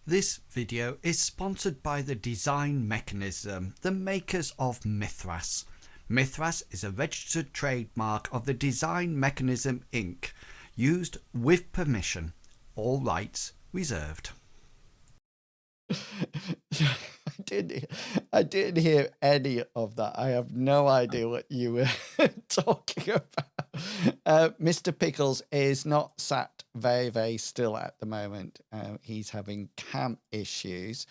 This video is sponsored by the Design Mechanism, the makers of Mithras. Mithras is a registered trademark of the Design Mechanism Inc., used with permission. All rights reserved. I didn't hear any of that. I have no idea what you were talking about. Mr. Pickles is not sat very, very still at the moment. He's having cam issues,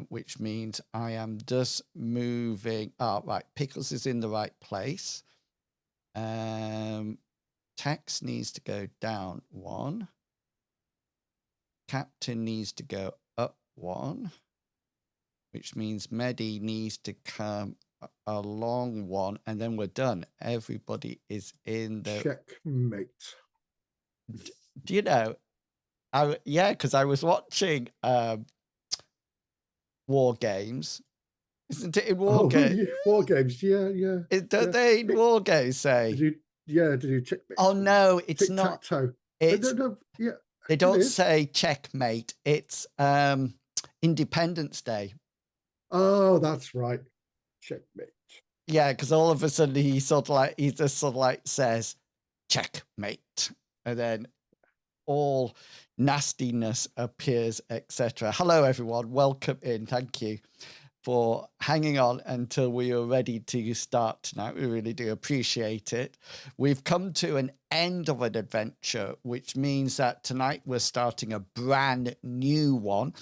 which means I am just moving. Oh, right. Pickles is in the right place. Tex needs to go down one. Captain needs to go up one, which means Medi needs to come along one, and then we're done. Everybody is in the checkmate. Do you know? Yeah, because I was watching War Games. Isn't it in War Games? Yeah, War Games, yeah. Don't they in War Games say? Did you checkmate? Oh no, it's not. Tic-tac-toe. It's No, yeah. They don't say checkmate. It's Independence Day. Oh, that's right. Checkmate. Yeah, because all of a sudden he just sort of like says checkmate, and then all nastiness appears, etc. Hello everyone, welcome in. Thank you for hanging on until we are ready to start tonight. We really do appreciate it. We've come to an end of an adventure, which means that tonight we're starting a brand new one.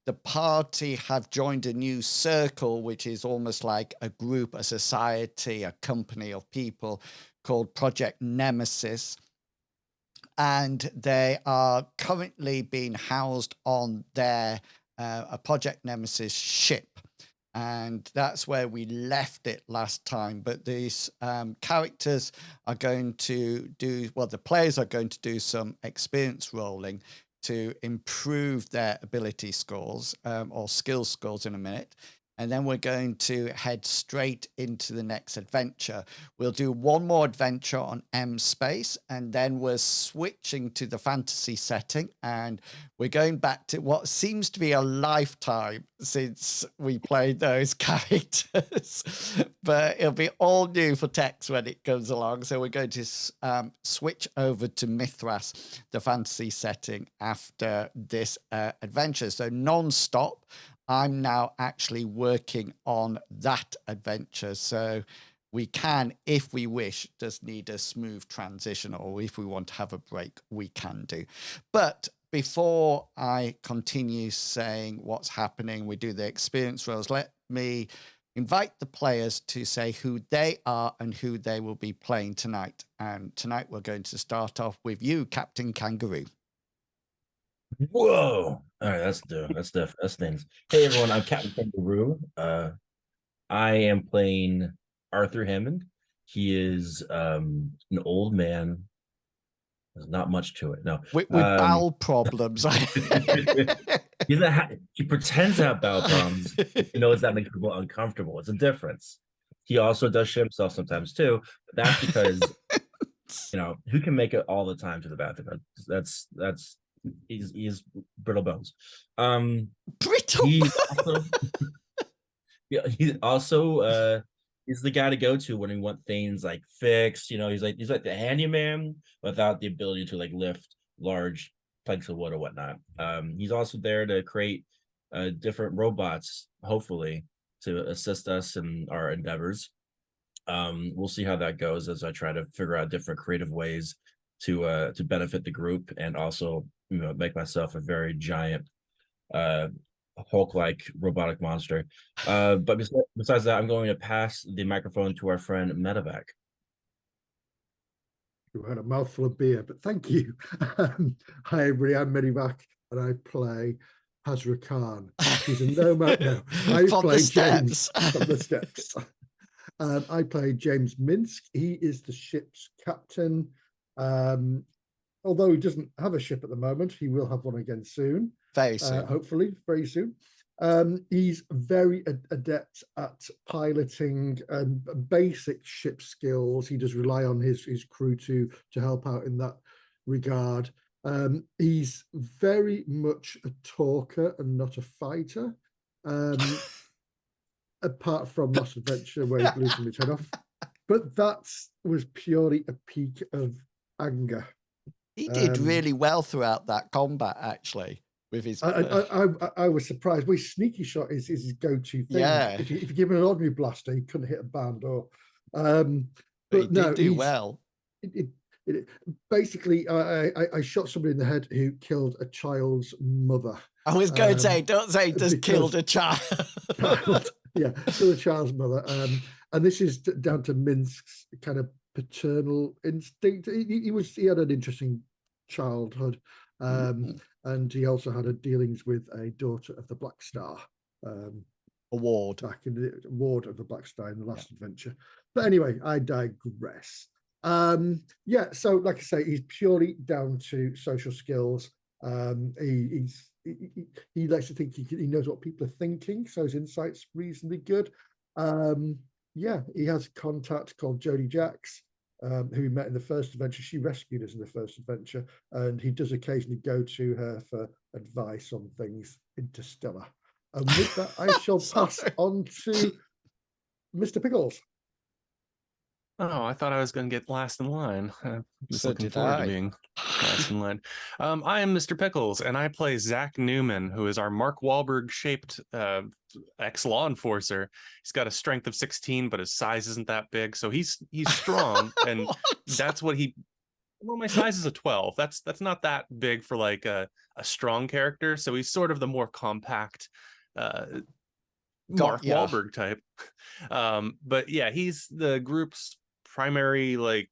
The party have joined a new circle, which is almost like a group, a society, a company of people called Project Nemesis. And they are currently being housed on their a Project Nemesis ship. And that's where we left it last time. But these characters are going to do, well, the players are going to do some experience rolling to improve their ability scores or skill scores in a minute. And then we're going to head straight into the next adventure. We'll do one more adventure on M Space, and then we're switching to the fantasy setting, and we're going back to what seems to be a lifetime since we played those characters. But it'll be all new for Tex when it comes along. So we're going to switch over to Mithras, the fantasy setting, after this adventure. So non-stop. I'm now actually working on that adventure. So we can, if we wish, just need a smooth transition, or if we want to have a break, we can do. But before I continue saying what's happening, we do the experience rolls. Let me invite the players to say who they are and who they will be playing tonight. And tonight we're going to start off with you, Captain Kangaroo. Whoa! All right, that's things. Hey everyone, I'm Captain Kangaroo. I am playing Arthur Hammond. He is an old man. There's not much to it. No, with bowel problems. He pretends to have bowel problems. He knows that makes people uncomfortable. It's a difference. He also does shit himself sometimes too. But that's because who can make it all the time to the bathroom? That's he's brittle bones. Brittle. He's also he's the guy to go to when we want things like fixed. He's like the handyman without the ability to like lift large planks of wood or whatnot. He's also there to create different robots, hopefully, to assist us in our endeavors. We'll see how that goes as I try to figure out different creative ways to benefit the group, and also make myself a very giant Hulk-like robotic monster. But besides that, I'm going to pass the microphone to our friend Medevac. You had a mouthful of beer, but thank you. Hi everybody, I'm Medevac, and I play Hazra Khan. He's a nomad. No, I play James from the steps. I play James Minsk. He is the ship's captain. Although he doesn't have a ship at the moment, he will have one again soon. Very soon. Hopefully, very soon. He's very adept at piloting basic ship skills. He does rely on his crew to help out in that regard. He's very much a talker and not a fighter. Apart from Lost Adventure, where he blew somebody's head off. But that was purely a peak of anger. He did really well throughout that combat, actually. With his, I was surprised. Well, his sneaky shot is his go-to thing. Yeah. If you give him an ordinary blaster, he couldn't hit a barn door. but he did do well. Basically, I shot somebody in the head who killed a child's mother. I was going to say, don't say just killed a child. Yeah, killed a child's mother. And this is down to Minsk's kind of paternal instinct. He had an interesting childhood. And he also had dealings with a daughter of the Black Star. Award. Back in the ward of the Black Star in the last adventure. But anyway, I digress. Yeah, so like I say, he's purely down to social skills. He likes to think he knows what people are thinking, so his insight's reasonably good. Yeah, he has a contact called Jodie Jacks, who we met in the first adventure. She rescued us in the first adventure, and he does occasionally go to her for advice on things interstellar. And with that, I shall pass on to Mr. Pickles. Oh, I thought I was going to get last in line. I'm just So looking did forward I. to being last in line. I am Mr. Pickles, and I play Zach Newman, who is our Mark Wahlberg-shaped ex-law enforcer. He's got a strength of 16, but his size isn't that big, so he's strong, and that's what he. Well, my size is a 12. That's not that big for like a strong character. So he's sort of the more compact Mark Wahlberg type. But yeah, he's the group's primary like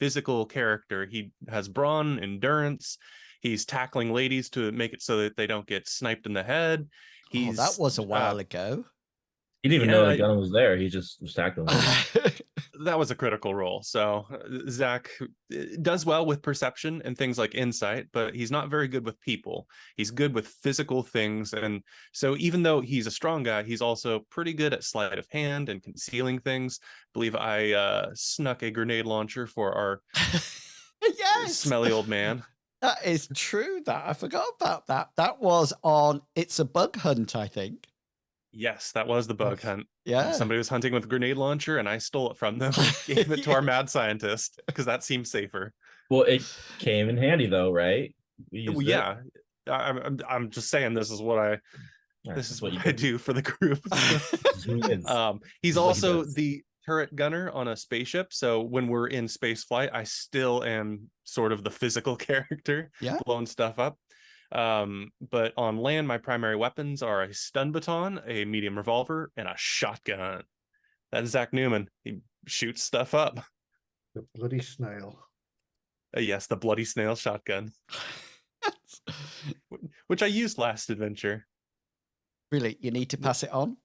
physical character. He has brawn, endurance. He's tackling ladies to make it so that they don't get sniped in the head. That was a while ago. He didn't even know the gun was there. He just was tackling it. That was a critical role. So Zach does well with perception and things like insight, but he's not very good with people. He's good with physical things. And so even though he's a strong guy, he's also pretty good at sleight of hand and concealing things. I believe I snuck a grenade launcher for our smelly old man. That is true. That I forgot about that. That was on It's a Bug Hunt, I think. Yes, that was the bug hunt. Yeah. Somebody was hunting with a grenade launcher and I stole it from them. Gave it to our mad scientist because that seems safer. Well, it came in handy though, right? Well, yeah. I'm just saying this is what I do for the group. He's also the turret gunner on a spaceship. So when we're in space flight, I still am sort of the physical character, blowing stuff up. But on land, my primary weapons are a stun baton, a medium revolver, and a shotgun. That's Zach Newman. He shoots stuff up. The bloody snail. Yes, the bloody snail shotgun. Which I used last adventure. Really? You need to pass it on?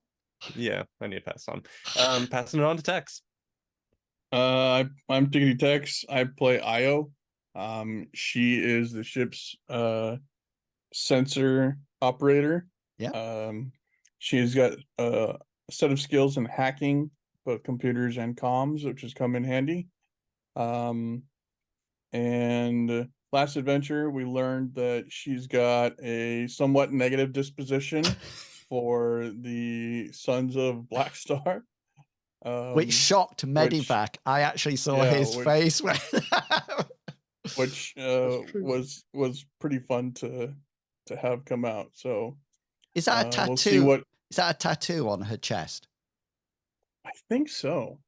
Yeah, I need to pass it on. Passing it on to Tex. I'm Diggity Tex. I play Io. She is the ship's sensor operator. She's got a set of skills in hacking both computers and comms, which has come in handy. And last adventure we learned that she's got a somewhat negative disposition for the Sons of Black Star, which shocked Medivac. I actually saw his face when which was pretty fun to have come out. So is that a tattoo? We'll see what... Is that a tattoo on her chest? I think so.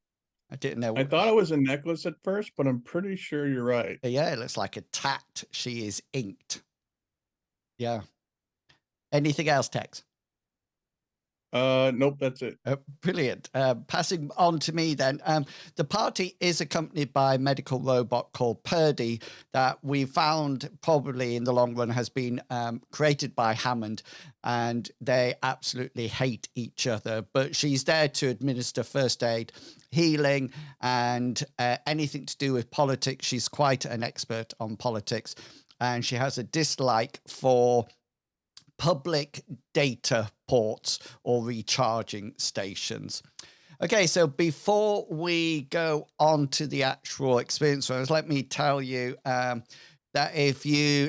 I didn't know. I thought it was a necklace at first, but I'm pretty sure you're right. Yeah, it looks like a tat. She is inked. Yeah. Anything else, Tex? Nope, that's it. Brilliant. Passing on to me then. The party is accompanied by a medical robot called Purdy that we found probably in the long run has been created by Hammond, and they absolutely hate each other. But she's there to administer first aid, healing, and anything to do with politics. She's quite an expert on politics, and she has a dislike for public data ports or recharging stations. Okay, so before we go on to the actual experience, let me tell you, that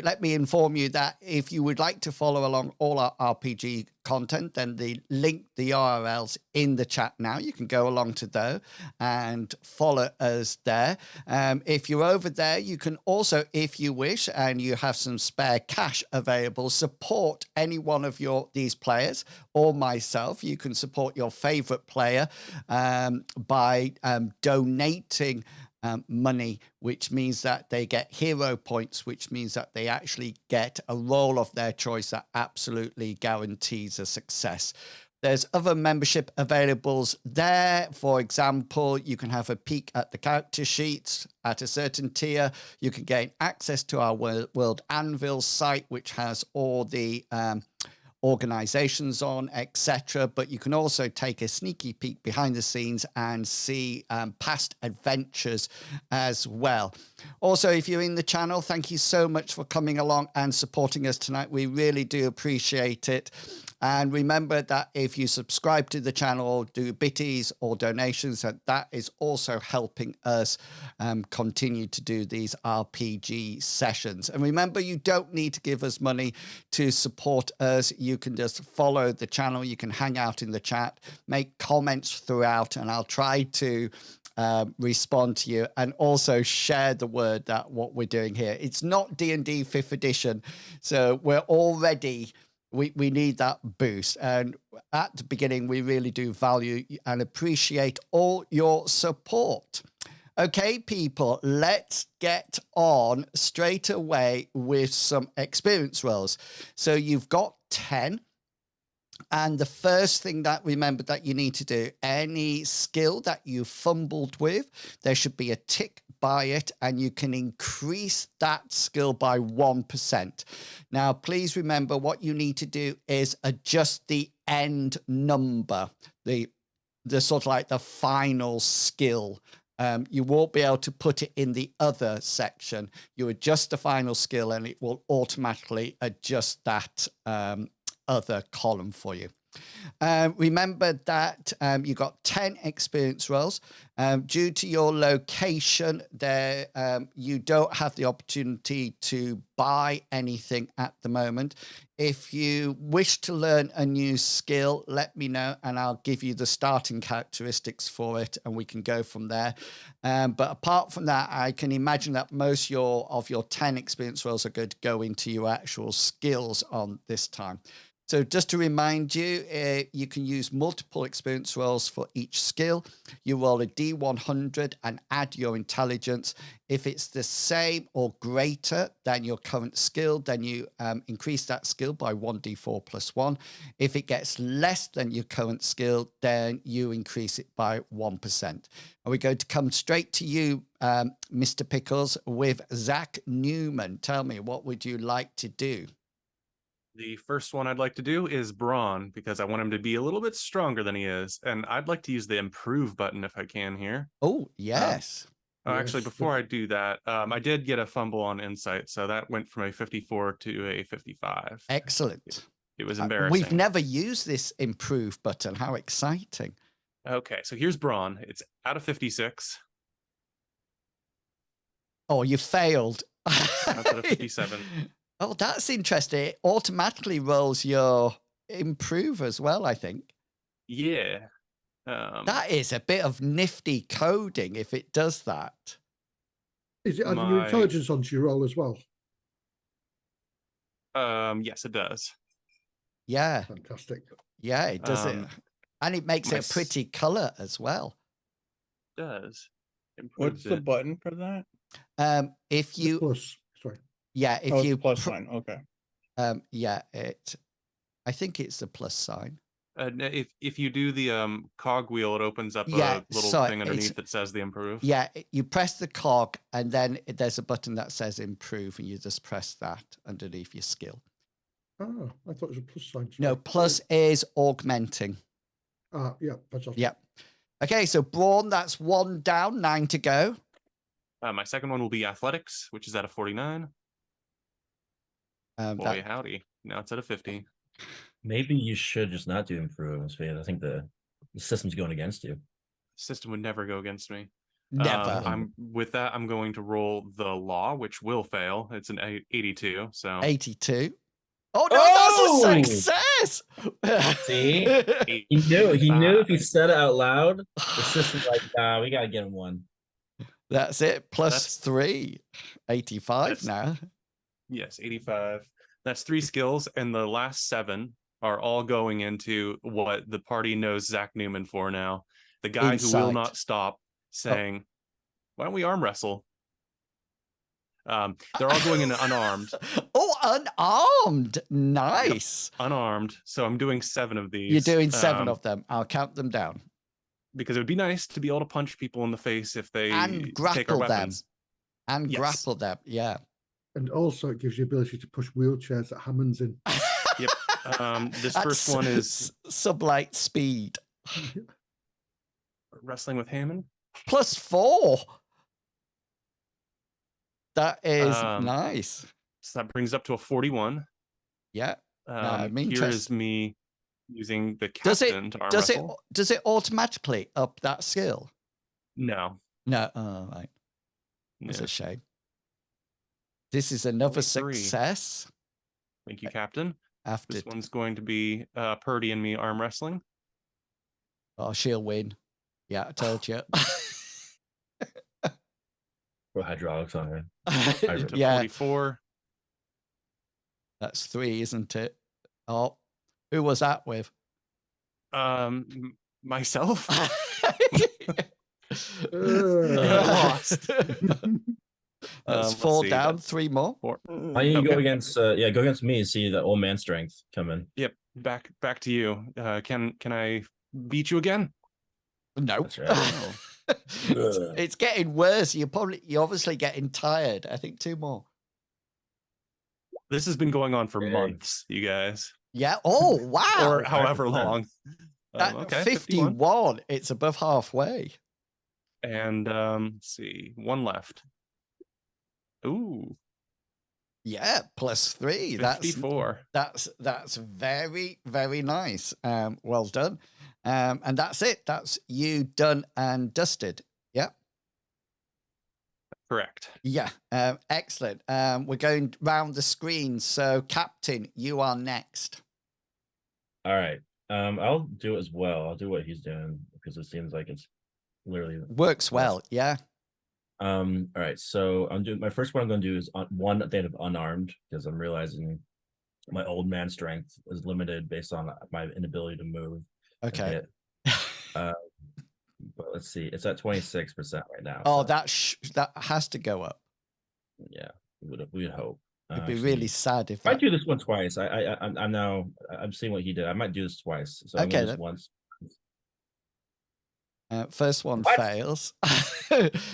let me inform you that if you would like to follow along all our RPG content, then the URLs in the chat now. You can go along to those and follow us there. If you're over there, you can also, if you wish, and you have some spare cash available, support any one of these players or myself. You can support your favorite player by donating money, which means that they get hero points, which means that they actually get a role of their choice that absolutely guarantees a success. There's other membership availables there. For example, you can have a peek at the character sheets at a certain tier. You can gain access to our World Anvil site, which has all the organizations on, etc. But you can also take a sneaky peek behind the scenes and see past adventures as well. Also, if you're in the channel, thank you so much for coming along and supporting us tonight. We really do appreciate it. And remember that if you subscribe to the channel, do bitties or donations, that is also helping us continue to do these RPG sessions. And remember, you don't need to give us money to support us. You can just follow the channel. You can hang out in the chat, make comments throughout, and I'll try to respond to you, and also share the word that what we're doing here. It's not D&D 5th edition, so we're already... We need that boost. And at the beginning, we really do value and appreciate all your support. Okay, people, let's get on straight away with some experience rolls. So you've got 10. And the first thing that remember that you need to do, any skill that you fumbled with, there should be a tick by it, and you can increase that skill by 1%. Now, please remember what you need to do is adjust the end number, the sort of like the final skill. You won't be able to put it in the other section. You adjust the final skill and it will automatically adjust that other column for you. Remember that you got 10 experience rolls. Due to your location there, you don't have the opportunity to buy anything at the moment. If you wish to learn a new skill, let me know and I'll give you the starting characteristics for it and we can go from there. But apart from that, I can imagine that most of your 10 experience rolls are going to go into your actual skills on this time. So just to remind you, you can use multiple experience rolls for each skill. You roll a D100 and add your intelligence. If it's the same or greater than your current skill, then you increase that skill by 1d4 plus 1. If it gets less than your current skill, then you increase it by 1%. And we're going to come straight to you, Mr. Pickles, with Zach Newman. Tell me, what would you like to do? The first one I'd like to do is Braun, because I want him to be a little bit stronger than he is. And I'd like to use the improve button if I can here. Oh, yes. Actually, before I do that, I did get a fumble on insight. So that went from a 54 to a 55. Excellent. It was embarrassing. We've never used this improve button. How exciting. Okay, so here's Braun. It's out of 56. Oh, you failed. That's out of 57. Oh, that's interesting. It automatically rolls your improve as well, I think. Yeah. That is a bit of nifty coding if it does that. Is it adding your intelligence onto your roll as well? Yes, it does. Yeah. Fantastic. Yeah, it does it. And it makes it a pretty color as well. It does. What's the button for that? If you... Plus, sorry. Yeah, if you... plus sign, okay. Yeah, I think it's the plus sign. If you do the cogwheel, it opens up a little thing underneath that says the improve. Yeah, you press the cog and then there's a button that says improve and you just press that underneath your skill. Oh, I thought it was a plus sign. No, plus is augmenting. Yeah, fantastic. Yeah. Okay, so Braun, that's 1 down, 9 to go. My second one will be athletics, which is at a 49. Boy, howdy. Now it's at a 50. Maybe you should just not do improve. I think the system's going against you. The system would never go against me. Never. I'm with that. I'm going to roll the law, which will fail. It's an 82. So 82. Oh no, that's a success. See, he knew if he said it out loud, the system's like, nah, we gotta get him one. That's it. Plus 3. 85 now. Yes, 85. That's 3 skills, and the last 7 are all going into what the party knows Zach Newman for now. The guy who will not stop saying, why don't we arm wrestle? They're all going into unarmed. Oh, unarmed. Nice. Yep, unarmed. So I'm doing 7 of these. You're doing 7 of them. I'll count them down. Because it would be nice to be able to punch people in the face if they take our weapons. And grapple them, yeah. And also it gives you ability to push wheelchairs that Hammond's in. Yep. This first one is sublight speed. Wrestling with Hammond. Plus 4. That is nice. So that brings up to a 41. Yeah. Here is me using the captain to arm wrestle. Does it automatically up that skill? No. No. Oh, right. That's a shame. This is another 23. success. Thank you, Captain. After this one's going to be Purdy and me arm wrestling. Oh, she'll win. Yeah, I told you. For hydraulics on her. Yeah. 44. That's 3, isn't it? Oh, who was that with? Myself. Lost. That's 4 down, 3 more. 4. Why don't you go against go against me and see the old man strength come in. Yep. Back to you. Can I beat you again? No. That's right. It's getting worse. You're obviously getting tired. I think 2 more. This has been going on for months, you guys. Yeah. Oh, wow. Or however long. Okay. 51. It's above halfway. And let's see, 1 left. Ooh. Yeah, plus 3. 54. That's very, very nice. Well done. And that's it. That's you done and dusted. Yeah. Correct. Yeah. Excellent. We're going round the screen. So, Captain, you are next. All right. I'll do it as well. I'll do what he's doing because it seems like it's literally works well. Yeah. All right. So I'm doing my first one. I'm going to do is one at the end of unarmed because I'm realizing my old man strength is limited based on my inability to move. Okay. But let's see. It's at 26% right now. Oh, so. that has to go up. Yeah, we'd hope. It'd be really sad if I do this one twice. I'm seeing what he did. I might do this twice. So okay, I'm this once. First one fails.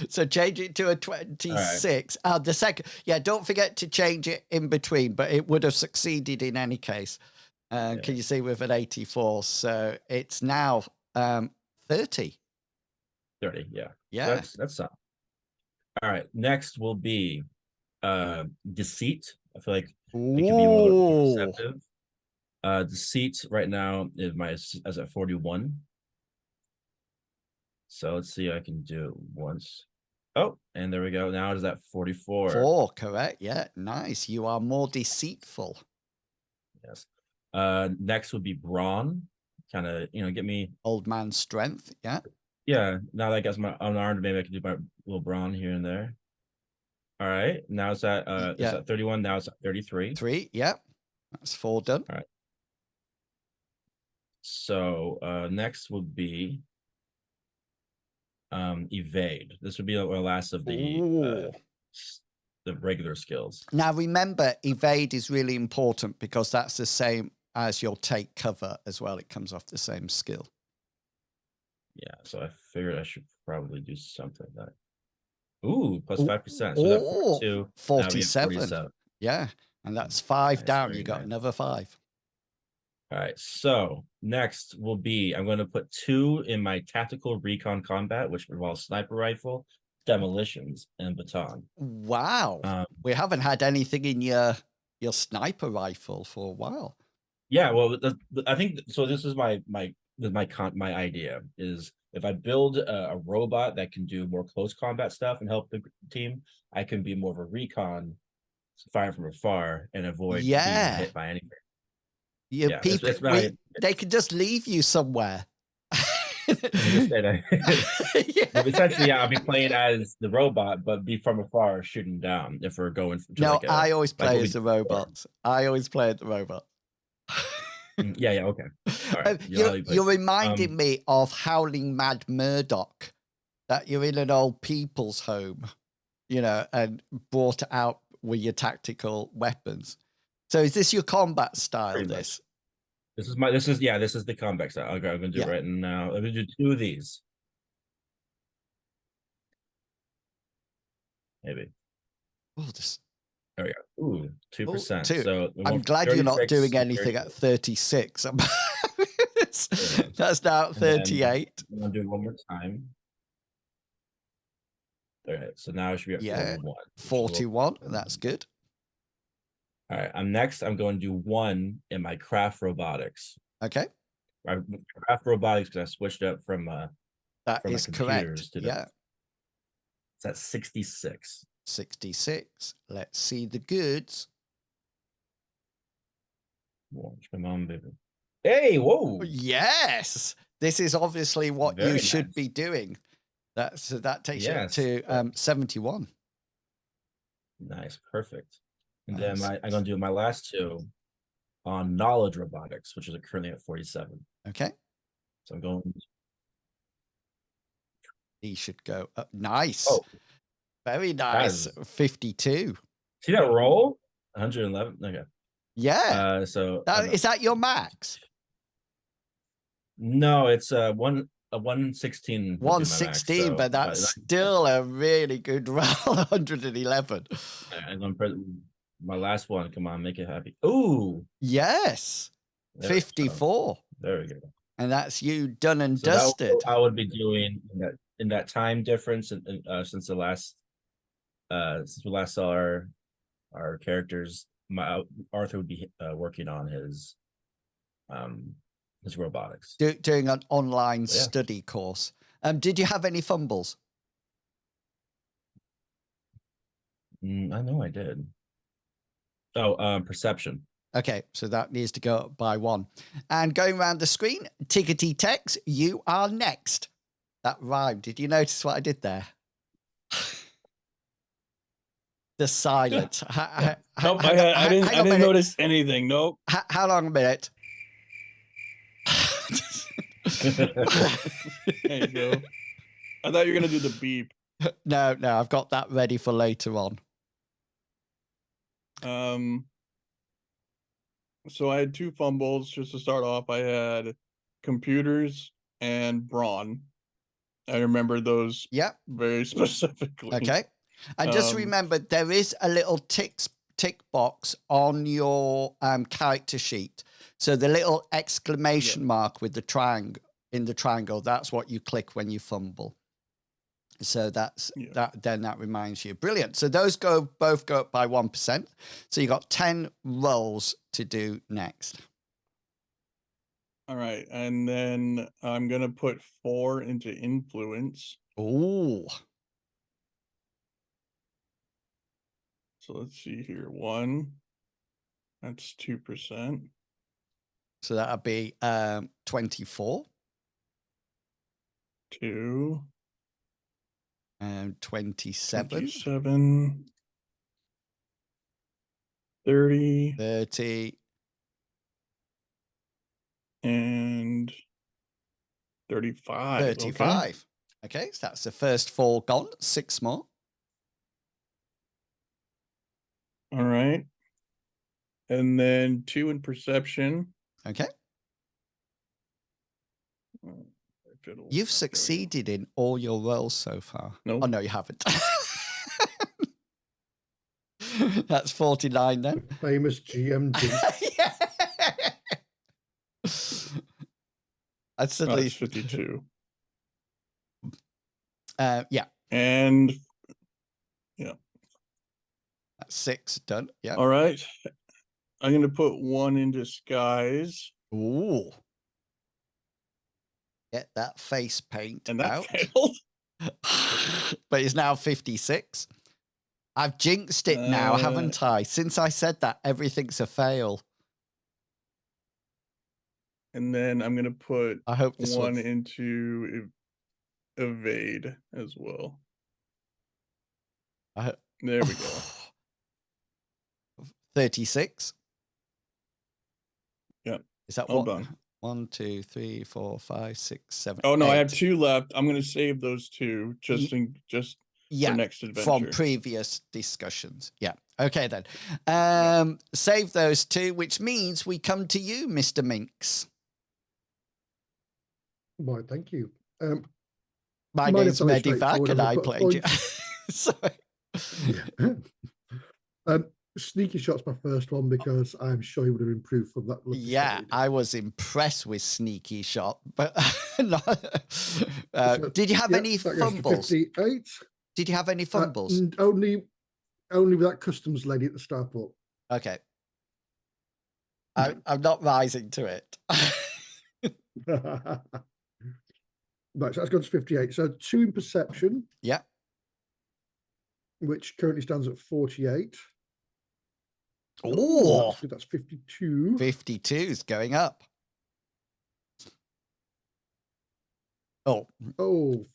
So change it to a 26. Right. The second, don't forget to change it in between, but it would have succeeded in any case. Can you see with an 84? So it's now 30. 30, yeah. Yeah. So that's something. All right. Next will be deceit. I feel like it can be more perceptive. Deceit right now is at 41. So let's see. I can do it once. Oh, and there we go. Now it is at 44. 4, correct. Yeah, nice. You are more deceitful. Yes. Next would be brawn. Kind of, get me old man strength. Yeah. Yeah. Now that I guess my unarmed, maybe I can do my little brawn here and there. All right. Now it's at it's at 31. Now it's at 33. 3. Yeah. That's 4 done. All right. So next would be evade. This would be the last of the regular skills. Now remember, evade is really important because that's the same as your take cover as well. It comes off the same skill. Yeah, so I figured I should probably do something like that. Ooh, plus 5%. So 47. Yeah, and that's 5 down. You got nice. Another 5. All right, so next will be, I'm going to put 2 in my tactical recon combat, which involves sniper rifle, demolitions, and baton. Wow. We haven't had anything in your sniper rifle for a while. Yeah, well, I think so. This is my idea is if I build a robot that can do more close combat stuff and help the team, I can be more of a recon, fire from afar and avoid being hit by anything. Yeah, people, they could just leave you somewhere. Essentially, I'll be playing as the robot, but be from afar shooting down if we're going to no, I always play as the robot. I always play as the robot. Yeah, okay. All right. You're reminding me of Howling Mad Murdoch, that you're in an old people's home, and brought out with your tactical weapons. So is this your combat style? This is the combat style. Okay, I'm gonna do it right now. I'm gonna do 2 of these. Maybe. Oh, there we go. Ooh, 2%. So I'm glad you're not doing anything at 36. That's now at 38. I'm gonna do it one more time. All right, so now I should be at 41. 41. That's good. All right, I'm going to do 1 in my craft robotics. Okay. Craft robotics, because I switched up from that is correct. Yeah. It's at 66. 66. Let's see the goods. Come on, baby. Hey, whoa. Yes. This is obviously what you should be doing. That takes you to 71. Nice, perfect. And then I'm going to do my last 2 on knowledge robotics, which is currently at 47. Okay. So I'm going. He should go up. Nice. Oh, very nice. 52. See that roll? 111. Okay. Yeah. Is that your max? No, it's 116. 116, but that's still a really good roll. 111. And my last one. Come on, make it happy. Ooh. Yes. 54. There we go. And that's you done and dusted. I would be doing in that time difference, since we last saw our characters. Arthur would be working on his robotics, doing an online study course. Did you have any fumbles? I know I did. Oh, perception. Okay, so that needs to go up by 1. And going around the screen, Tickety Tex, you are next. That rhymed. Did you notice what I did there? The silence. Nope, I didn't notice anything. Nope. How long a minute? There you go. I thought you were gonna do the beep. No, I've got that ready for later on. So I had 2 fumbles just to start off. I had computers and brawn. I remember those very specifically. Okay. And just remember, there is a little tick box on your character sheet. So the little exclamation mark with the triangle, that's what you click when you fumble. So that reminds you. Brilliant. So those both go up by 1%. So you got 10 rolls to do next. All right. And then I'm going to put 4 into influence. Ooh. So let's see here. 1. That's 2%. So that'll be 24. 2. And 27. 27. 30. 30. And 35. 35. Okay, so that's the first 4 gone. 6 more. All right. And then 2 in perception. Okay. You've succeeded in all your rolls so far. No. Oh, no, you haven't. That's 49 then. Famous GMD. Yeah. That's at least 52. Yeah. And yeah. That's 6 done. Yeah. All right. I'm going to put 1 in disguise. Ooh. Get that face paint And that out. failed. But it's now 56. I've jinxed it now, haven't I? Since I said that, everything's a fail. And then I'm going to put I hope this one into evade as well. There we go. 36. Yeah. Is that all what? done? 1, 2, 3, 4, 5, 6, 7. Oh no, 8. I have 2 left. I'm going to save those 2 just for next adventure. From previous discussions. Yeah. Okay then. Save those 2, which means we come to you, Mr. Minx. Why, thank you. My name's Medivac and I played you. Sorry. Yeah. Sneaky Shot's my first one because I'm sure you would have improved from that. Yeah, I was impressed with Sneaky Shot, but did you have any fumbles? 58. Did you have any fumbles? Only with that customs lady at the starport. Okay. I'm not rising to it. Right, so that's gone to 58. So 2 in perception. Yeah. Which currently stands at 48. Oh, that's 52. 52 is going up. Oh,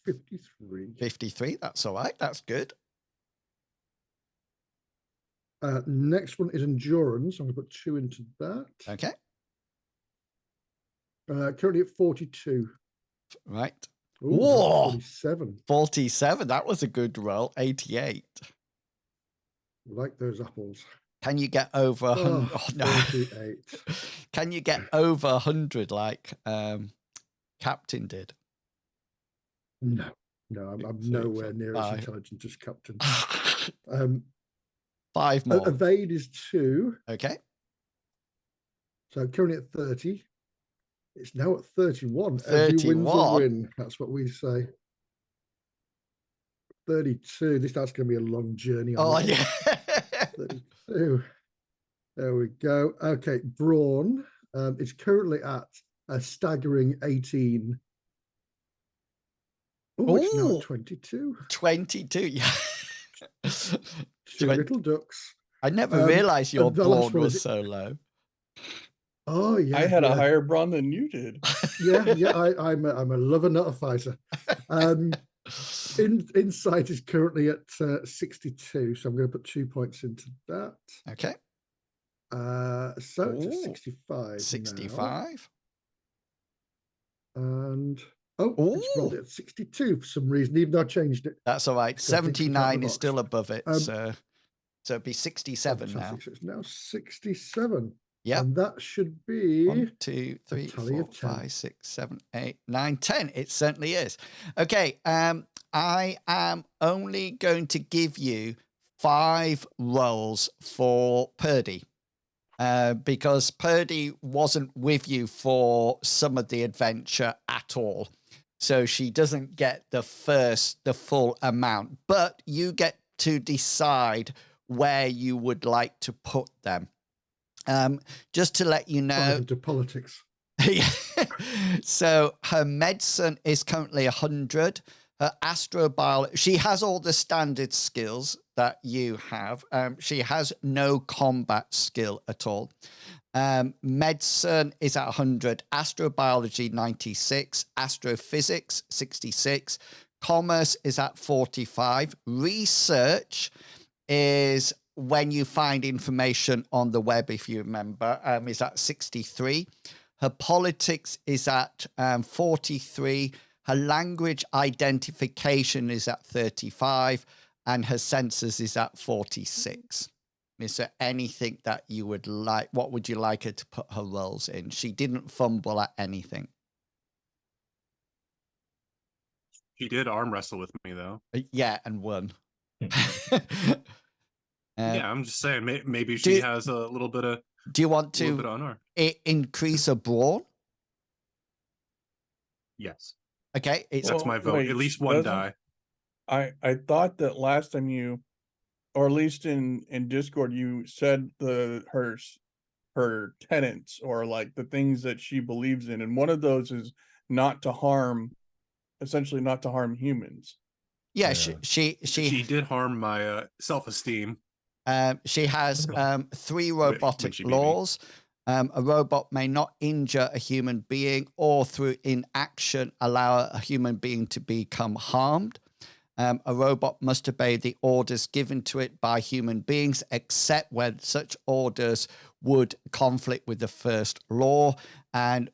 53. 53. That's all right. That's good. Next one is endurance. I'm going to put 2 into that. Okay. Currently at 42. Right. Ooh, 47. 47. That was a good roll. 88. Like those apples. Can you get over 100? Oh, no. 48. Can you get over 100 like Captain did? No, I'm nowhere near as intelligent as Captain. 5 more. Evade is 2. Okay. So currently at 30. It's now at 31. 31. Every win's a win. That's what we say. 32. That's going to be a long journey. Oh, yeah. 32. There we go. Okay, Brawn. It's currently at a staggering 18. Oh, it's now at 22. 22, yeah. 2 little ducks. I never realized your brawn was so low. Oh, yeah. I had a higher brawn than you did. Yeah. I'm a lover, not a fighter. Insight is currently at 62, so I'm going to put 2 points into that. Okay. So it's at 65. 65. Now. And it's probably at 62 for some reason, even though I changed it. That's all right. 79 is still above it, so it'd be 67 now. So it's now 67. Yeah. And that should be 1, 2, 3, 4, 5, 6, 7, 8, 9, 10. It certainly is. Okay. I am only going to give you 5 rolls for Purdy. Because Purdy wasn't with you for some of the adventure at all. So she doesn't get the full amount, but you get to decide where you would like to put them. Just to let you know. Into politics. So her medicine is currently 100. Her astrobiology, she has all the standard skills that you have. She has no combat skill at all. Medicine is at 100. Astrobiology, 96. Astrophysics, 66. Commerce is at 45. Research is when you find information on the web, if you remember, is at 63. Her politics is at 43. Her language identification is at 35. And her senses is at 46. Is there anything that you would like? What would you like her to put her roles in? She didn't fumble at anything. She did arm wrestle with me, though. Yeah, and won. Yeah, I'm just saying, maybe she has a little bit of. Do you want to increase her brawn? Yes. Okay, that's my vote. Wait, at least 1 die. I thought that last time you, or at least in Discord, you said her tenets or like the things that she believes in, and one of those is not to harm humans. Yeah, Yeah. she did harm my self-esteem. She has 3 when robotic she beat me. laws. A robot may not injure a human being or through inaction allow a human being to become harmed. A robot must obey the orders given to it by human beings, except when such orders would conflict with the first law. And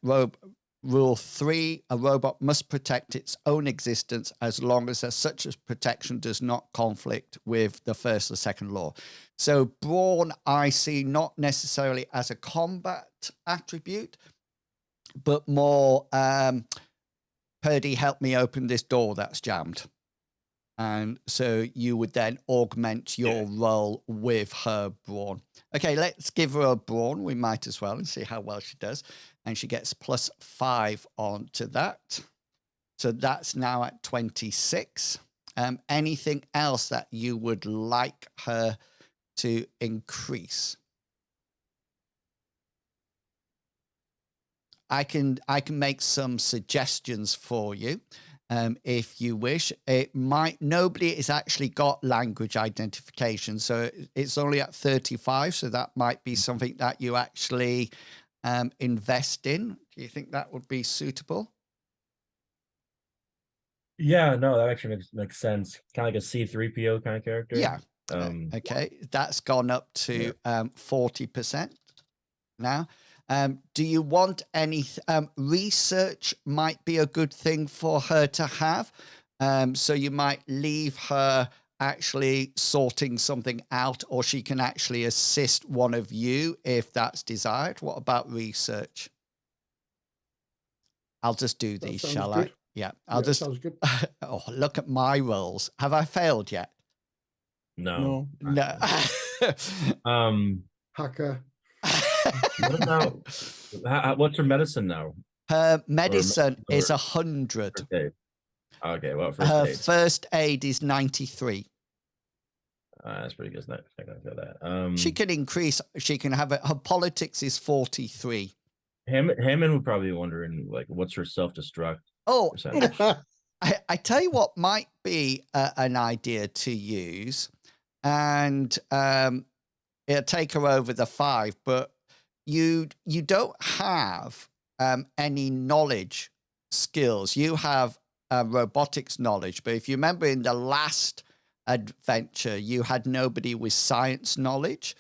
Rule 3, a robot must protect its own existence as long as such a protection does not conflict with the first or second law. So brawn I see not necessarily as a combat attribute, but more, Purdy, help me open this door that's jammed. And so you would then augment your role with her brawn. Okay, let's give her a brawn. We might as well and see how well she does. And she gets +5 onto that. So that's now at 26. Anything else that you would like her to increase? I can make some suggestions for you. If you wish. It might, nobody has actually got language identification, so it's only at 35, so that might be something that you actually invest in. Do you think that would be suitable? Yeah, no, that actually makes sense. Kind of like a C3PO kind of character. Yeah. Okay, that's gone up to 40% now. Do you want any research? Might be a good thing for her to have. So you might leave her actually sorting something out, or she can actually assist one of you if that's desired. What about research? I'll just do these, shall I? Yeah, I'll just. Sounds good. Oh, look at my rolls. Have I failed yet? No. Hacker. What about what's her medicine now? Her medicine is 100. Okay, well, her first aid is 93. That's pretty good. Not gonna feel that. She can increase. She can have it. Her politics is 43. Hammond would probably be wondering, like, what's her self-destruct? Oh, I tell you what might be an idea to use, and it'll take her over the 5. But you don't have any knowledge skills. You have robotics knowledge, but if you remember in the last adventure, you had nobody with science knowledge.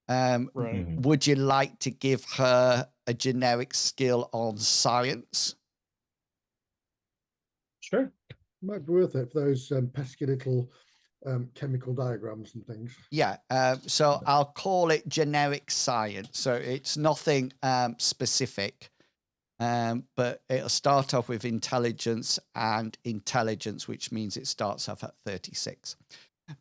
Right. Would you like to give her a generic skill on science? Sure. Might be worth it for those pesky little chemical diagrams and things. Yeah, so I'll call it generic science. So it's nothing specific, but it'll start off with intelligence and intelligence, which means it starts off at 36.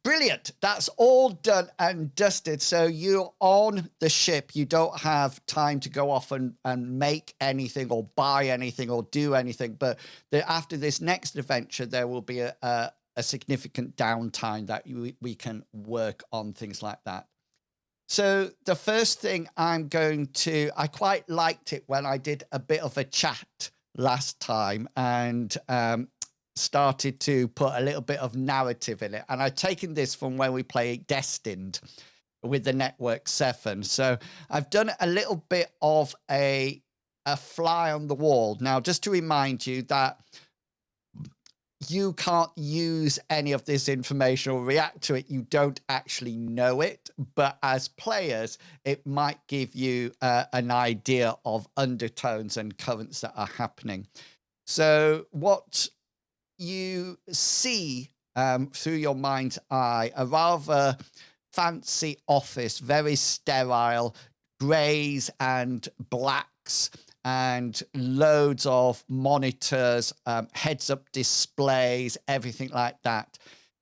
Brilliant. That's all done and dusted. So you're on the ship. You don't have time to go off and make anything or buy anything or do anything. But after this next adventure, there will be a significant downtime that we can work on things like that. So the first thing I quite liked it when I did a bit of a chat last time and started to put a little bit of narrative in it. And I've taken this from when we played Destined with the Network 7. So I've done a little bit of a fly on the wall. Now, just to remind you that you can't use any of this information or react to it. You don't actually know it. But as players, it might give you an idea of undertones and currents that are happening. So what you see through your mind's eye, a rather fancy office, very sterile, greys and blacks, and loads of monitors, heads-up displays, everything like that.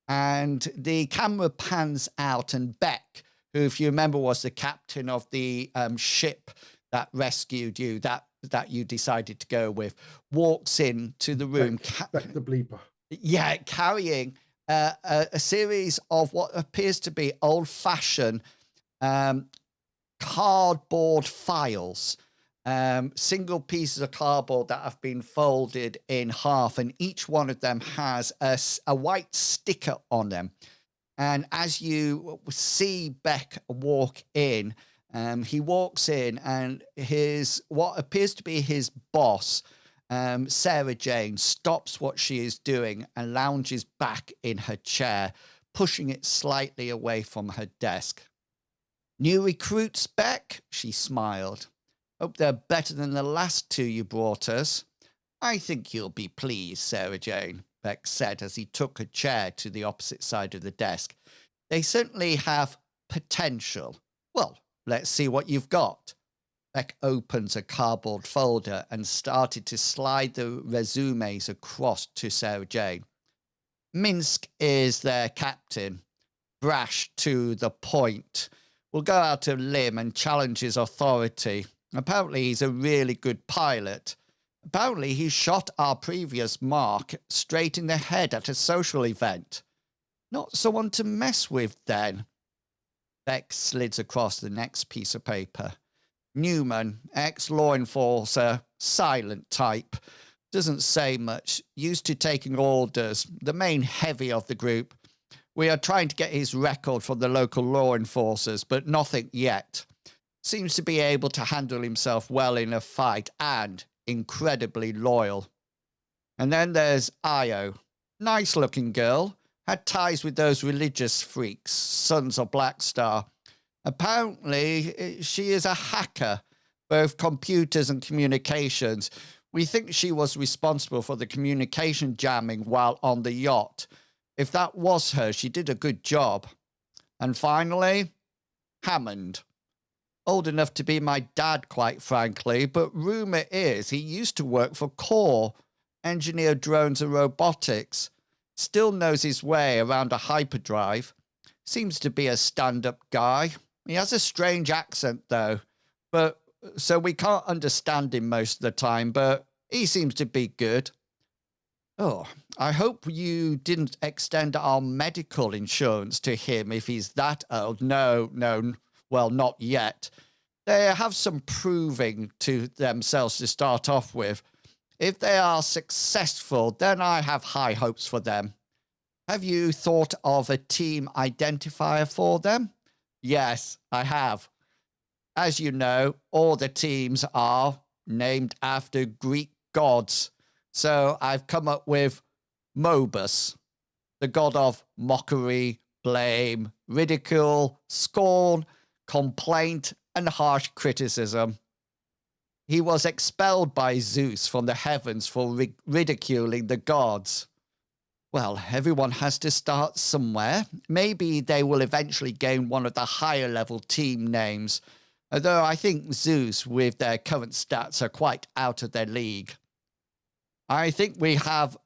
And the camera pans out, and Beck, who, if you remember, was the captain of the ship that rescued you, that you decided to go with, walks in to the room. Beck the bleeper. Yeah, carrying a series of what appears to be old-fashioned cardboard files. single pieces of cardboard that have been folded in half, and each one of them has a white sticker on them. And as you see Beck walk in, he walks in, and what appears to be his boss, Sarah Jane, stops what she is doing and lounges back in her chair, pushing it slightly away from her desk. "New recruits, Beck?" she smiled. "Hope they're better than the last two you brought us." "I think you'll be pleased, Sarah Jane," Beck said as he took a chair to the opposite side of the desk. "They certainly have potential. Well, let's see what you've got." Beck opens a cardboard folder and started to slide the resumes across to Sarah Jane. "Minsk is their captain. Brash to the point. Will go out of limb and challenge his authority. Apparently he's a really good pilot. Apparently he shot our previous mark straight in the head at a social event. Not someone to mess with, then." Beck slids across the next piece of paper. "Newman, ex-law enforcer, silent type. Doesn't say much. Used to taking orders. The main heavy of the group. We are trying to get his record from the local law enforcers, but nothing yet. Seems to be able to handle himself well in a fight and incredibly loyal. And then there's Io. Nice-looking girl. Had ties with those religious freaks, Sons of Black Star. Apparently, she is a hacker, both computers and communications. We think she was responsible for the communication jamming while on the yacht. If that was her, she did a good job. And finally, Hammond. Old enough to be my dad, quite frankly, but rumor is he used to work for Core, engineer drones and robotics. Still knows his way around a hyperdrive. Seems to be a stand-up guy. He has a strange accent, though, so we can't understand him most of the time, but he seems to be good. Oh, I hope you didn't extend our medical insurance to him if he's that old. No, well, not yet. They have some proving to themselves to start off with. If they are successful, then I have high hopes for them. Have you thought of a team identifier for them? Yes, I have. As you know, all the teams are named after Greek gods. So I've come up with Mobus, the god of mockery, blame, ridicule, scorn, complaint, and harsh criticism. He was expelled by Zeus from the heavens for ridiculing the gods. Well, everyone has to start somewhere. Maybe they will eventually gain one of the higher level team names, although I think Zeus, with their current stats, are quite out of their league. I think they have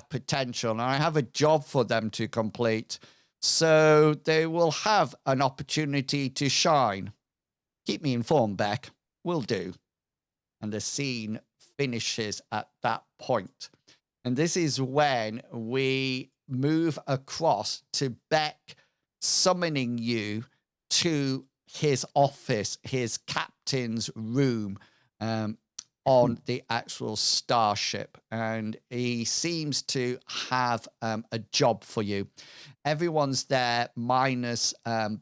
potential, and I have a job for them to complete, so they will have an opportunity to shine. Keep me informed, Beck. Will do. And the scene finishes at that point. And this is when we move across to Beck summoning you to his office, his captain's room, on the actual starship. And he seems to have a job for you. Everyone's there minus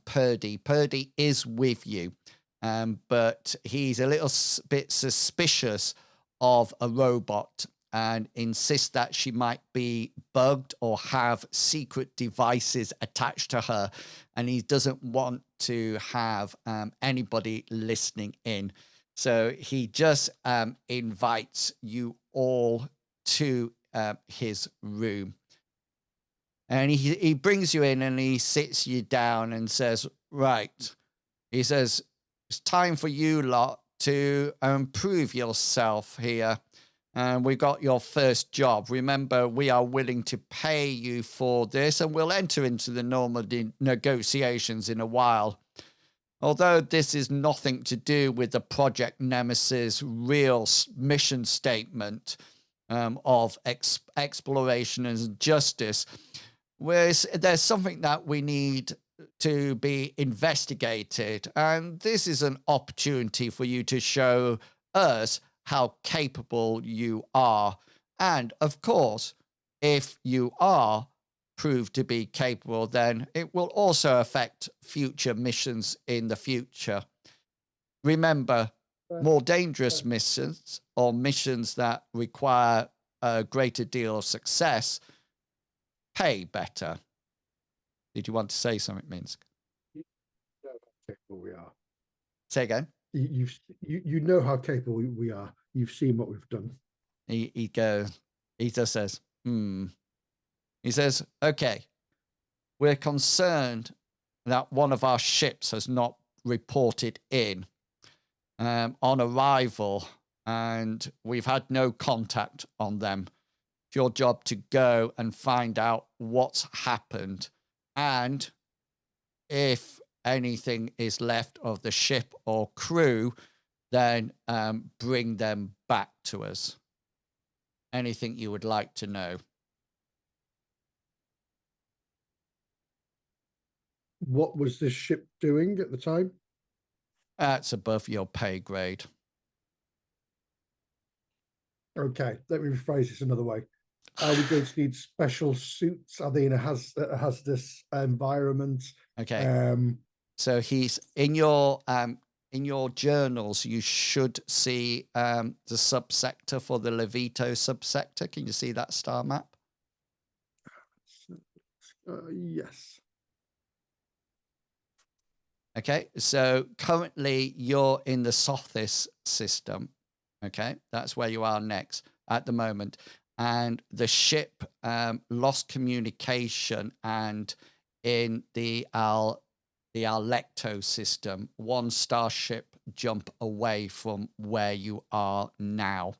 Purdy. Purdy is with you, but he's a little bit suspicious of a robot and insists that she might be bugged or have secret devices attached to her. And he doesn't want to have anybody listening in. So he just invites you all to his room. And he brings you in and he sits you down and says, right. He says, it's time for you lot to prove yourself here. And we got your first job. Remember, we are willing to pay you for this, and we'll enter into the normal negotiations in a while. Although this is nothing to do with the Project Nemesis real mission statement of exploration and justice, whereas there's something that we need to be investigated. And this is an opportunity for you to show us how capable you are. And of course, if you are proved to be capable, then it will also affect future missions in the future. Remember, more dangerous missions or missions that require a greater deal of success pay better. Did you want to say something, Minsk? Capable we are. Say again. You know how capable we are. You've seen what we've done. He just says, He says, okay, we're concerned that one of our ships has not reported in on arrival, and we've had no contact on them. It's your job to go and find out what's happened, and if anything is left of the ship or crew, then bring them back to us. Anything you would like to know? What was this ship doing at the time? That's above your pay grade. Okay, let me rephrase this another way. Are we going to need special suits? Are they in a hazardous environment? Okay. So he's in your journals. You should see the subsector for the Levito subsector. Can you see that star map? Yes. Okay. So currently you're in the Sothis system. Okay, that's where you are next at the moment. And the ship lost communication, and in the Alecto system, one starship jump away from where you are now.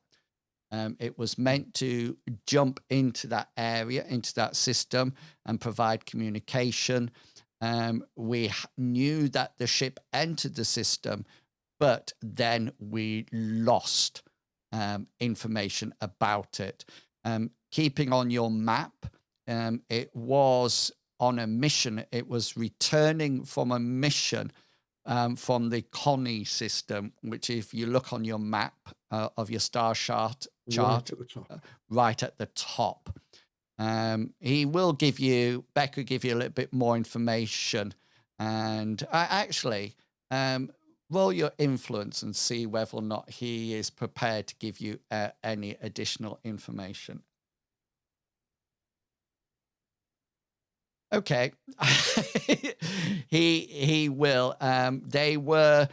It was meant to jump into that area, into that system, and provide communication. We knew that the ship entered the system, but then we lost information about it. Keeping on your map, it was on a mission. It was returning from a mission from the Connie system, which if you look on your map of your star chart, right at the top. He will give you, Beck will give you a little bit more information. And actually, roll your influence and see whether or not he is prepared to give you any additional information. Okay. he will. They were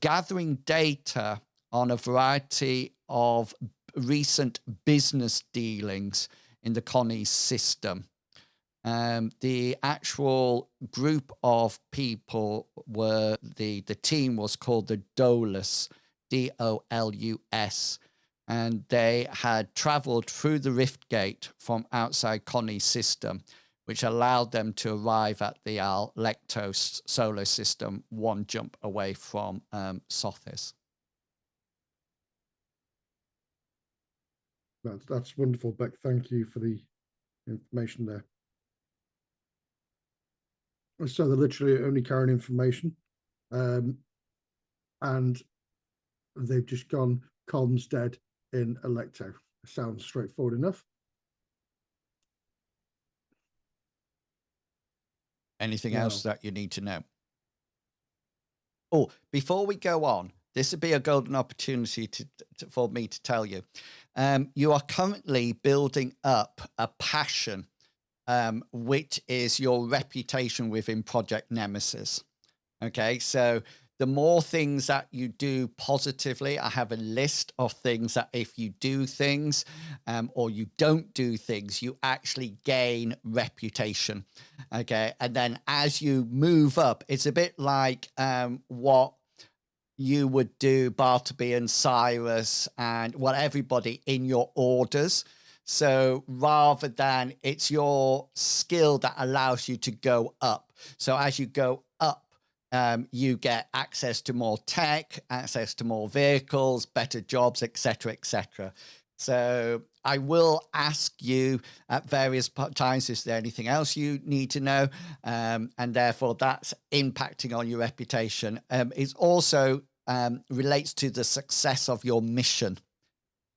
gathering data on a variety of recent business dealings in the Connie system. The actual group of people were, the team was called the Dolus, D-O-L-U-S, and they had traveled through the rift gate from outside Connie's system, which allowed them to arrive at the Alecto solar system, one jump away from Sothis. That's wonderful, Beck. Thank you for the information there. So they're literally only carrying information, and they've just gone comms dead in Alecto. Sounds straightforward enough. Anything else that you need to know? Oh, before we go on, this would be a golden opportunity for me to tell you. You are currently building up a passion, which is your reputation within Project Nemesis. Okay, so the more things that you do positively, I have a list of things that if you do things or you don't do things, you actually gain reputation. Okay, and then as you move up, it's a bit like what you would do, Bartleby and Cyrus and everybody in your orders. So rather than, it's your skill that allows you to go up. So as you go up, you get access to more tech, access to more vehicles, better jobs, etc., etc. So I will ask you at various times, is there anything else you need to know? And therefore, that's impacting on your reputation. It also relates to the success of your mission.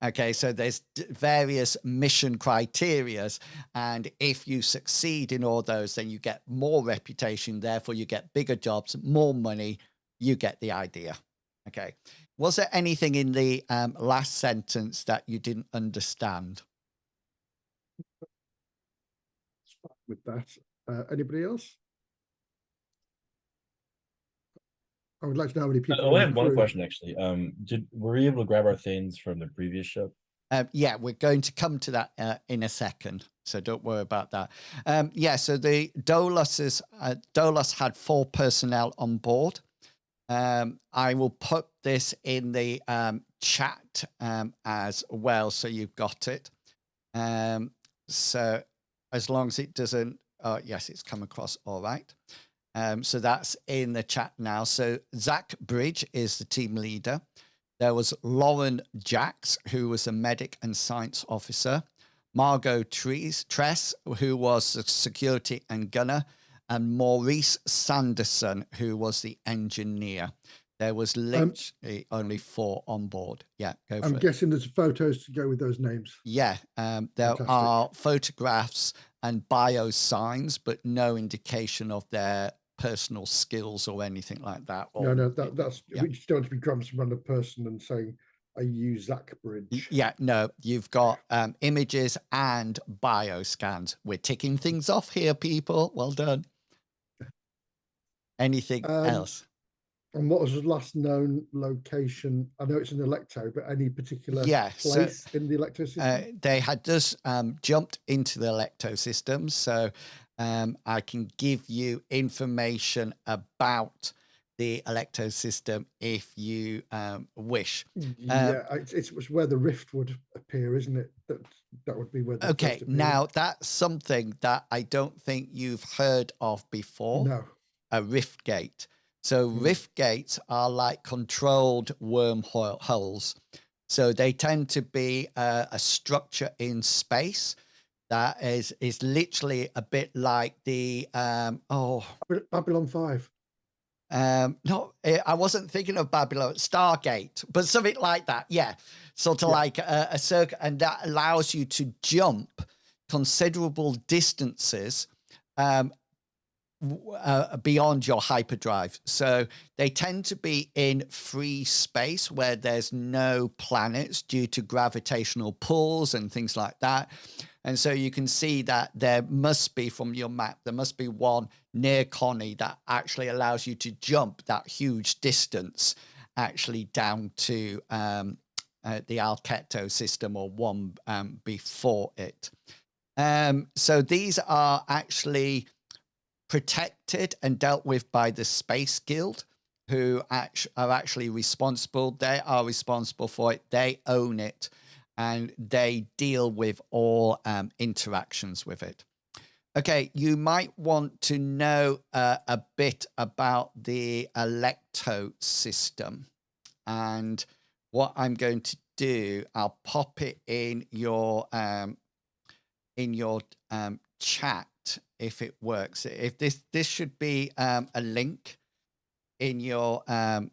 Okay, so there's various mission criterias, and if you succeed in all those, then you get more reputation, therefore you get bigger jobs, more money, you get the idea. Okay, was there anything in the last sentence that you didn't understand? With that, anybody else? I would like to know how many people. I have one question actually. Were we able to grab our things from the previous ship? Yeah, we're going to come to that in a second, so don't worry about that. Yeah, so the Dolos had 4 personnel on board. I will put this in the chat as well, so you've got it. So as long as it doesn't, yes, it's come across all right. So that's in the chat now. So Zach Bridge is the team leader. There was Lauren Jacks, who was a medic and science officer. Margot Tress, who was the security and gunner. And Maurice Sanderson, who was the engineer. There was literally only 4 on board. Yeah, go for it. I'm guessing there's photos to go with those names. Yeah, there are photographs and bio signs, but no indication of their personal skills or anything like that. No, that's we just don't want to be grabbing some random person and saying, I use Zach Bridge. Yeah, no, you've got images and bio scans. We're ticking things off here, people. Well done. Anything else? And what was the last known location? I know it's in Alecto, but any particular place in the Alecto system? They had just jumped into the Alecto system, so I can give you information about the Alecto system if you wish. It's where the rift would appear, isn't it? That would be where the okay, now that's something that I don't think you've heard of before. No. A rift gate. So rift gates are like controlled wormholes. So they tend to be a structure in space that is literally a bit like the Babylon 5. No, I wasn't thinking of Babylon, Stargate, but something like that. Yeah, sort of like a circle, and that allows you to jump considerable distances beyond your hyperdrive. So they tend to be in free space where there's no planets due to gravitational pulls and things like that. And so you can see that there must be, from your map, there must be one near Connie that actually allows you to jump that huge distance actually down to the Alecto system, or one before it. So these are actually protected and dealt with by the Space Guild, who are actually responsible. They are responsible for it. They own it, and they deal with all interactions with it. Okay, you might want to know a bit about the Alecto system. And what I'm going to do, I'll pop it in your chat if it works. If this should be a link in your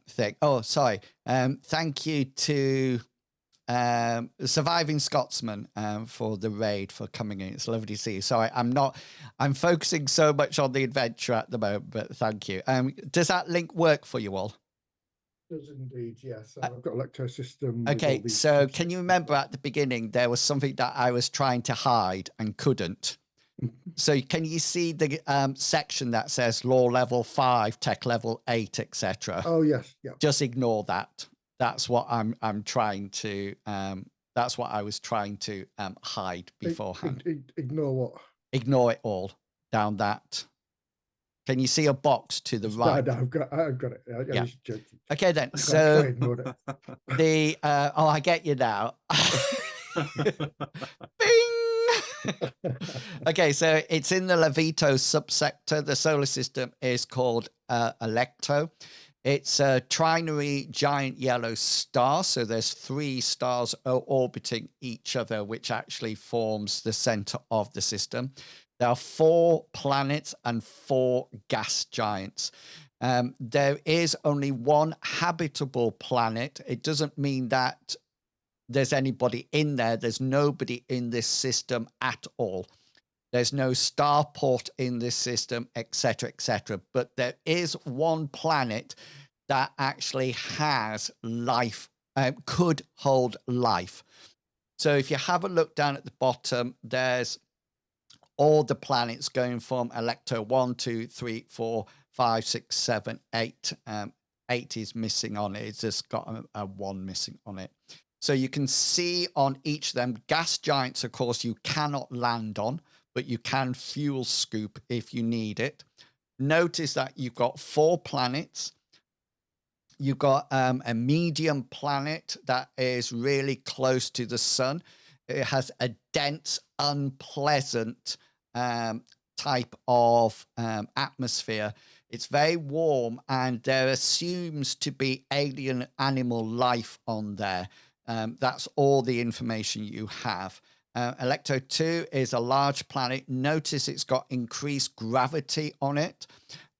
thing. Oh, sorry. Thank you to Surviving Scotsman for the raid, for coming in. It's lovely to see you. Sorry, I'm focusing so much on the adventure at the moment, but thank you. Does that link work for you all? Does indeed, yes. I've got Alecto system. Okay, so can you remember at the beginning there was something that I was trying to hide and couldn't? So can you see the section that says law level 5, tech level 8, etc.? Oh yes, yeah. Just ignore that. That's what I'm trying to. That's what I was trying to hide beforehand. Ignore what? Ignore it all down that. Can you see a box to the right? No, I've got it. I was joking. Okay then. I So ignored it. the I get you now. Bing. Okay, so it's in the Levito subsector. The solar system is called Alecto. It's a trinary giant yellow star. So there's 3 stars orbiting each other, which actually forms the center of the system. There are 4 planets and 4 gas giants. There is only 1 habitable planet. It doesn't mean that there's anybody in there. There's nobody in this system at all. There's no starport in this system, etc., etc. But there is 1 planet that actually has life, could hold life. So if you have a look down at the bottom, there's all the planets going from Alecto 1, 2, 3, 4, 5, 6, 7, 8. 8 is missing on it. It's just got a 1 missing on it. So you can see on each of them, gas giants, of course, you cannot land on, but you can fuel scoop if you need it. Notice that you've got 4 planets. You've got a medium planet that is really close to the sun. It has a dense, unpleasant type of atmosphere. It's very warm, and there assumes to be alien animal life on there. That's all the information you have. Alecto 2 is a large planet. Notice it's got increased gravity on it.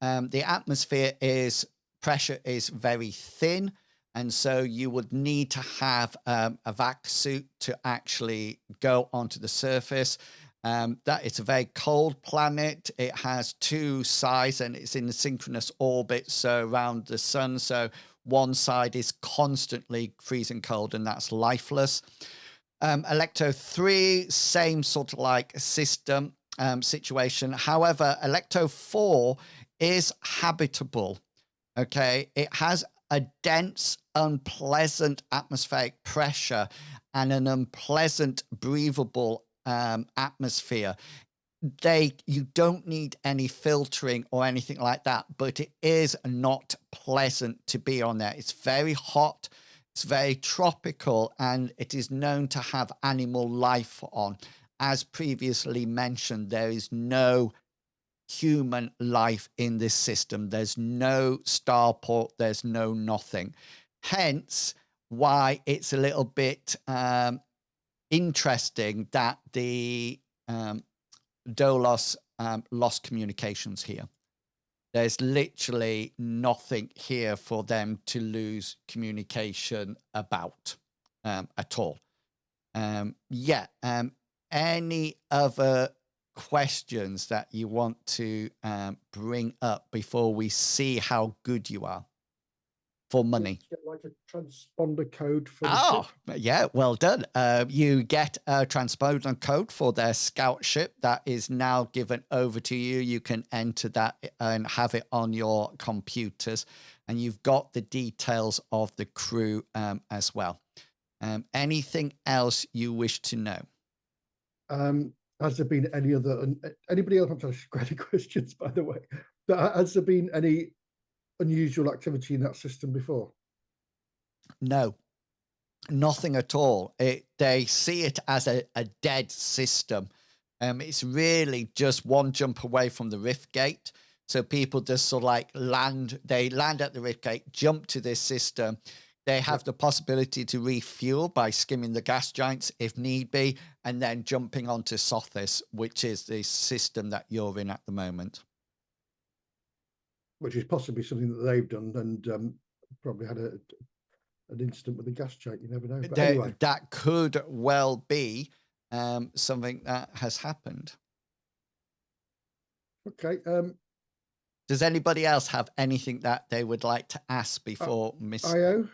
The atmosphere pressure is very thin, and so you would need to have a vac suit to actually go onto the surface. That it's a very cold planet. It has 2 sides, and it's in a synchronous orbit, so around the sun. So one side is constantly freezing cold, and that's lifeless. Alecto 3, same sort of like system situation. However, Alecto 4 is habitable. Okay, it has a dense, unpleasant atmospheric pressure and an unpleasant, breathable atmosphere. You don't need any filtering or anything like that, but it is not pleasant to be on there. It's very hot, it's very tropical, and it is known to have animal life on. As previously mentioned, there is no human life in this system. There's no starport, there's no nothing. Hence why it's a little bit interesting that the Dolos lost communications here. There's literally nothing here for them to lose communication about at all. Any other questions that you want to bring up before we see how good you are for money? Get like a transponder code for the ship. Yeah, well done. You get a transponder code for their scout ship that is now given over to you. You can enter that and have it on your computers, and you've got the details of the crew as well. Anything else you wish to know? Has there been anybody else? I'm trying to ask any questions, by the way. But has there been any unusual activity in that system before? No, nothing at all. They see it as a dead system. It's really just one jump away from the rift gate. So people just sort of like land at the rift gate, jump to this system. They have the possibility to refuel by skimming the gas giants if need be, and then jumping onto Sothis, which is the system that you're in at the moment. Which is possibly something that they've done, and probably had an incident with the gas giant. You never know. But anyway, that could well be something that has happened. Okay. Does anybody else have anything that they would like to ask before Miss IO?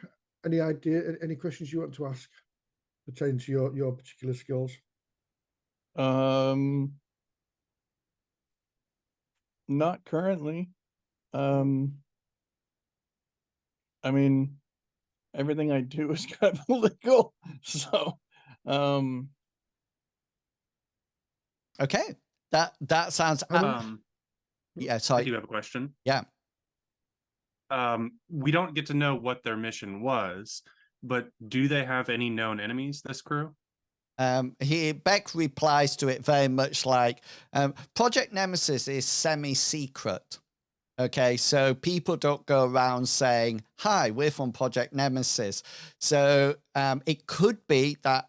Any idea? Any questions you want to ask pertaining to your particular skills? Not currently. I mean, everything I do is kind of illegal. So, okay. That sounds yeah, sorry. I do have a question. Yeah. We don't get to know what their mission was, but do they have any known enemies, this crew? Beck replies to it very much like Project Nemesis is semi-secret. Okay, so people don't go around saying, "Hi, we're from Project Nemesis." So it could be that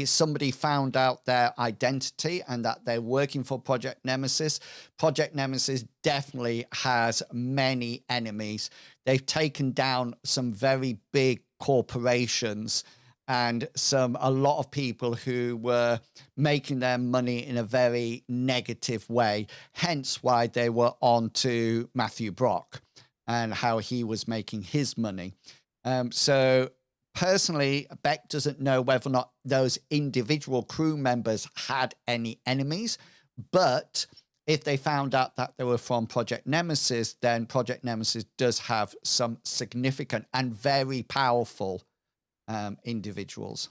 somebody found out their identity and that they're working for Project Nemesis. Project Nemesis definitely has many enemies. They've taken down some very big corporations and a lot of people who were making their money in a very negative way, hence why they were on to Matthew Brock and how he was making his money. So personally, Beck doesn't know whether or not those individual crew members had any enemies, but if they found out that they were from Project Nemesis, then Project Nemesis does have some significant and very powerful individuals.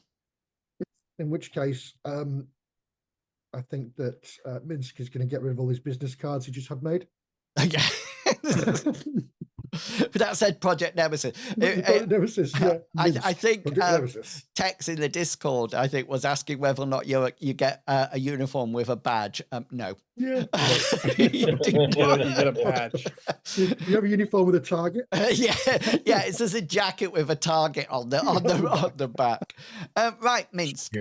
In which case, I think that Minsk is going to get rid of all his business cards he just had made. Yeah. But that said Project Nemesis. Nemesis, yeah. I think Nemesis. Tex in the Discord, I think, was asking whether or not you get a uniform with a badge. No. Yeah. You get a badge. You have a uniform with a target? Yeah. It's just a jacket with a target on the back. Right, Minsk.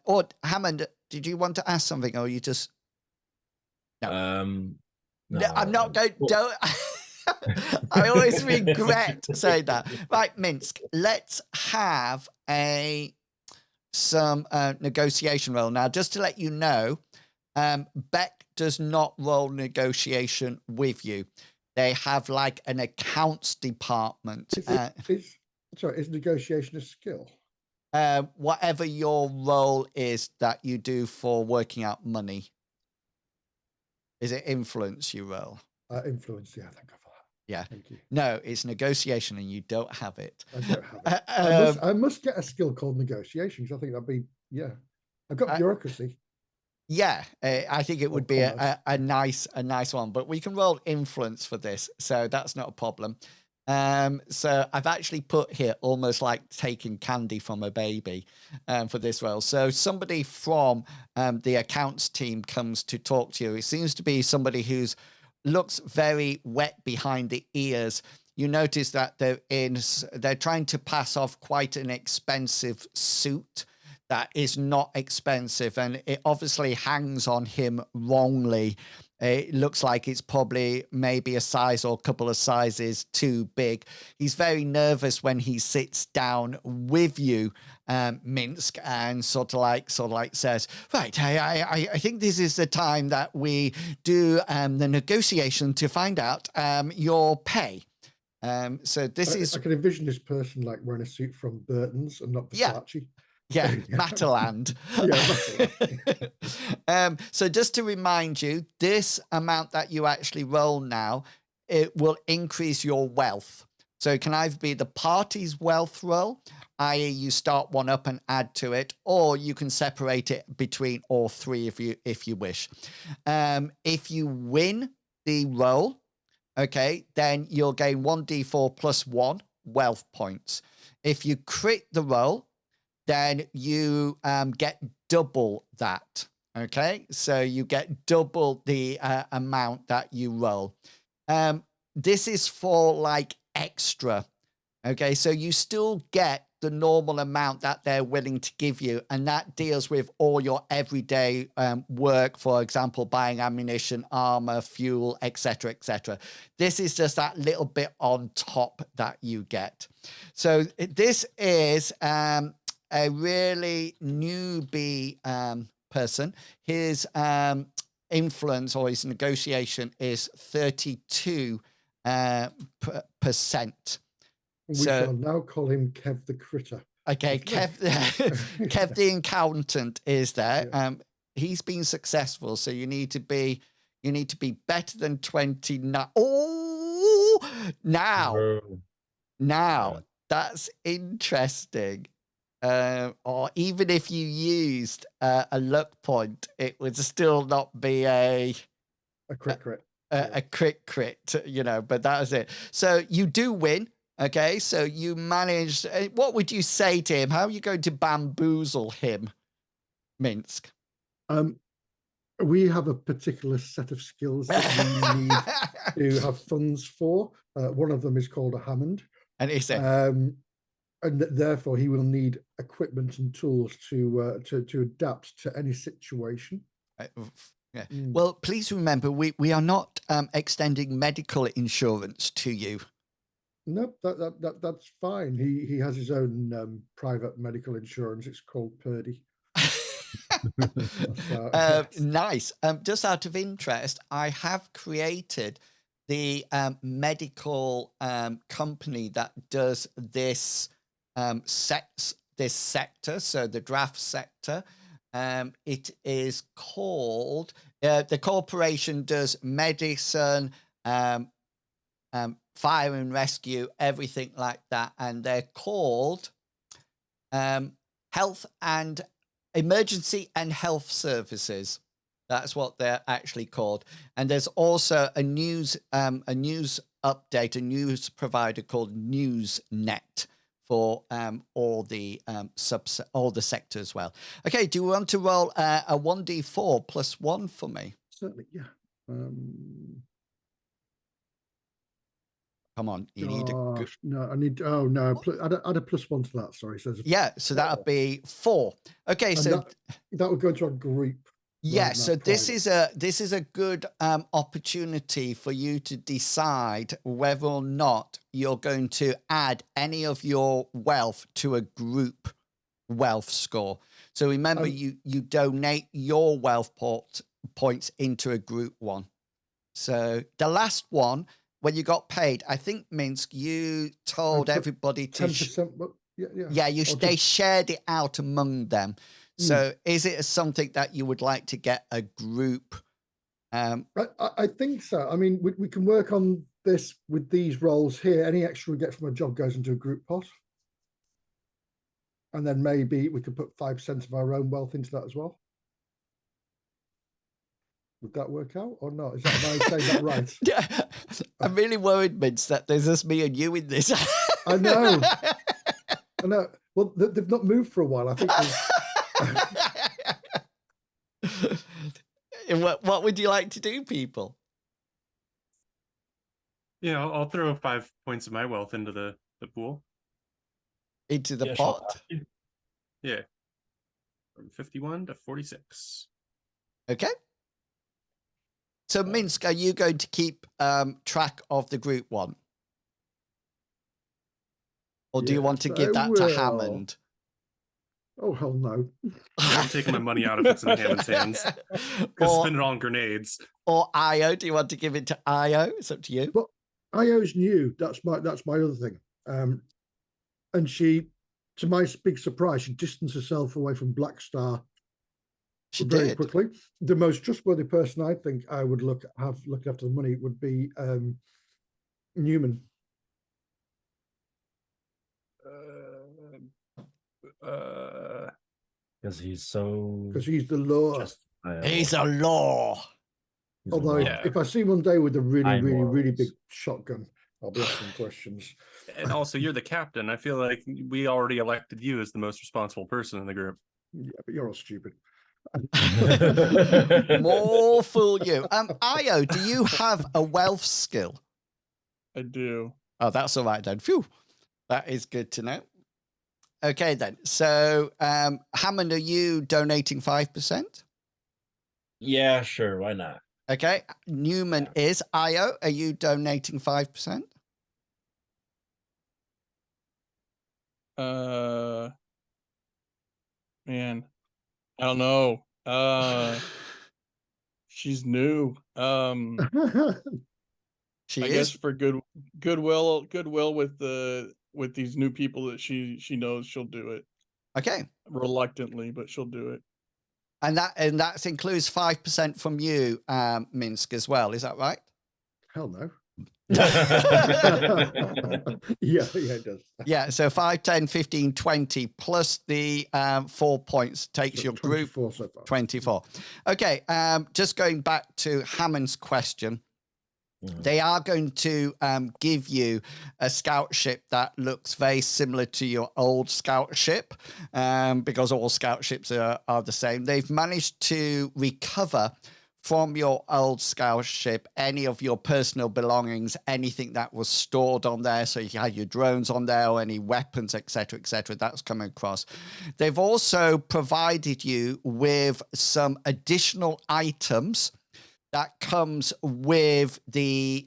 Or Hammond, did you want to ask something, or you just? No. No, I'm not going. Don't. I always regret saying that. Right, Minsk. Let's have some negotiation roll now. Just to let you know, Beck does not roll negotiation with you. They have like an accounts department. Is negotiation a skill? Whatever your role is that you do for working out money. Is it influence you roll? Influence, yeah, thank God for that. Yeah. Thank you. No, it's negotiation and you don't have it. I don't have it. I must get a skill called negotiation, because I think that'd be, yeah. I've got bureaucracy. Yeah, I think it would be a nice one, but we can roll influence for this, so that's not a problem. So I've actually put here almost like taking candy from a baby for this role. So somebody from the accounts team comes to talk to you. It seems to be somebody who's looks very wet behind the ears. You notice that they're trying to pass off quite an expensive suit that is not expensive, and it obviously hangs on him wrongly. It looks like it's probably maybe a size or a couple of sizes too big. He's very nervous when he sits down with you, Minsk, and sort of like says, right, I think this is the time that we do the negotiation to find out your pay. So this is... I can envision this person like wearing a suit from Burton's and not Versace. Yeah, Mataland. So just to remind you, this amount that you actually roll now, it will increase your wealth. So it can either be the party's wealth roll, i.e. you start one up and add to it, or you can separate it between all three if you wish. If you win the roll, okay, then you'll gain 1d4 plus 1 wealth points. If you crit the roll, then you get double that, okay? So you get double the amount that you roll. This is for like extra, okay? So you still get the normal amount that they're willing to give you, and that deals with all your everyday work, for example, buying ammunition, armor, fuel, etc., etc. This is just that little bit on top that you get. So this is... a really newbie person. His influence or his negotiation is 32%. We shall now call him Kev the Critter. Okay, Kev the Accountant is there. Yeah. He's been successful, so you need to be better than 29. Oh, now that's interesting. Or even if you used a luck point, it would still not be a crit. A crit, you know, but that was it. So you do win. Okay, so you managed. What would you say to him? How are you going to bamboozle him, Minsk? We have a particular set of skills that we need to have funds for. One of them is called a Hammond. And he said, and therefore he will need equipment and tools to adapt to any situation. Yeah. Well, please remember, we are not extending medical insurance to you. Nope, that's fine. He has his own private medical insurance. It's called Purdy. Nice. Just out of interest, I have created the medical company that does this this sector, so the draft sector. It is called, the corporation does medicine, fire and rescue, everything like that. And they're called Health and Emergency and Health Services. That's what they're actually called. And there's also a news update, a news provider called Newsnet for all the sectors as well. Okay, do you want to roll a 1d4 plus 1 for me? Certainly, yeah. Come on, you need a no. I need. Oh no, add a +1 to that. Sorry, says yeah. So that would be 4. Okay, and so that would go into a group. yeah. So this is a good opportunity for you to decide whether or not you're going to add any of your wealth to a group wealth score. So remember, you donate your wealth points into a group one. So the last one, when you got paid, I think, Minsk, you told everybody to 10%. They shared it out among them. So is it something that you would like to get a group? I think so. I mean, we can work on this with these roles here. Any extra we get from a job goes into a group pot. And then maybe we could put 5% of our own wealth into that as well. Would that work out or not? Am I saying that right? Yeah, I'm really worried, Mince, that there's just me and you in this. I know. Well, they've not moved for a while. I think. What would you like to do, people? Yeah, I'll throw 5 points of my wealth into the pool. Into the pot? Sure. Yeah. From 51 to 46. Okay. So, Minsk, are you going to keep track of the group one? Or do you want to give that to Hammond? Oh, hell no. I'm taking my money out if it's in Hammond's hands. Because spend it all on grenades. Or Io, do you want to give it to Io? It's up to you. But Io's new. That's my other thing. And she, to my big surprise, she distanced herself away from Black Star very quickly. The most trustworthy person I think I would look after the money would be Newman. Because he's the law. He's a law. Although if I see one day with a really big shotgun, I'll be asking questions. And also, you're the captain. I feel like we already elected you as the most responsible person in the group. Yeah, but you're all stupid. More fool you. Io, do you have a wealth skill? I do. Oh, that's all right then. Phew. That is good to know. Okay then. So, Hammond, are you donating 5%? Yeah, sure. Why not? Okay. Newman is. Io, are you donating 5%? Man, I don't know. She's new. She I guess for goodwill with these new people that she knows, she'll do it. Okay. Reluctantly, but she'll do it. And that includes 5% from you, Minsk, as well. Is that right? Hell no. Yeah, it does. Yeah, so 5, 10, 15, 20 plus the 4 points takes your group 24 so far. 24. Okay, just going back to Hammond's question. They are going to give you a scout ship that looks very similar to your old scout ship, because all scout ships are the same. They've managed to recover from your old scout ship, any of your personal belongings, anything that was stored on there. So you had your drones on there or any weapons, etc., that's coming across. They've also provided you with some additional items that comes with the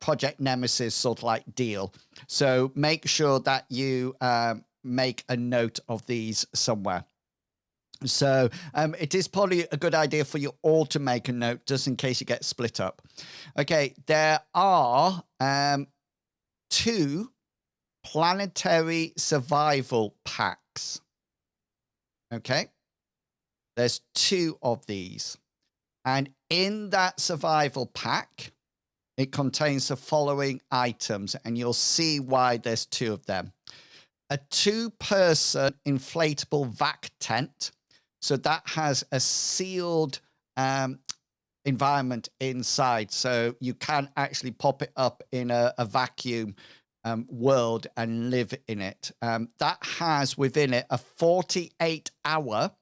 Project Nemesis sort of like deal. So make sure that you make a note of these somewhere. So it is probably a good idea for you all to make a note just in case you get split up. Okay, there are 2 planetary survival packs. Okay, there's 2 of these. And in that survival pack, it contains the following items, and you'll see why there's 2 of them. A 2-person inflatable vac tent. So that has a sealed environment inside. So you can actually pop it up in a vacuum world and live in it. That has within it a 48-hour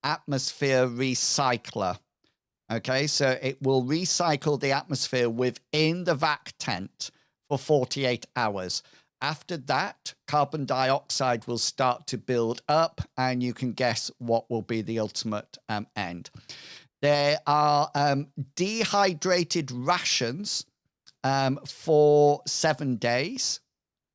atmosphere recycler. Okay, so it will recycle the atmosphere within the vac tent for 48 hours. After that, carbon dioxide will start to build up, and you can guess what will be the ultimate end. There are dehydrated rations for 7 days,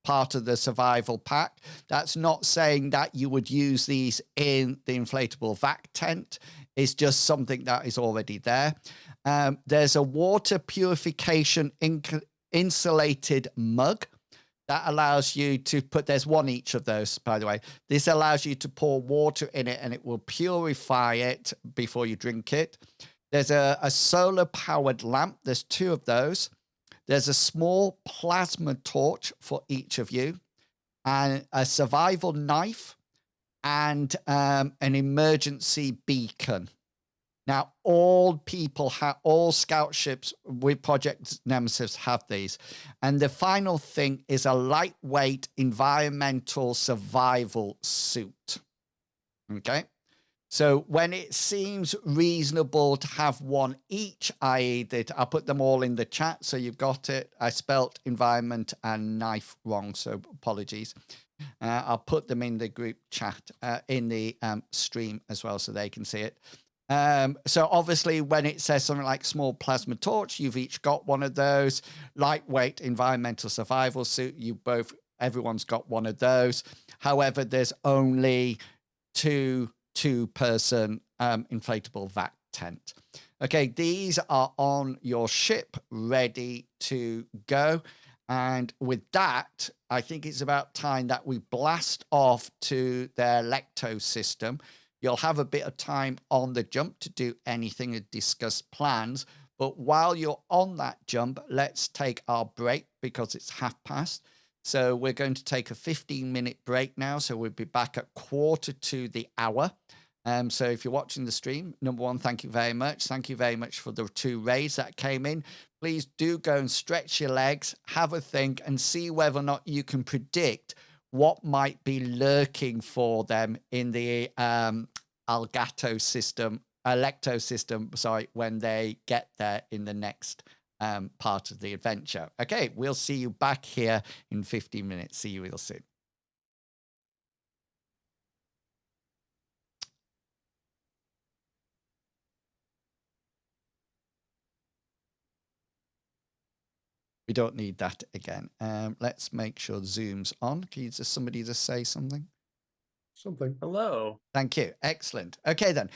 part of the survival pack. That's not saying that you would use these in the inflatable vac tent. It's just something that is already there. There's a water purification insulated mug that allows you to put, there's 1 each of those, by the way. This allows you to pour water in it and it will purify it before you drink it. There's a solar powered lamp. There's 2 of those. There's a small plasma torch for each of you, and a survival knife, and an emergency beacon. Now, all scout ships with Project Nemesis have these. And the final thing is a lightweight environmental survival suit. Okay? So when it seems reasonable to have 1 each, i.e. that I'll put them all in the chat so you've got it. I spelt environment and knife wrong, so apologies. I'll put them in the group chat, in the stream as well so they can see it. So obviously when it says something like small plasma torch, you've each got 1 of those. Lightweight environmental survival suit, everyone's got 1 of those. However, there's only 2-person inflatable vac tent. Okay, these are on your ship, ready to go. And with that, I think it's about time that we blast off to their Alecto system. You'll have a bit of time on the jump to do anything and discuss plans. But while you're on that jump, let's take our break because it's past. So we're going to take a 15-minute break now. So we'll be back at 1:45. So if you're watching the stream, number 1, thank you very much. Thank you very much for the 2 raids that came in. Please do go and stretch your legs, have a think, and see whether or not you can predict what might be lurking for them in the Alecto system, when they get there in the next part of the adventure. Okay, we'll see you back here in 15 minutes. See you real soon. We don't need that again. Let's make sure Zoom's on. Can you somebody just say something? Hello. Thank you. Excellent. Okay then.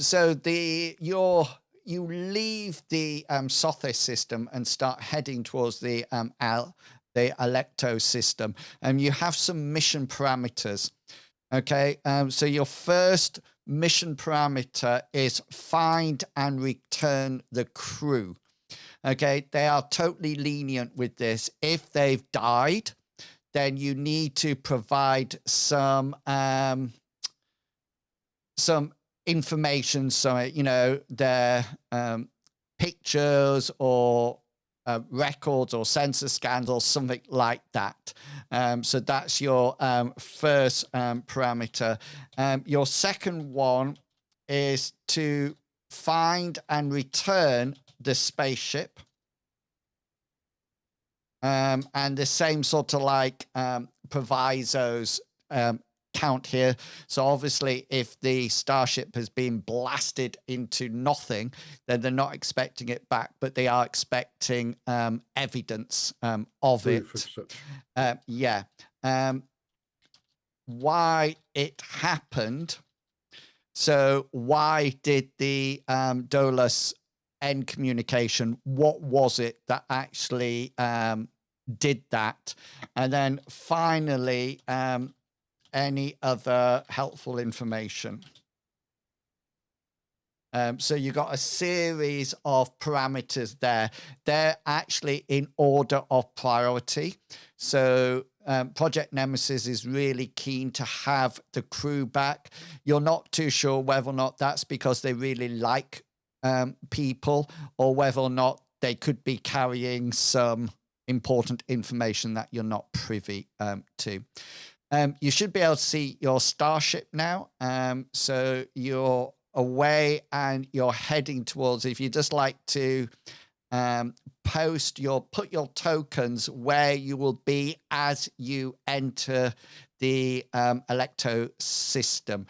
So you leave the Sothis system and start heading towards the Alecto system. You have some mission parameters. Okay. So your first mission parameter is find and return the crew. Okay, they are totally lenient with this. If they've died, then you need to provide some information, so their pictures or records or sensor scans or something like that. So that's your first parameter. Your second one is to find and return the spaceship. And the same sort of like provisos count here. So obviously, if the starship has been blasted into nothing, then they're not expecting it back, but they are expecting evidence of Proof it. of such. Yeah. Why it happened. So why did the Dolus end communication? What was it that actually did that? And then finally, any other helpful information? So you got a series of parameters there. They're actually in order of priority. So Project Nemesis is really keen to have the crew back. You're not too sure whether or not that's because they really like people, or whether or not they could be carrying some important information that you're not privy to. You should be able to see your starship now. So you're away and you're heading towards, if you just like to put your tokens where you will be as you enter the Alecto system.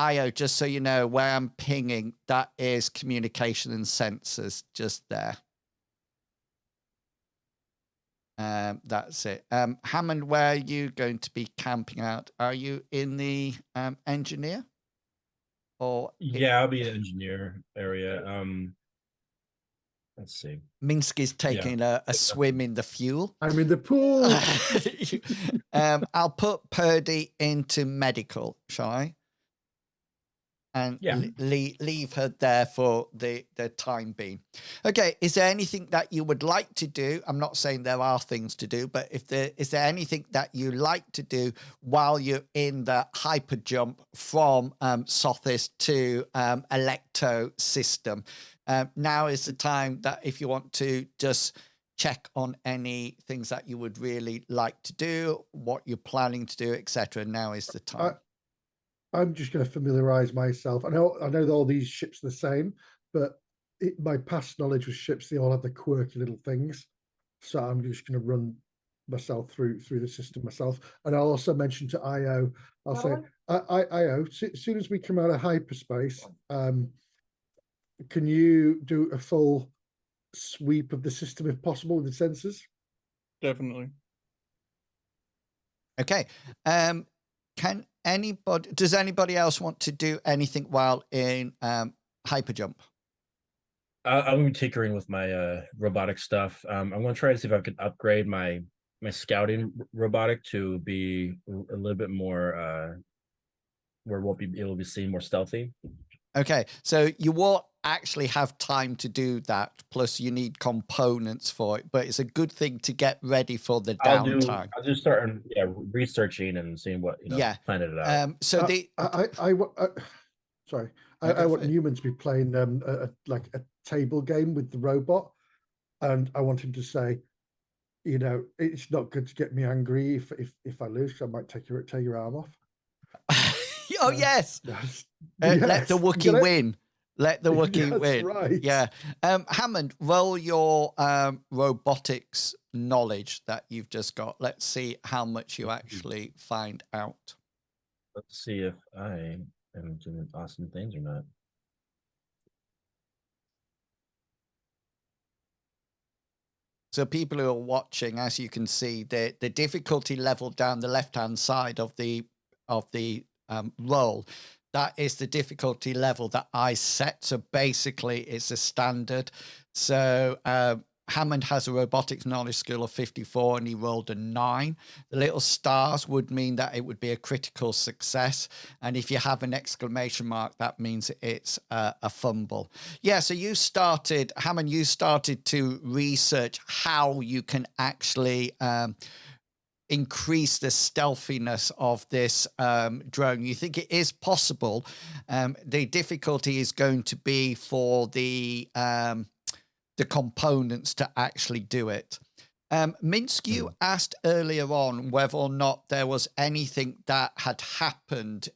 Io, just so you know, where I'm pinging, that is communication and sensors just there. That's it. Hammond, where are you going to be camping out? Are you in the engineer? Or yeah, I'll be an engineer area. Let's see. Minsk is taking a swim in the fuel. I'm in the pool. I'll put Purdy into medical, shall I? And leave her there for the time being. Okay, is there anything that you would like to do? I'm not saying there are things to do, but is there anything that you like to do while you're in the hyper jump from Sothis to Alecto system? Now is the time that if you want to just check on any things that you would really like to do, what you're planning to do, etc. Now is the time. I'm just going to familiarize myself. I know that all these ships are the same, but my past knowledge with ships, they all have the quirky little things. So I'm just going to run myself through the system myself. And I'll also mention to Io, I'll say, Io, as soon as we come out of hyperspace, can you do a full sweep of the system if possible with the sensors? Definitely. Okay. Does anybody else want to do anything while in hyperjump? I'm gonna be tinkering with my robotic stuff. I'm gonna try to see if I can upgrade my scouting robotic to be a little bit more where we'll be able to be seen more stealthy. Okay, so you won't actually have time to do that. Plus, you need components for it, but it's a good thing to get ready for the downtime. I'll just start researching and seeing what planning it out. So I want Newman to be playing like a table game with the robot, and I want him to say, it's not good to get me angry if I lose, so I might take your arm off. Oh yes. Let the Wookiee win. Let the Wookiee win. Right. Yeah. Hammond, roll your robotics knowledge that you've just got. Let's see how much you actually find out. Let's see if I am doing awesome things or not. So people who are watching, as you can see, the difficulty level down the left-hand side of the roll, that is the difficulty level that I set. So basically it's a standard. So Hammond has a robotics knowledge skill of 54 and he rolled a 9. The little stars would mean that it would be a critical success. And if you have an exclamation mark, that means it's a fumble. Yeah, so Hammond, you started to research how you can actually increase the stealthiness of this drone. You think it is possible. The difficulty is going to be for the components to actually do it. Minsk, you asked earlier on whether or not there was anything that had happened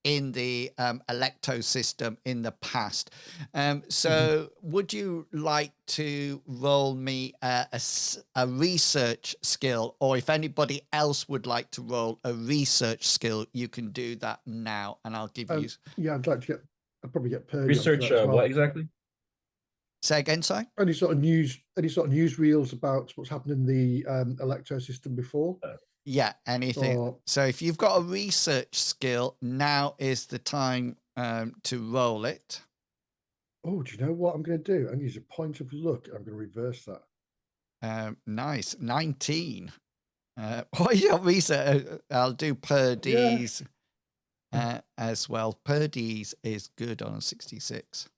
in the Alecto system in the past. So would you like to roll me a research skill, or if anybody else would like to roll a research skill, you can do that now, and I'll give you... Yeah, I'd probably get Purdy Research onto that as well. what exactly? Say again, sorry? Any sort of news reels about what's happened in the Alecto system before? Yeah, anything. Or, so if you've got a research skill, now is the time to roll it. oh, do you know what I'm going to do? I'm going to use a point of luck. I'm going to reverse that. Nice. 19. What is your research? I'll do Purdy's as well. Purdy's is good on a 66.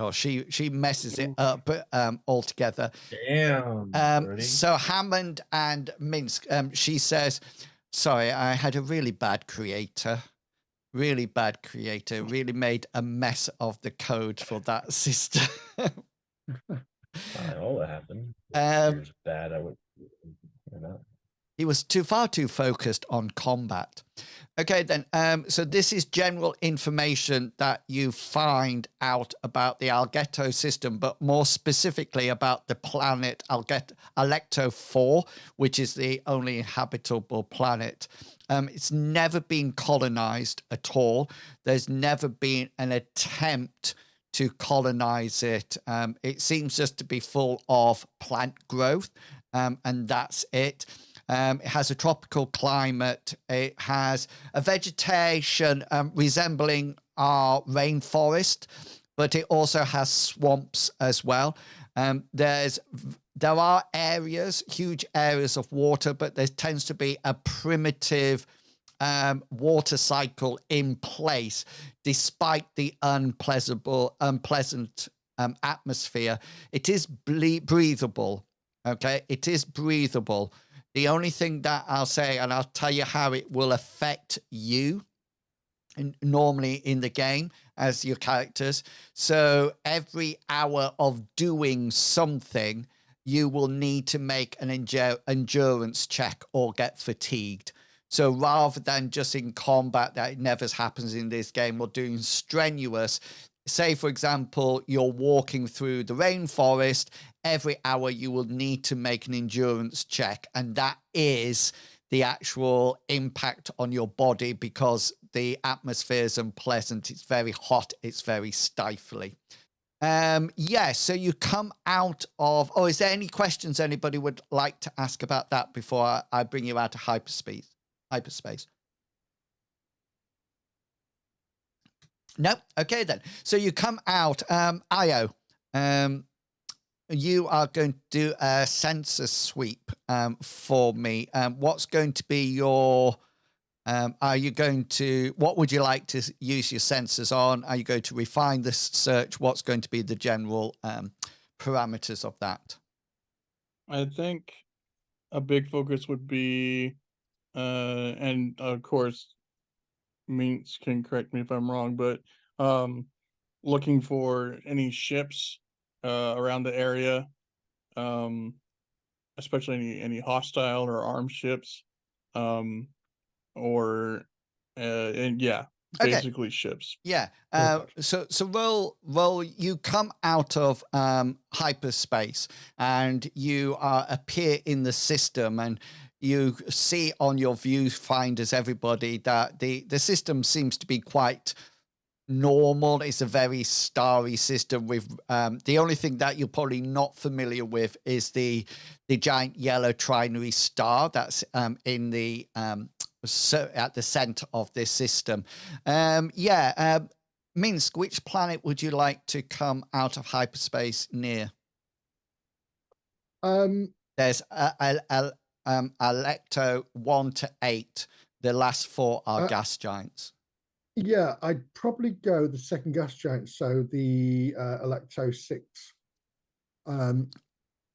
Oh, she messes it up altogether. Damn. So Hammond and Minsk, she says, sorry, I had a really bad creator. Really bad creator. Really made a mess of the code for that system. All that happened. It's bad. I would. He was far too focused on combat. Okay, then. So this is general information that you find out about the Alecto system, but more specifically about the planet Alecto 4, which is the only habitable planet. It's never been colonized at all. There's never been an attempt to colonize it. It seems just to be full of plant growth, and that's it. It has a tropical climate. It has a vegetation resembling our rainforest, but it also has swamps as well. There are areas, huge areas of water, but there tends to be a primitive water cycle in place, despite the unpleasant atmosphere. It is breathable. Okay, it is breathable. The only thing that I'll say, and I'll tell you how it will affect you normally in the game as your characters. So every hour of doing something, you will need to make an endurance check or get fatigued. So rather than just in combat, that never happens in this game, or doing strenuous, say, for example, you're walking through the rainforest, every hour you will need to make an endurance check. And that is the actual impact on your body, because the atmosphere is unpleasant. It's very hot. It's very stifling. So you come out of... Oh, is there any questions anybody would like to ask about that before I bring you out of hyperspace? No? Okay, then. So you come out. Io, you are going to do a sensor sweep for me. What's going to be your... what would you like to use your sensors on? Are you going to refine this search? What's going to be the general parameters of that? I think a big focus would be, and of course, Minx can correct me if I'm wrong, but looking for any ships around the area, especially any hostile or armed ships, or and yeah, basically okay. Ships. Yeah. So roll. You come out of hyperspace, and you appear in the system, and you see on your viewfinders, everybody, that the system seems to be quite normal. It's a very starry system with the only thing that you're probably not familiar with is the giant yellow trinary star that's in the at the center of this system. Minsk, which planet would you like to come out of hyperspace near? There's Alecto 1 to 8. The last 4 are gas giants. Yeah, I'd probably go the second gas giant, so the Alecto 6.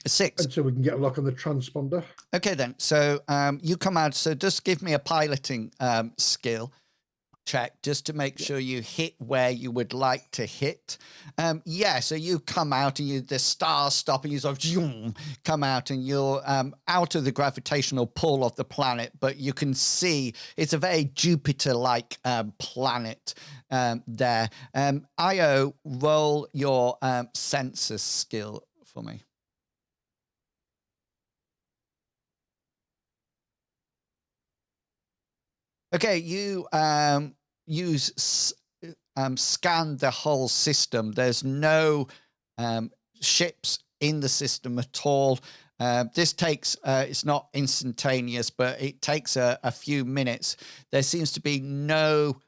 6. Until we can get a lock on the transponder. Okay, then. So you come out. So just give me a piloting skill. check just to make sure you hit where you would like to hit. So you come out and the stars stop and you sort of zoom, come out and you're out of the gravitational pull of the planet, but you can see it's a very Jupiter-like planet there. Io, roll your census skill for me. Okay, you scan the whole system. There's no ships in the system at all. This takes, it's not instantaneous, but it takes a few minutes. There seems to be no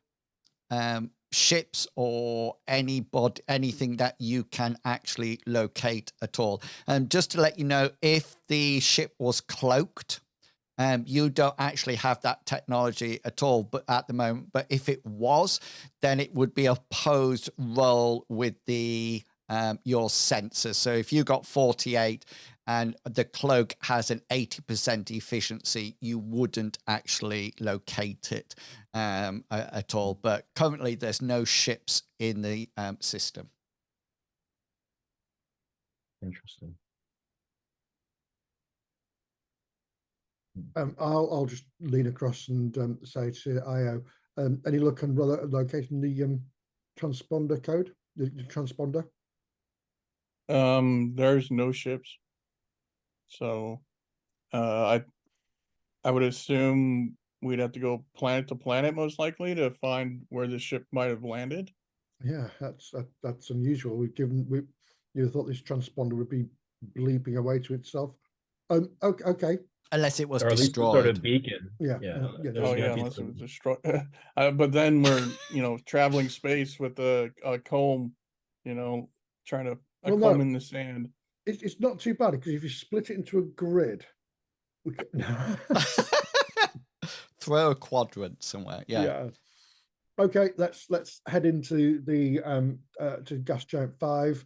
ships or anything that you can actually locate at all. Just to let you know, if the ship was cloaked, you don't actually have that technology at all, but at the moment. But if it was, then it would be a opposed roll with the your sensors. So if you got 48 and the cloak has an 80% efficiency, you wouldn't actually locate it at all. But currently, there's no ships in the system. Interesting. I'll just lean across and say to Io, any look on locating the transponder code, the transponder? There's no ships, so I would assume we'd have to go planet to planet most likely to find where the ship might have landed. Yeah, that's unusual. You thought this transponder would be bleeping away to itself. Okay. Unless it was or at least destroyed. some sort of beacon. Yeah. Unless it was destroyed. But then we're traveling space with a comb, trying to comb in the sand. It's not too bad because if you split it into a grid, we could... throw a quadrant somewhere. Yeah. Okay, let's head into the to gas giant 5.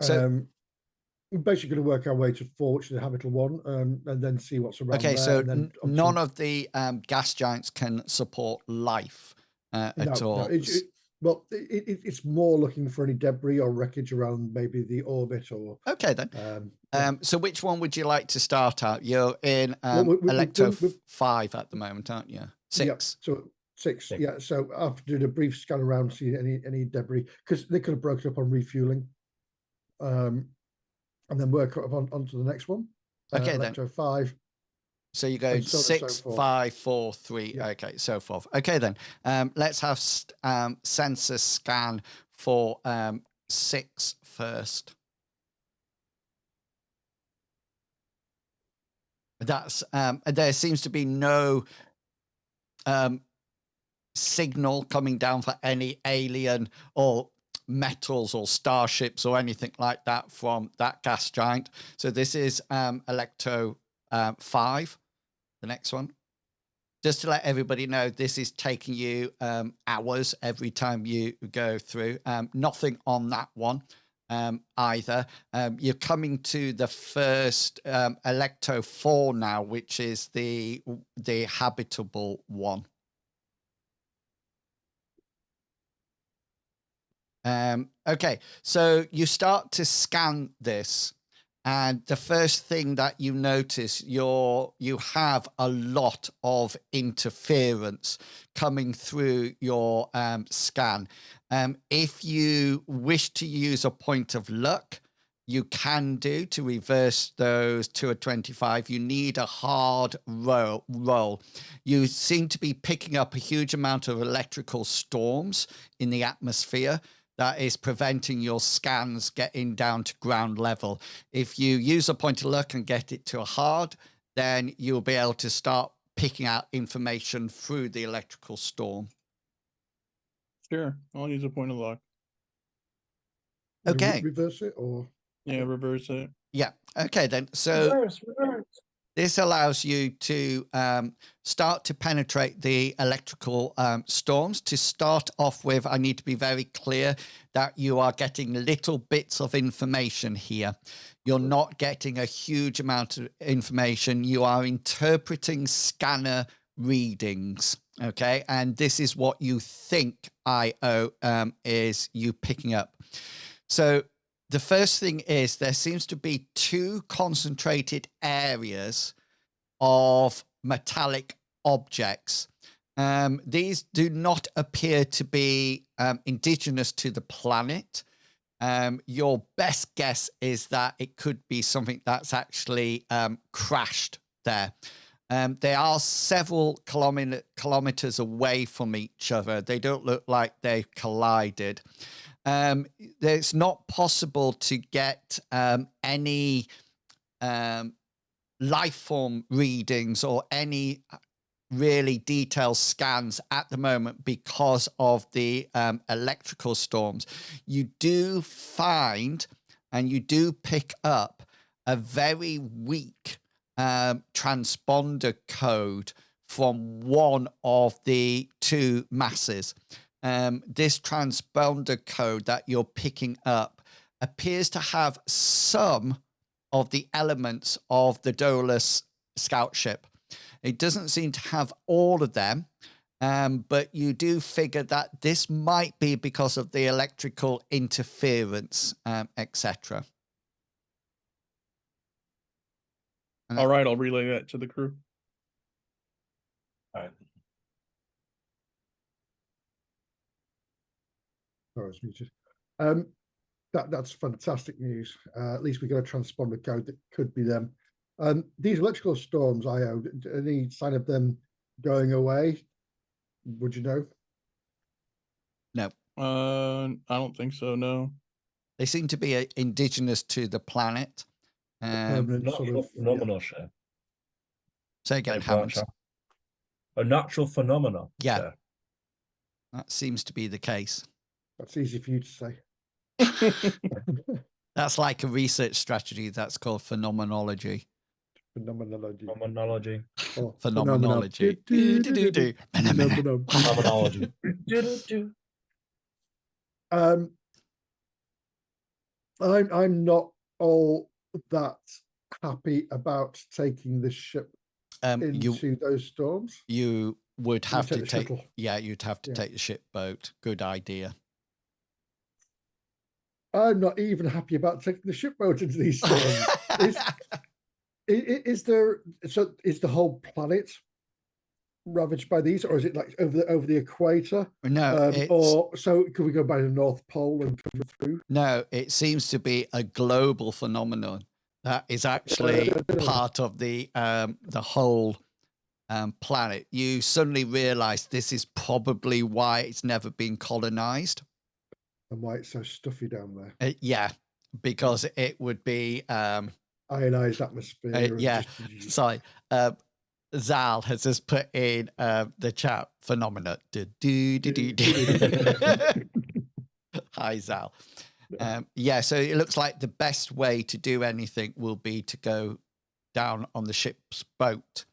So we're basically going to work our way to 4, which is the habitable one, and then see what's around there. Okay, so and then none of the gas giants can support life at all. No, it's more looking for any debris or wreckage around maybe the orbit or. Okay then. So which one would you like to start at? You're in Alecto 5 at the moment, aren't you? 6. Yeah, so 6. Yeah. So after doing a brief scan around, see any debris, because they could have broken up on refueling. And then work up onto the next one. Okay, Alecto then. 5. So you go 6, 5, 4, 3. Yeah. Okay, so forth. Okay, then. Let's have sensor scan for 6 first. That's there seems to be no signal coming down for any alien or metals or starships or anything like that from that gas giant. So this is Alecto 5, the next one. Just to let everybody know, this is taking you hours every time you go through. Nothing on that one either. You're coming to the first Alecto 4 now, which is the habitable one. Okay, so you start to scan this, and the first thing that you notice, you have a lot of interference coming through your scan. If you wish to use a point of luck, you can do to reverse those to a 25. You need a hard roll. You seem to be picking up a huge amount of electrical storms in the atmosphere that is preventing your scans getting down to ground level. If you use a point of luck and get it to a hard, then you'll be able to start picking out information through the electrical storm. Sure, I'll use a point of luck. Okay. Reverse it or? Yeah, reverse it. Yeah. Okay, then. So reverse. This allows you to start to penetrate the electrical storms. To start off with, I need to be very clear that you are getting little bits of information here. You're not getting a huge amount of information. You are interpreting scanner readings Okay, and this is what you think IO is you picking up. So the first thing is there seems to be 2 concentrated areas of metallic objects. These do not appear to be indigenous to the planet. Your best guess is that it could be something that's actually crashed there. They are several kilometers away from each other. They don't look like they collided. It's not possible to get any life form readings or any really detailed scans at the moment because of the electrical storms. You do find and you do pick up a very weak transponder code from one of the 2 masses. This transponder code that you're picking up appears to have some of the elements of the Dolus scout ship. It doesn't seem to have all of them, but you do figure that this might be because of the electrical interference, etc. All right, I'll relay that to the crew. All right. Sorry, I was muted. That's fantastic news. At least we got a transponder code that could be them. These electrical storms, IO, any sign of them going away? Would you know? No. I don't think so, no. They seem to be indigenous to the planet. Permanent sort of phenomenal, sir. Say again, Hammond. A natural phenomenon. Yeah. Sir. That seems to be the case. That's easy for you to say. That's like a research strategy that's called phenomenology. Phenomenology. Oh, Phenomenology. Phenomenology. I'm not all that happy about taking the ship into those storms. You would have to take, shuttle. you'd have to take the ship boat. Good idea. I'm not even happy about taking the ship boat into these storms. Is the whole planet ravaged by these, or is it like over the equator? No, or so could we go by the North Pole and come through? No, it seems to be a global phenomenon that is actually part of the whole planet. You suddenly realize this is probably why it's never been colonized. And why it's so stuffy down there. Yeah, because it would be ionized atmosphere. Sorry. Zal has just put in the chat phenomena. Hi, Zal. So it looks like the best way to do anything will be to go down on the ship's boat.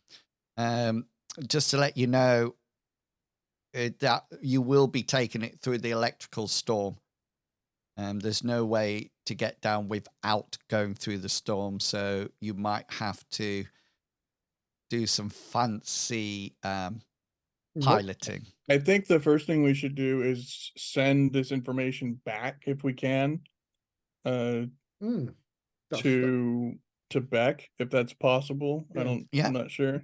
Just to let you know that you will be taking it through the electrical storm. There's no way to get down without going through the storm, so you might have to do some fancy piloting. I think the first thing we should do is send this information back if we can to Beck, if that's possible. I'm not sure.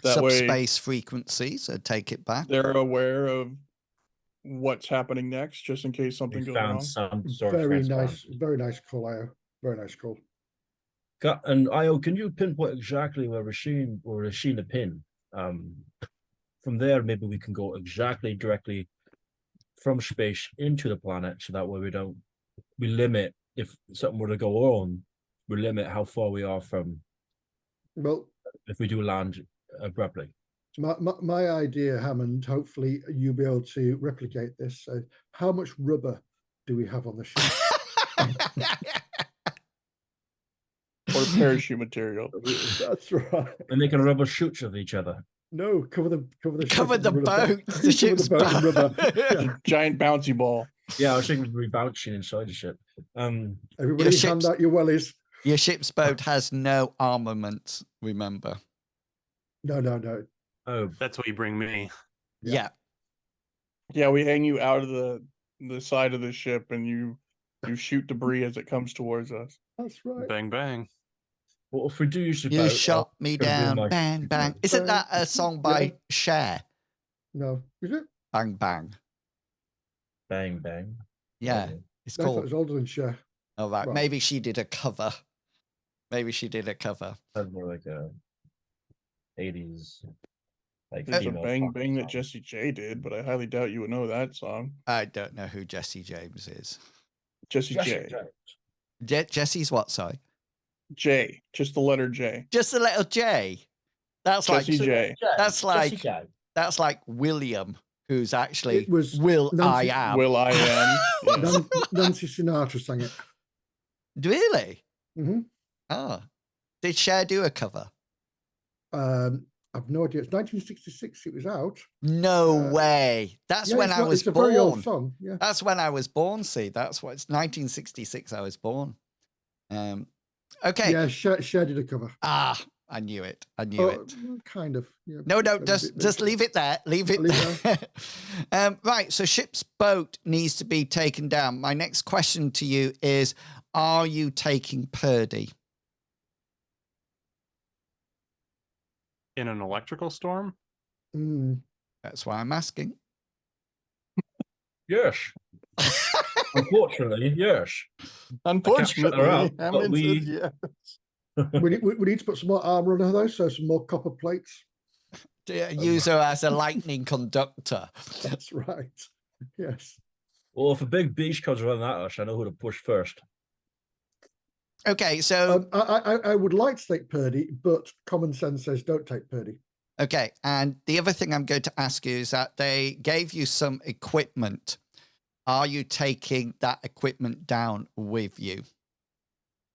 That Subspace frequencies, take it back. They're aware of what's happening next, just in case something goes wrong. Some sort very of nice call, IO. Very nice call. And IO, can you pinpoint exactly where Rasheen pin? From there, maybe we can go directly from space into the planet, so that way we limit, if something were to go wrong, we limit how far we are from. Well, if we do land abruptly. My idea, Hammond, hopefully you'll be able to replicate this. So how much rubber do we have on the ship? Or parachute material. That's right. And they can rubber shoots of each other. No, cover the boat. The ship's boat. Rubber. Yeah. Giant bouncy ball. Yeah, I was thinking we'd be bouncing inside the ship. Everybody hand out your wellies. Your ship's boat has no armament, remember. No. Oh, that's what you bring me. Yeah. Yeah, we hang you out of the side of the ship, and you shoot debris as it comes towards us. That's right. Bang bang. Well, if we do usually You boat, shot me gonna be down, my- bang, bang. Isn't that a song by Cher? No, is it? Bang, bang. bang bang. Yeah, Oh, it's I thought it called. was older than Cher. All right, well- maybe she did a cover. Maybe she did a cover. Sounds more like a 80s like There's a female bang pop bang that song. Jessie J did, but I highly doubt you would know that song. I don't know who Jesse James is. Jessie Jesse J. Jesse's what? Sorry, J. Just the letter J. just a little J. That's like Jessie J. That's like- Jesse J. that's like William, who's actually It was Will Nancy- I Am. Will I Am. Yeah. Nancy Sinatra sang it. Really? hmm Oh, did Cher do a cover? I've no idea. It's 1966. It was out. No way. That's Yeah, when it's I not- was It's a very old born. song. Yeah. That's when I was born. See, that's what it's 1966. I was born. Okay. Yeah, Cher did a cover. Ah, I knew it. I knew it. Kind of. Yeah. No, Maybe a just bit- leave it there. Leave it Leave it there. Right. So ship's boat needs to be taken down. My next question to you is: are you taking Purdy? In an electrical storm? Mm. That's why I'm asking. Yes. Unfortunately, yes. Unfortunately, out, but Hammond we- says yes. We need to put some more armor on her though, so some more copper plates. Use her as a lightning conductor. That's right. Yes. Well, if a big beach comes around at us, I know who to push first. Okay, so I would like to take Purdy, but common sense says don't take Purdy. okay, and the other thing I'm going to ask you is that they gave you some equipment. Are you taking that equipment down with you?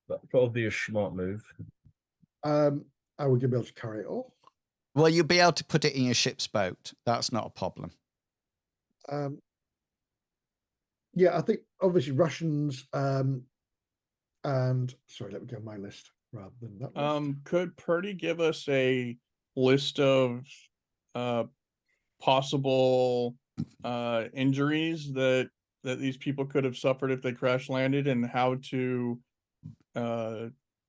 That'd probably be a smart move. I would be able to carry it all. Well, you'll be able to put it in your ship's boat. That's not a problem. Yeah, I think obviously rations. And sorry, let me go on my list rather than that. List. Could Purdy give us a list of possible injuries that these people could have suffered if they crash landed, and how to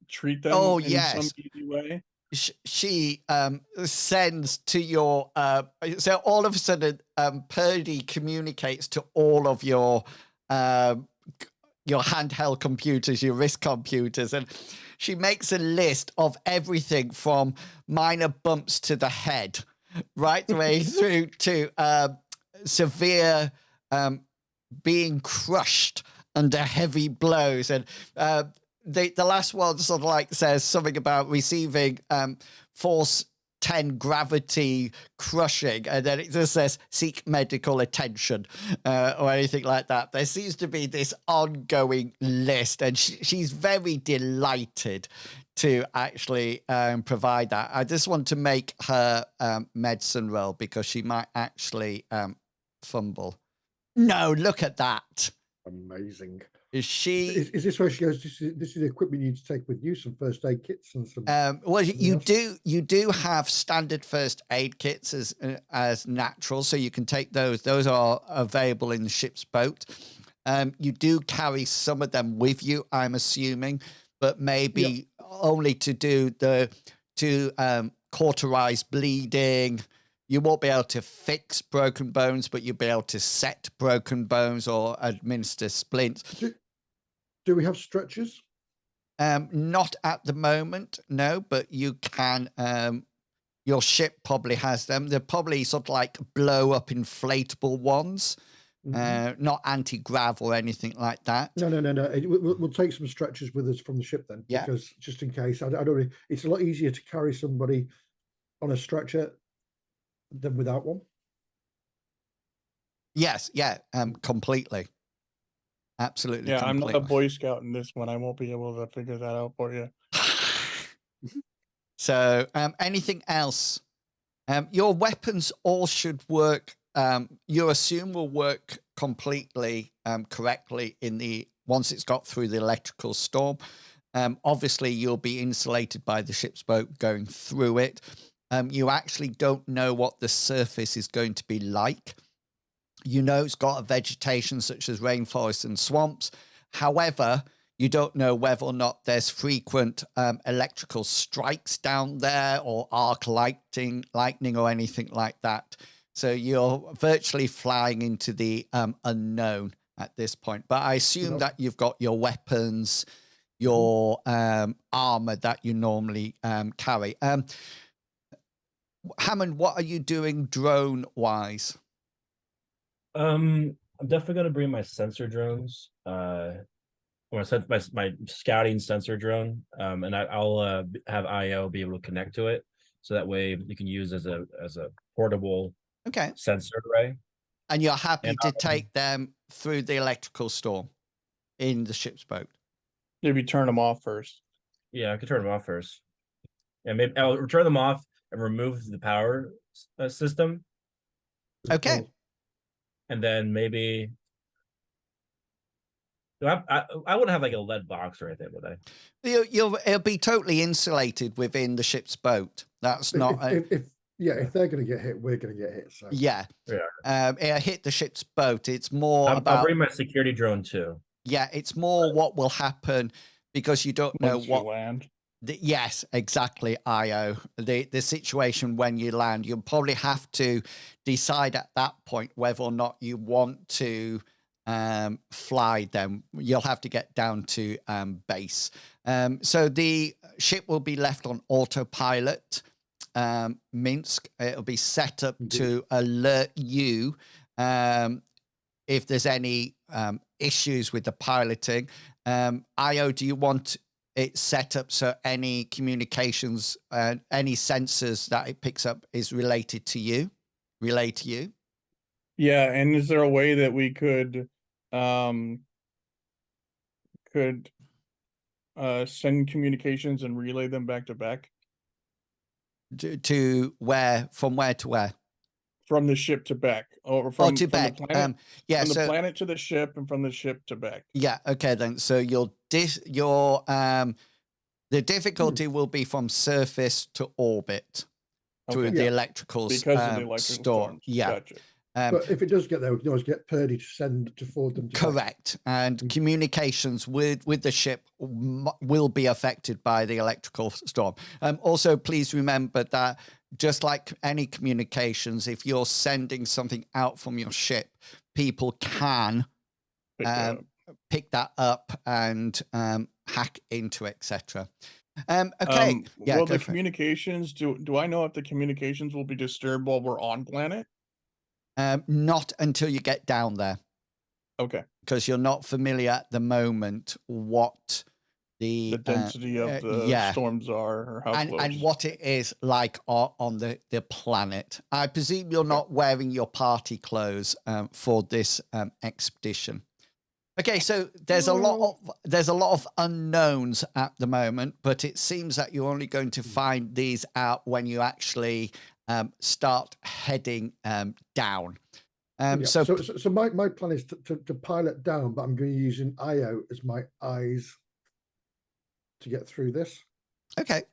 treat them Oh, in yes. some easy way? She sends to your so all of a sudden Purdy communicates to all of your handheld computers, your wrist computers, and she makes a list of everything from minor bumps to the head right the way through to severe being crushed under heavy blows. And the last one sort of like says something about receiving force 10 gravity crushing, and then it just says seek medical attention or anything like that. There seems to be this ongoing list, and she's very delighted to actually provide that. I just want to make her medicine roll because she might actually fumble. No, look at that. Amazing. Is she? Is this where she goes? This is the equipment you need to take with you, some first aid kits and some. Well, you else? do have standard first aid kits as natural, so you can take those. Those are available in the ship's boat. You do carry some of them with you, I'm assuming, but maybe only to do cauterize bleeding. You won't be able to fix broken bones, but you'll be able to set broken bones or administer splints. Do we have stretchers? Not at the moment, no, but you can. Your ship probably has them. They're probably sort of like blow up inflatable ones, not anti-grav or anything like that. No. We'll take some stretchers with us from the ship then, Yeah. because just in case, I don't know, it's a lot easier to carry somebody on a stretcher than without one. Yes, yeah, completely. Absolutely. Yeah, I'm not a completely. Boy Scout in this one. I won't be able to figure that out for you. So, anything else? Your weapons all should work. You assume will work completely correctly once it's got through the electrical storm. Obviously, you'll be insulated by the ship's boat going through it. You actually don't know what the surface is going to be like. You know it's got a vegetation such as rainforests and swamps. However, you don't know whether or not there's frequent electrical strikes down there or arc lightning or anything like that. So you're virtually flying into the unknown at this point. But I assume that you've got your weapons, your armor that you normally carry. Hammond, what are you doing drone-wise? I'm definitely gonna bring my sensor drones. Or my scouting sensor drone. And I'll have IO be able to connect to it, so that way you can use as a portable sensor array. And you're happy to take them through the electrical storm in the ship's boat? Maybe turn them off first. Yeah, I could turn them off first. And maybe I'll turn them off and remove the power system. Okay. And then maybe I wouldn't have like a lead box or anything, would I? It'll be totally insulated within the ship's boat. That's not. If they're going to get hit, we're going to get hit. So. Yeah. It'll hit the ship's boat. It's more about. I'll bring my security drone too. Yeah, it's more what will happen because you don't know what. Land. Yes, exactly, IO. The situation when you land, you'll probably have to decide at that point whether or not you want to fly them. You'll have to get down to base. So the ship will be left on autopilot. Minsk, it'll be set up to alert you if there's any issues with the piloting. IO, do you want it set up so any communications, any sensors that it picks up is related to you, relay to you? Yeah, and is there a way that we could send communications and relay them back to Beck? To where? From where to where? From the ship to Beck, or from to Beck. The planet, yeah, from the planet to the ship, and from the ship to Beck. Yeah. Okay, then. So the difficulty will be from surface to orbit through the electrical because of the electrical storm. Yeah. Gotcha. But if it does get there, we can always get Purdy to forward them to correct. And communications with the ship will be affected by the electrical storm. Also, please remember that just like any communications, if you're sending something out from your ship, people can pick that up and hack into, etc. Okay. Well, the communications, do I know if the communications will be disturbed while we're on planet? Not until you get down there. Okay. Because you're not familiar at the moment what the density of the storms are, or how close. And what it is like on the planet. I presume you're not wearing your party clothes for this expedition. Okay, so there's a lot of unknowns at the moment, but it seems that you're only going to find these out when you actually start heading down. So my plan is to pilot down, but I'm going to be using IO as my eyes to get through this. Okay.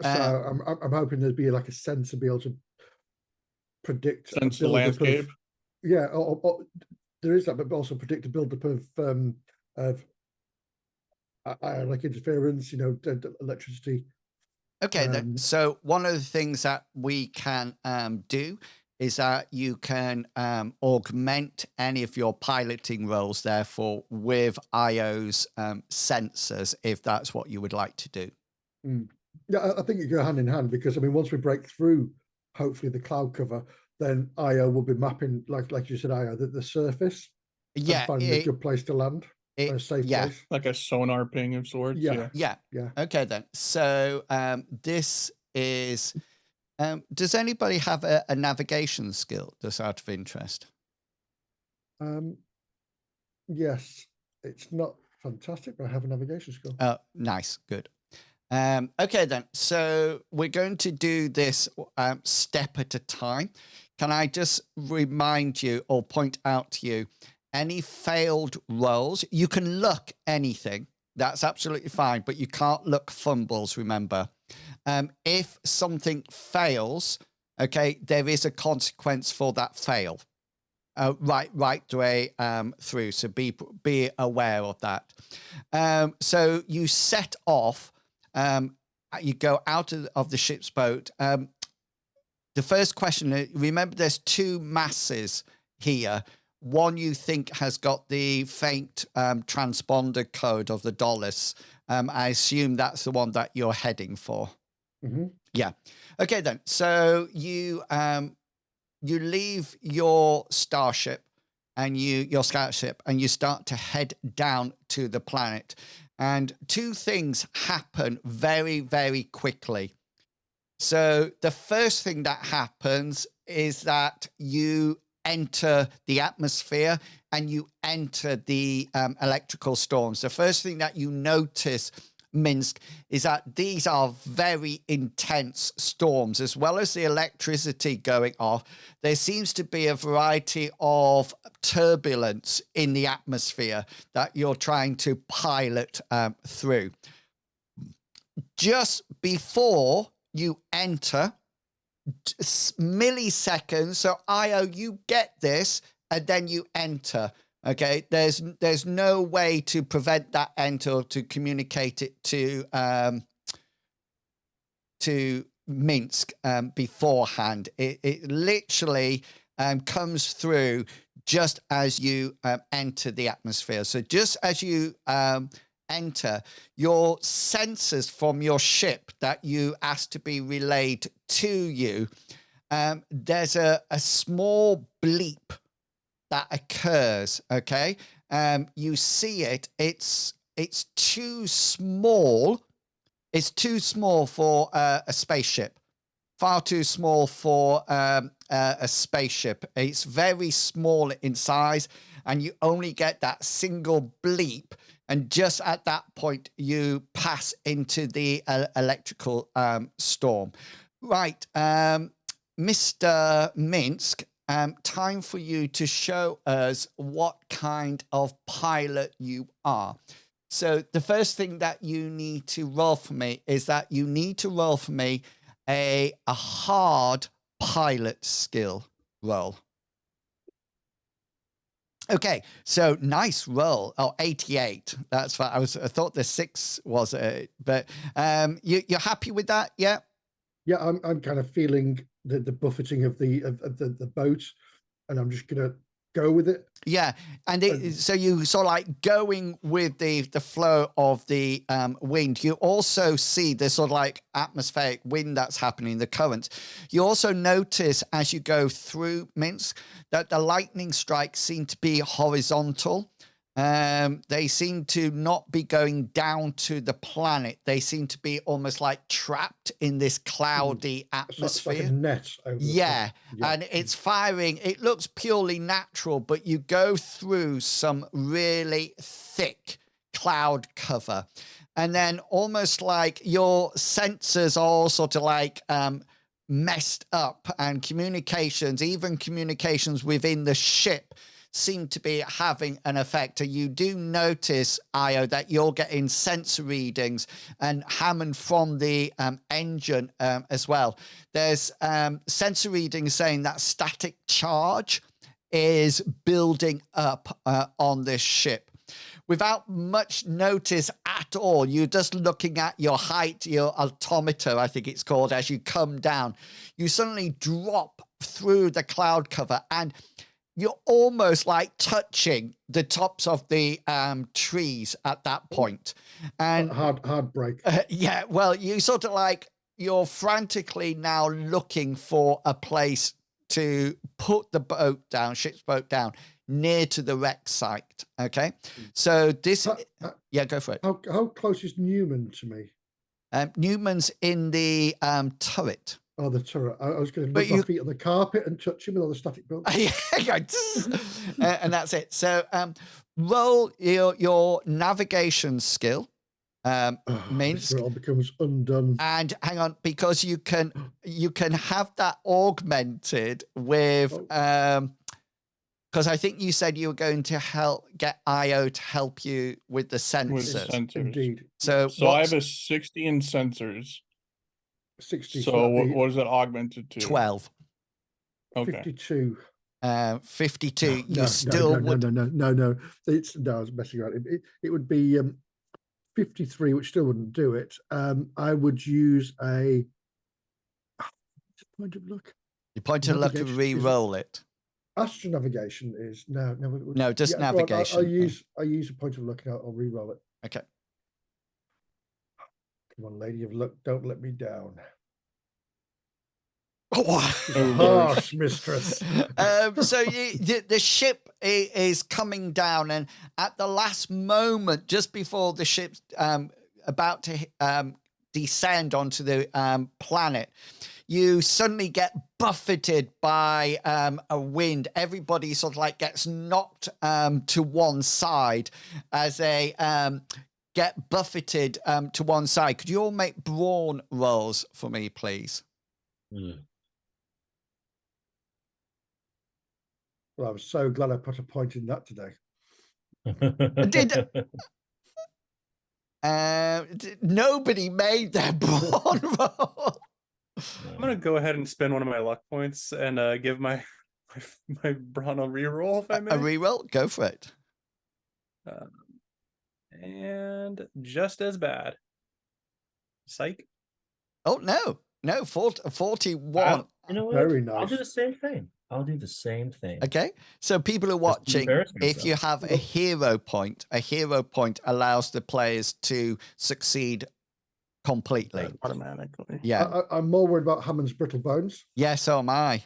So I'm hoping there'd be like a sense to be able to predict the landscape. Or there is that, but also predict a buildup of like interference, electricity. Okay, then. So one of the things that we can do is that you can augment any of your piloting roles, therefore, with IO's sensors, if that's what you would like to do. Yeah, I think you go hand in hand, because, once we break through, hopefully, the cloud cover, then IO will be mapping, like you said, IO, the surface. Yeah. Finding a good place to land. A safe place. Like a sonar ping of sorts. Yeah. Okay, then. So this is... does anybody have a navigation skill, just out of interest? Yes. It's not fantastic, but I have a navigation skill. Oh, nice. Good. Okay, then. So we're going to do this step at a time. Can I just remind you or point out to you any failed rolls? You can look anything. That's absolutely fine, but you can't look fumbles, remember. If something fails, okay, there is a consequence for that fail. Right way through. So be aware of that. So you set off. You go out of the ship's boat. The first question, remember there's two masses here. One you think has got the faint transponder code of the dollars. I assume that's the one that you're heading for. Mm-hmm. Yeah. Okay then. So you leave your starship and your scout ship, and you start to head down to the planet. And two things happen very, very quickly. So the first thing that happens is that you enter the atmosphere and you enter the electrical storms. The first thing that you notice, Minsk, is that these are very intense storms. As well as the electricity going off, there seems to be a variety of turbulence in the atmosphere that you're trying to pilot through. Just before you enter, milliseconds, so Io, you get this, and then you enter. Okay, there's no way to prevent that enter or to communicate it to Minsk beforehand. It literally comes through just as you enter the atmosphere. So just as you enter, your sensors from your ship that you asked to be relayed to you, there's a small bleep that occurs. Okay, you see it. It's too small. It's too small for a spaceship. Far too small for a spaceship. It's very small in size, and you only get that single bleep. And just at that point, you pass into the electrical storm. Right, Mr. Minsk, time for you to show us what kind of pilot you are. So the first thing that you need to roll for me is that you need to roll for me a hard pilot skill roll. Okay, so nice roll. Oh, 88. That's what I thought the 6 was, but you're happy with that? Yeah. Yeah, I'm kind of feeling the buffeting of the boat, and I'm just gonna go with it. Yeah, and so you sort of like going with the flow of the wind. You also see the sort of like atmospheric wind that's happening, the currents. You also notice as you go through Minsk that the lightning strikes seem to be horizontal. They seem to not be going down to the planet. They seem to be almost like trapped in this cloudy atmosphere. It's like a net over yeah, and it's firing. It looks purely natural, but you go through some really thick cloud cover. And then almost like your sensors are all sort of like messed up, and communications, even communications within the ship, seem to be having an effect. You do notice, Io, that you're getting sensor readings and Hammond from the engine as well. There's sensor readings saying that static charge is building up on this ship. Without much notice at all, you're just looking at your height, your altimeter, I think it's called, as you come down. You suddenly drop through the cloud cover, and you're almost like touching the tops of the trees at that point. And hard break. Yeah, well, you sort of like, you're frantically now looking for a place to put the boat down, ship's boat down, near to the wreck site. Okay, so this, yeah, go for it. How close is Newman to me? Newman's in the turret. Oh, the turret. I was going to put my feet on the carpet and touch him with all the static build. And that's it. So roll your navigation skill. Means it all becomes undone. And hang on, because you can have that augmented with because I think you said you were going to get Io to help you with the sensors. Indeed. So I have a 60 in sensors. 60. So what is it augmented to? 12. Okay. 52. 52. You No, still would. No. It's no. I was messing around. It would be 53, which still wouldn't do it. I would use a point of luck. Your point of luck to re-roll it. Astronavigation is no. No, just navigation. I'll use a point of luck and I'll re-roll it. Okay. Come on, lady of luck, don't let me down. Oh, harsh mistress. So the ship is coming down, and at the last moment, just before the ship's about to descend onto the planet, you suddenly get buffeted by a wind. Everybody sort of like gets knocked to one side as they get buffeted to one side. Could you all make brawn rolls for me, please? Well, I was so glad I put a point in that today. Nobody made their brawn roll. I'm gonna go ahead and spend one of my luck points and give my brawn a reroll, if I may. A reroll? Go for it. And just as bad. Psych. Oh no, 41. You know what? Very nice. I'll do the same thing. Okay, so people who are watching, if you have a hero point allows the players to succeed completely. Automatically. Yeah. I'm more worried about Hammond's brittle bones. Yeah, so am I.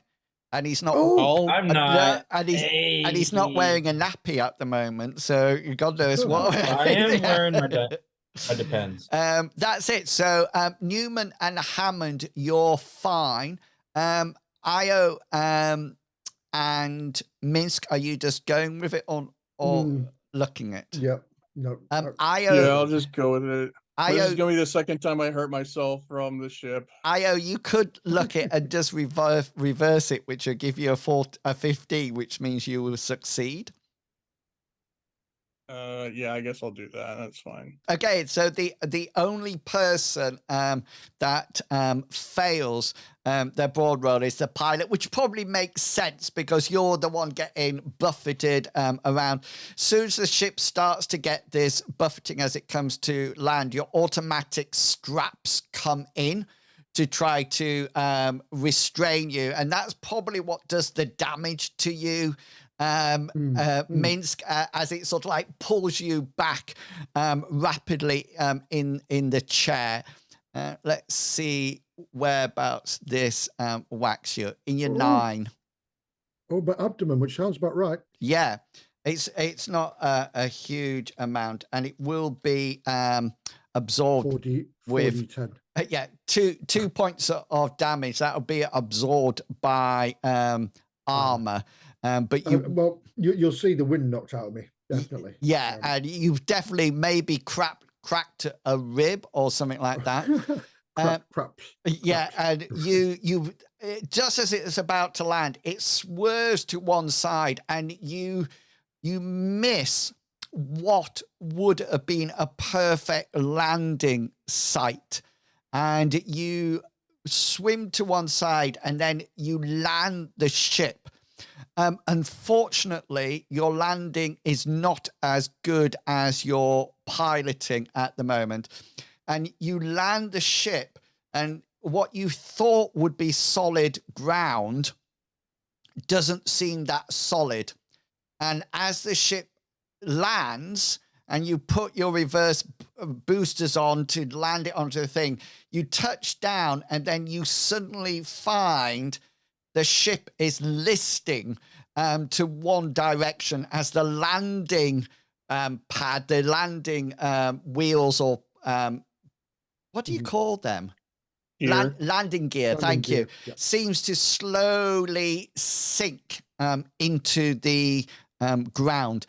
And he's not. I'm not. And he's not wearing a nappy at the moment, so God knows what. I am wearing my depends. That's it. So Newman and Hammond, you're fine. Io and Minsk, are you just going with it or looking at? Yep. No. Io. Yeah, I'll just go with it. This is gonna be the second time I hurt myself from the ship. Io, you could look it and just reverse it, which will give you a 50, which means you will succeed. Yeah, I guess I'll do that. That's fine. Okay, so the only person that fails their broad roll is the pilot, which probably makes sense because you're the one getting buffeted around. As soon as the ship starts to get this buffeting as it comes to land, your automatic straps come in to try to restrain you, and that's probably what does the damage to you. Minsk, as it sort of like pulls you back rapidly in the chair. Let's see whereabouts this whacks you in your 9. Oh, but abdomen, which sounds about right. Yeah, it's not a huge amount, and it will be absorbed 40, with 10. Yeah, 2 points of damage. That will be absorbed by armor. But you'll see the wind knocked out of me, definitely. Yeah, and you've definitely maybe cracked a rib or something like that. Craps. Yeah, and you just as it's about to land, it swerves to one side, and you miss what would have been a perfect landing site, and you swim to one side, and then you land the ship. Unfortunately, your landing is not as good as your piloting at the moment. And you land the ship, and what you thought would be solid ground doesn't seem that solid. And as the ship lands, and you put your reverse boosters on to land it onto the thing, you touch down, and then you suddenly find the ship is listing to one direction as the landing pad, the landing wheels, or what do you call them? Landing gear. Thank you. Yeah. Seems to slowly sink into the ground.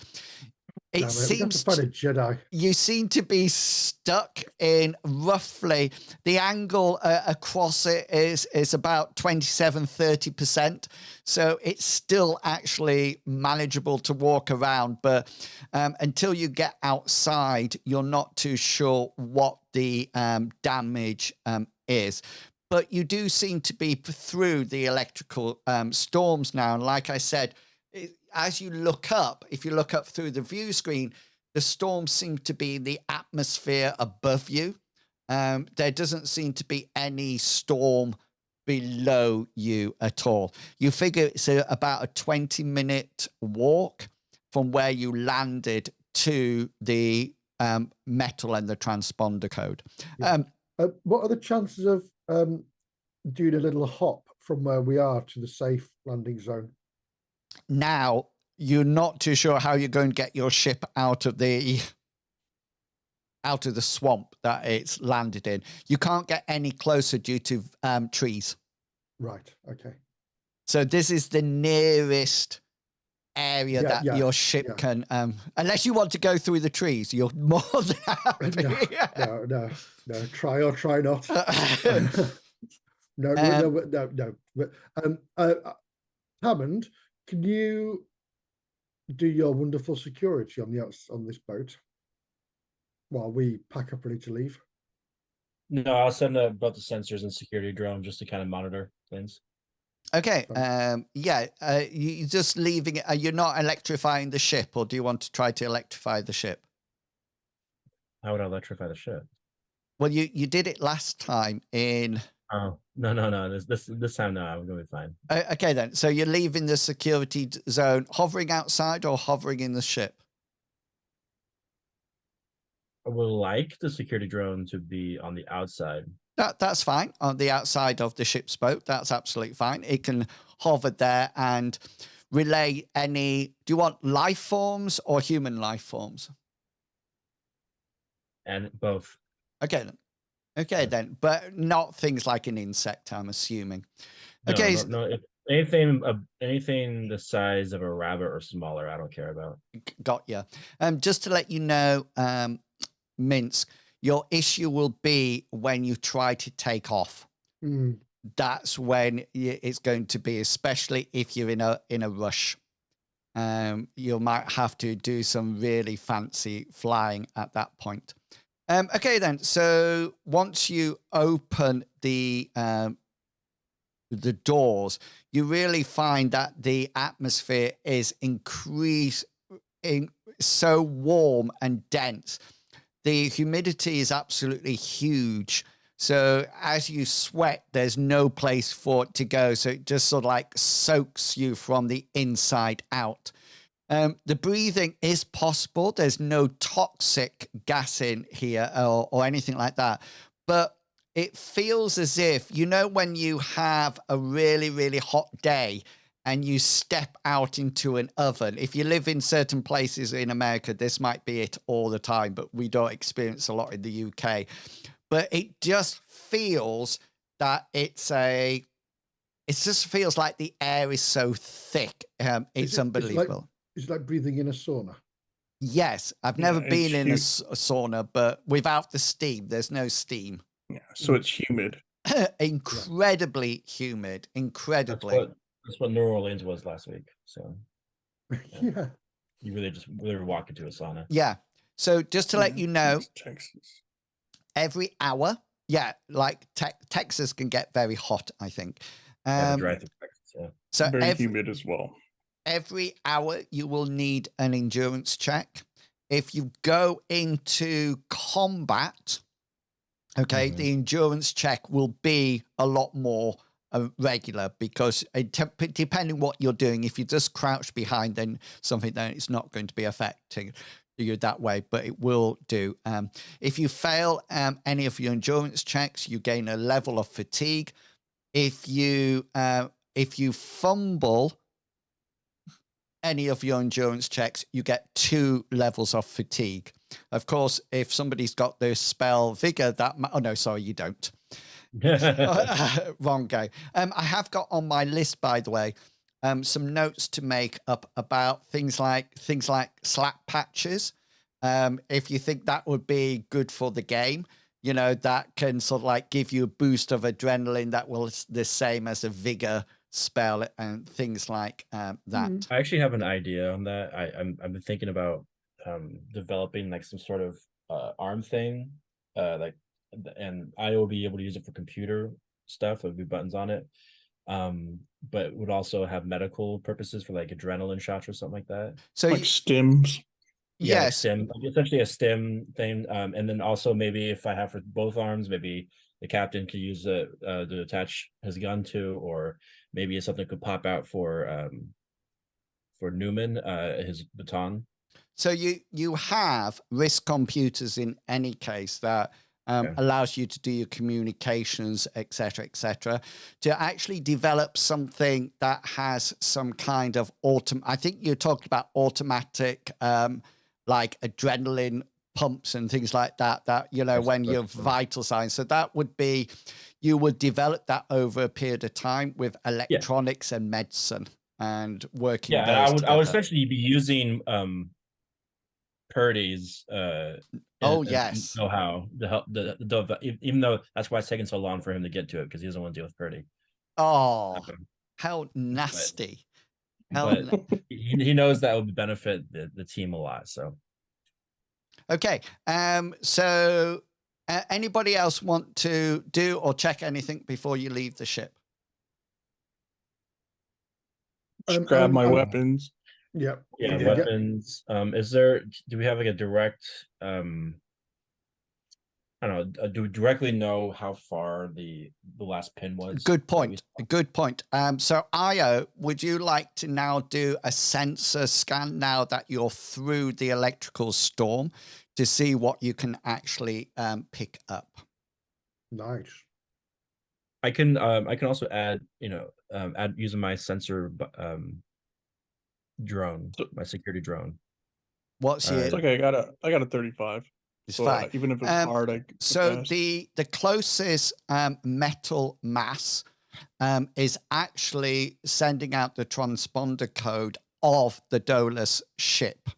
It seems to find a Jedi. You seem to be stuck in roughly the angle across it is about 27-30%. So it's still actually manageable to walk around, but until you get outside, you're not too sure what the damage is. but you do seem to be through the electrical storms now. And like I said, as you look up, if you look up through the view screen, the storms seem to be in the atmosphere above you. There doesn't seem to be any storm below you at all. You figure it's about a 20-minute walk from where you landed to the metal and the transponder code. Yeah. What are the chances of doing a little hop from where we are to the safe landing zone? Now, you're not too sure how you're going to get your ship out of the swamp that it's landed in. You can't get any closer due to trees. Right. Okay. So this is the nearest area that your ship can, unless you want to go through the trees, you're more than happy. No. Try or try not. No. Hammond, can you do your wonderful security on this boat while we pack up ready to leave? No, I'll send both the sensors and security drone just to kind of monitor things. Okay. You just leaving it. You're not electrifying the ship, or do you want to try to electrify the ship? How would I electrify the ship? Well, you did it last time in. Oh, no. This time, no, I'm gonna be fine. Okay, then. So you're leaving the security zone, hovering outside or hovering in the ship? I would like the security drone to be on the outside. That's fine. On the outside of the ship's boat, that's absolutely fine. It can hover there and relay any. Do you want life forms or human life forms? And both. Okay, then. Okay, then, but not things like an insect, I'm assuming. No, Okay. No. If anything the size of a rabbit or smaller, I don't care about. Got you. Just to let you know, Minsk, your issue will be when you try to take off. That's when it's going to be, especially if you're in a rush. You might have to do some really fancy flying at that point. Okay, then. So once you open the doors, you really find that the atmosphere is so warm and dense. The humidity is absolutely huge. So as you sweat, there's no place for it to go. So it just sort of like soaks you from the inside out. The breathing is possible. There's no toxic gas in here or anything like that. But it feels as if, when you have a really, really hot day and you step out into an oven. If you live in certain places in America, this might be it all the time, but we don't experience a lot in the UK. But it just feels that it just feels like the air is so thick. It's unbelievable. It's like breathing in a sauna. Yes, I've never been in a sauna, but without the steam, there's no steam. Yeah, so it's humid. Incredibly humid. Incredibly. That's what New Orleans was last week. So yeah. You really walk into a sauna. Yeah. So just to let you know, Texas. Every hour, like Texas can get very hot, I think. Dry through Texas, yeah. So very humid as well. Every hour you will need an endurance check. If you go into combat, the endurance check will be a lot more regular, because depending what you're doing, if you just crouch behind then it's not going to be affecting you that way, but it will do. If you fail any of your endurance checks, you gain a level of fatigue. If you fumble any of your endurance checks, you get 2 levels of fatigue. Of course, if somebody's got the spell vigor, you don't. Wrong guy. I have got on my list, by the way, some notes to make up about things like slap patches. If you think that would be good for the game, that can sort of like give you a boost of adrenaline that will the same as a vigor spell and things like that. I actually have an idea on that. I've been thinking about developing like some sort of arm thing, and I will be able to use it for computer stuff. It would be buttons on it. But it would also have medical purposes for like adrenaline shots or something like that. So like stims. Yeah, like yes, stim, like essentially a stim thing. And then also maybe if I have for both arms, maybe the captain could use it to attach his gun to, or maybe something could pop out for Newman, his baton. so you have RISC computers in any case that Okay. allows you to do your communications, etc., etc. To actually develop something that has some kind of I think you're talking about automatic, like adrenaline pumps and things like that. That when your vital signs. So that would be, you would develop that over a period of time with electronics and medicine and working. Yeah, and I would essentially be using Purdy's yes, know-how to help even though that's why it's taking so long for him to get to it, because he doesn't want to deal with Purdy. Oh, how nasty. But he knows that would benefit the team a lot. So okay, so anybody else want to do or check anything before you leave the ship? Just grab my weapons. Yeah. Weapons. Do we have like a direct I don't know, do we directly know how far the last pin was? Good point. Good point. So Io, would you like to now do a sensor scan now that you're through the electrical storm to see what you can actually pick up? Nice. I can also add, add using my sensor drone, my security drone. What's your? It's okay. I got a 35. It's so, fine. Even if it's hard, so the closest metal mass is actually sending out the transponder code of the Dolus ship.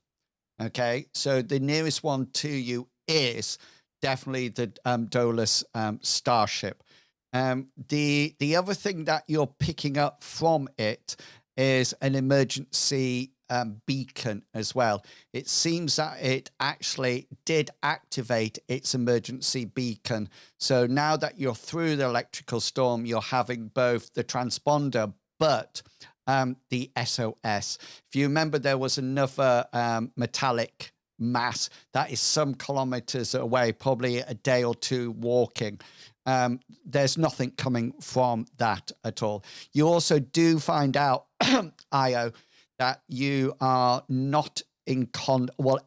Okay, so the nearest one to you is definitely the Dolus starship. The other thing that you're picking up from it is an emergency beacon as well. It seems that it actually did activate its emergency beacon. So now that you're through the electrical storm, you're having both the transponder, but the SOS. If you remember, there was another metallic mass that is some kilometers away, probably a day or two walking. There's nothing coming from that at all. You also do find out, Io, that you are not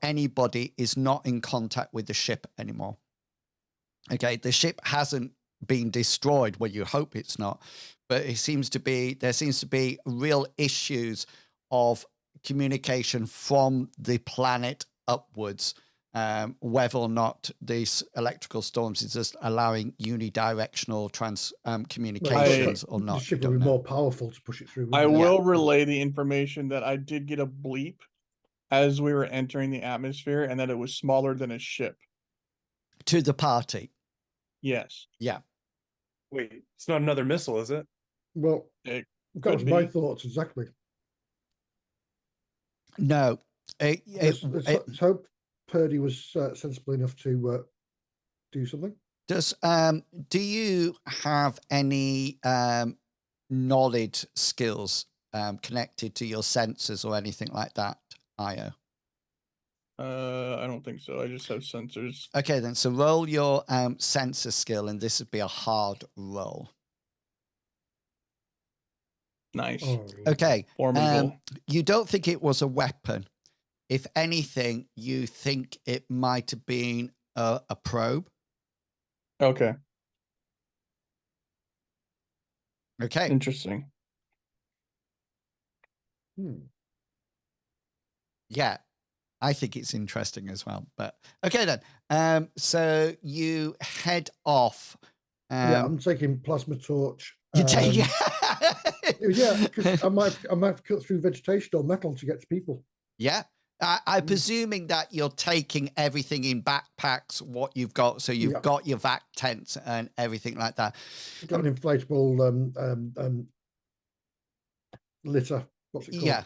anybody is not in contact with the ship anymore. Okay, the ship hasn't been destroyed. Well, you hope it's not, but there seems to be real issues of communication from the planet upwards. Whether or not these electrical storms is just allowing unidirectional communications or not. The ship will be more powerful to push it through. I will relay the information that I did get a bleep as we were entering the atmosphere, and that it was smaller than a ship. To the party. Yes. Yeah. Wait, it's not another missile, is it? Well, that was my thoughts exactly. No. Let's hope Purdy was sensible enough to do something. Do you have any knowledge skills connected to your sensors or anything like that, Io? I don't think so. I just have sensors. Okay, then. So roll your sensor skill, and this would be a hard roll. Nice. Oh, okay. Formidable. You don't think it was a weapon. If anything, you think it might have been a probe. Okay. Okay. Interesting. Yeah, I think it's interesting as well. But okay then. So you head off. Yeah, I'm taking plasma torch. You take yeah, because I might have to cut through vegetation or metal to get to people. Yeah. I'm presuming that you're taking everything in backpacks, what you've got. So you've got your vac tents and everything like that. I've got an inflatable litter. What's it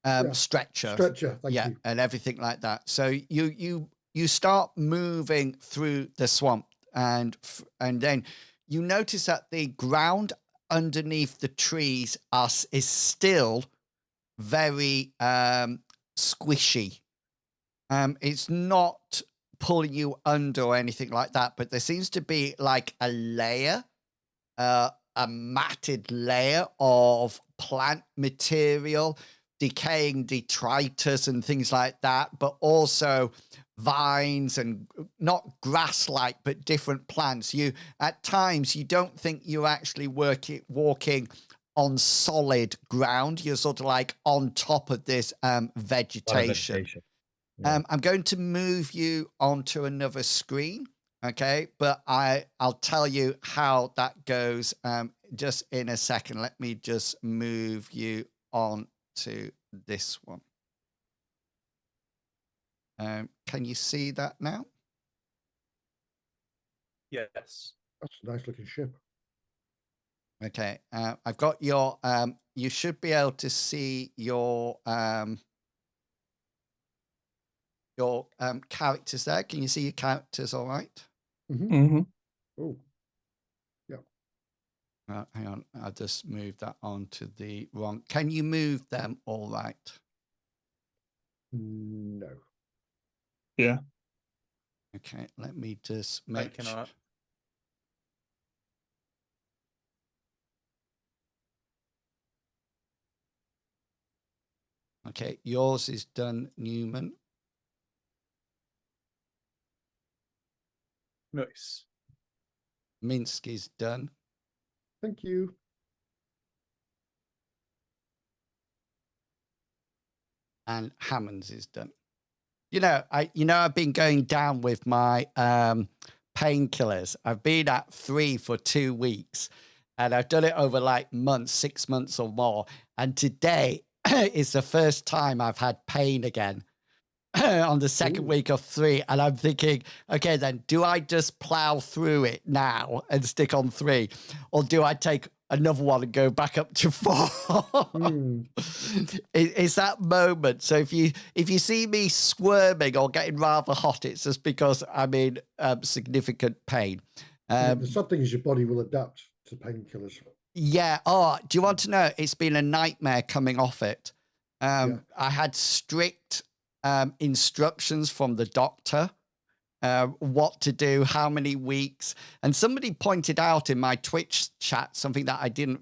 called? Stretcher. Stretcher, thank you. And everything like that. So you start moving through the swamp, and then you notice that the ground underneath the trees is still very squishy. It's not pulling you under or anything like that, but there seems to be like a layer, a matted layer of plant material, decaying detritus and things like that, but also vines and not grass-like, but different plants. You at times you don't think you're actually walking on solid ground. You're sort of like on top of this vegetation. Yeah. I'm going to move you onto another screen, okay? But I'll tell you how that goes just in a second. Let me just move you on to this one. Can you see that now? Yes. That's a nice looking ship. Okay, I've got your, you should be able to see your characters there. Can you see your characters all right? Mm-hmm. Mm-hmm. Oh, yeah. Hang on, I'll just move that on to the wrong. Can you move them all right? No. Yeah. Okay, let me just I make cannot. Okay, yours is done, Newman. Nice. Minsk is done. Thank you. And Hammond's is done. I've been going down with my painkillers. I've been at 3 for 2 weeks, and I've done it over like months, 6 months or more. And today is the first time I've had pain again on the second Ooh. week of 3. And I'm thinking, okay, then do I just plow through it now and stick on 3, or do I take another one and go back up to 4? It's that moment. So if you see me squirming or getting rather hot, it's just because I'm in significant pain. The sad thing is your body will adapt to painkillers. Yeah. Oh, do you want to know? It's been a nightmare coming off it. Yeah. I had strict instructions from the doctor. What to do, how many weeks. And somebody pointed out in my Twitch chat something that I didn't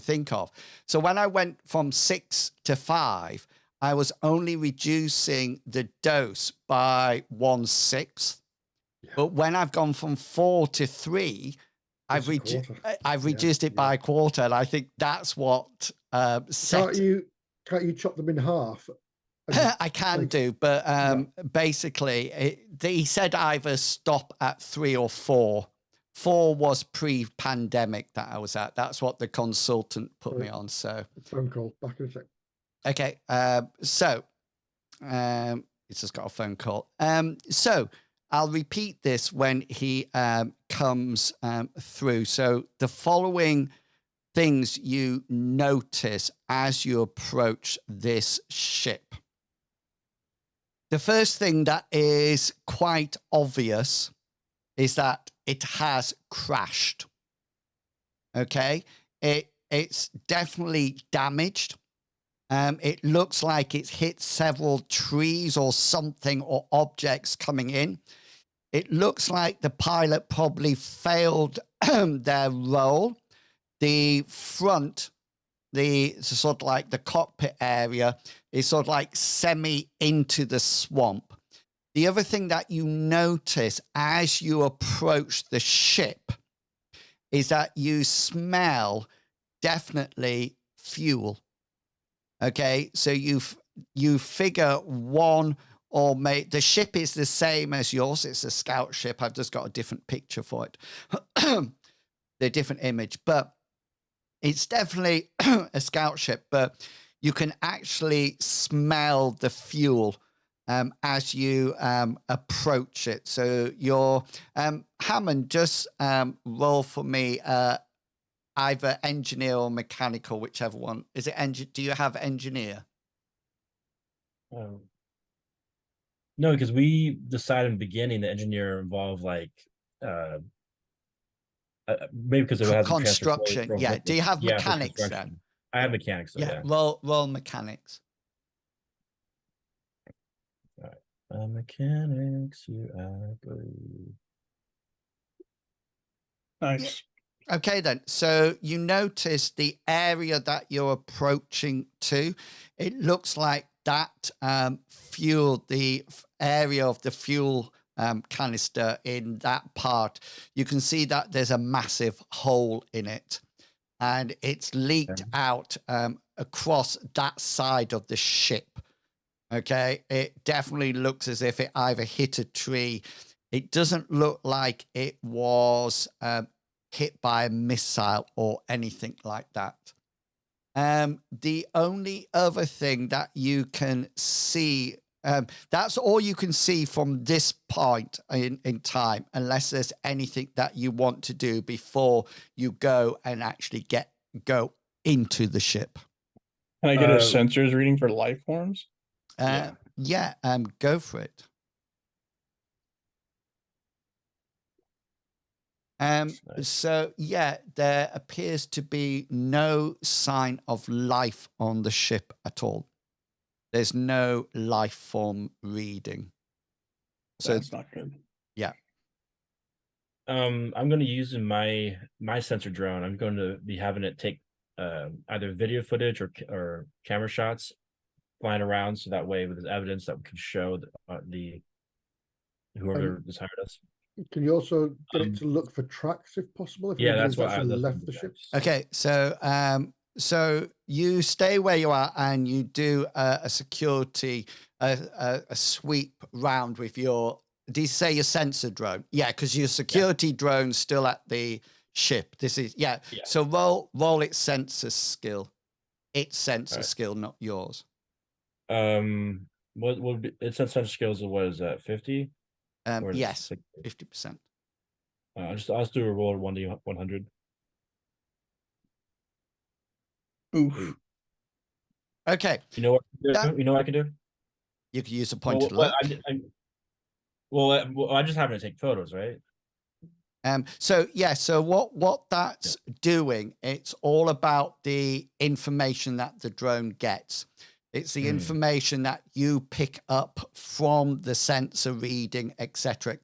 think of. So when I went from 6 to 5, I was only reducing the dose by 1/6. Yeah. But when I've gone from 4 to 3, I've reduced it by a quarter. And I think that's what Can't you chop them in half? I can do, but basically, he said either stop at 3 or 4. 4 was pre-pandemic that I was at. That's what the consultant put me on. So phone call back in a sec. Okay, so it's just got a phone call. So I'll repeat this when he comes through. So the following things you notice as you approach this ship. The first thing that is quite obvious is that it has crashed. Okay, it's definitely damaged. It looks like it's hit several trees or something or objects coming in. It looks like the pilot probably failed their role. The front, the sort of like the cockpit area is sort of like semi into the swamp. The other thing that you notice as you approach the ship is that you smell definitely fuel. Okay, so you figure one or the ship is the same as yours. It's a scout ship. I've just got a different picture for it, the different image, but it's definitely a scout ship. But you can actually smell the fuel as you approach it. So your Hammond, just roll for me either engineer or mechanical, whichever one. Is it do you have engineer? No, because we decided in the beginning the engineer involved like Maybe because it has construction. Yeah. Do you have mechanics then? I have mechanics. So Yeah. Roll mechanics. All right. Mechanics. You are blue. Nice. Okay, then. So you notice the area that you're approaching to. It looks like that fuel, the area of the fuel canister in that part. You can see that there's a massive hole in it, and it's leaked out across that side of the ship. Okay, it definitely looks as if it either hit a tree. It doesn't look like it was hit by a missile or anything like that. The only other thing that you can see, that's all you can see from this point in time, unless there's anything that you want to do before you go and actually go into the ship. Can I get a sensors reading for life forms? Yeah, go for it. So yeah, there appears to be no sign of life on the ship at all. There's no life form reading. So that's not good. Yeah. I'm going to use my sensor drone. I'm going to be having it take either video footage or camera shots flying around, so that way with evidence that we can show the whoever has hired us. Can you also get it to look for tracks if possible? If yeah, that's what actually left the ship. Okay, so you stay where you are and you do a security a sweep round with your. Did you say your sensor drone? Yeah, because your security drone's still at the ship. This is So roll its sensor skill. Its sensor skill, not yours. What would be its sensor skills? What is that? 50? Yes, 50%. I'll just do a roll 1d100. Oof. Okay. You know what I can do? You could use a pointed look. I just happen to take photos, right? So what that's doing, it's all about the information that the drone gets. It's the information that you pick up from the sensor reading, et cetera.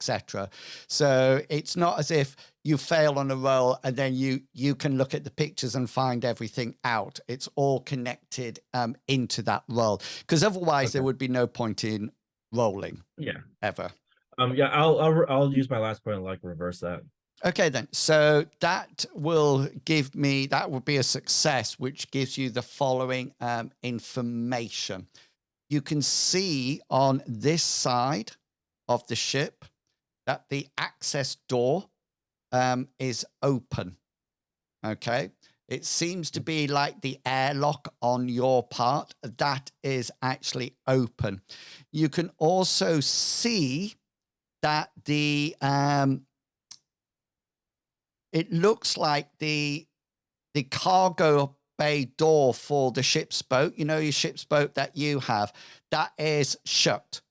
So it's not as if you fail on a roll and then you can look at the pictures and find everything out. It's all connected into that roll, because otherwise there would be no point in rolling. Yeah. Ever. I'll use my last point and reverse that. Okay, then. So that would be a success, which gives you the following information. You can see on this side of the ship that the access door is open. Okay. It seems to be like the airlock on your part. That is actually open. You can also see that it looks like the cargo bay door for the ship's boat, your ship's boat that you have, that is shut.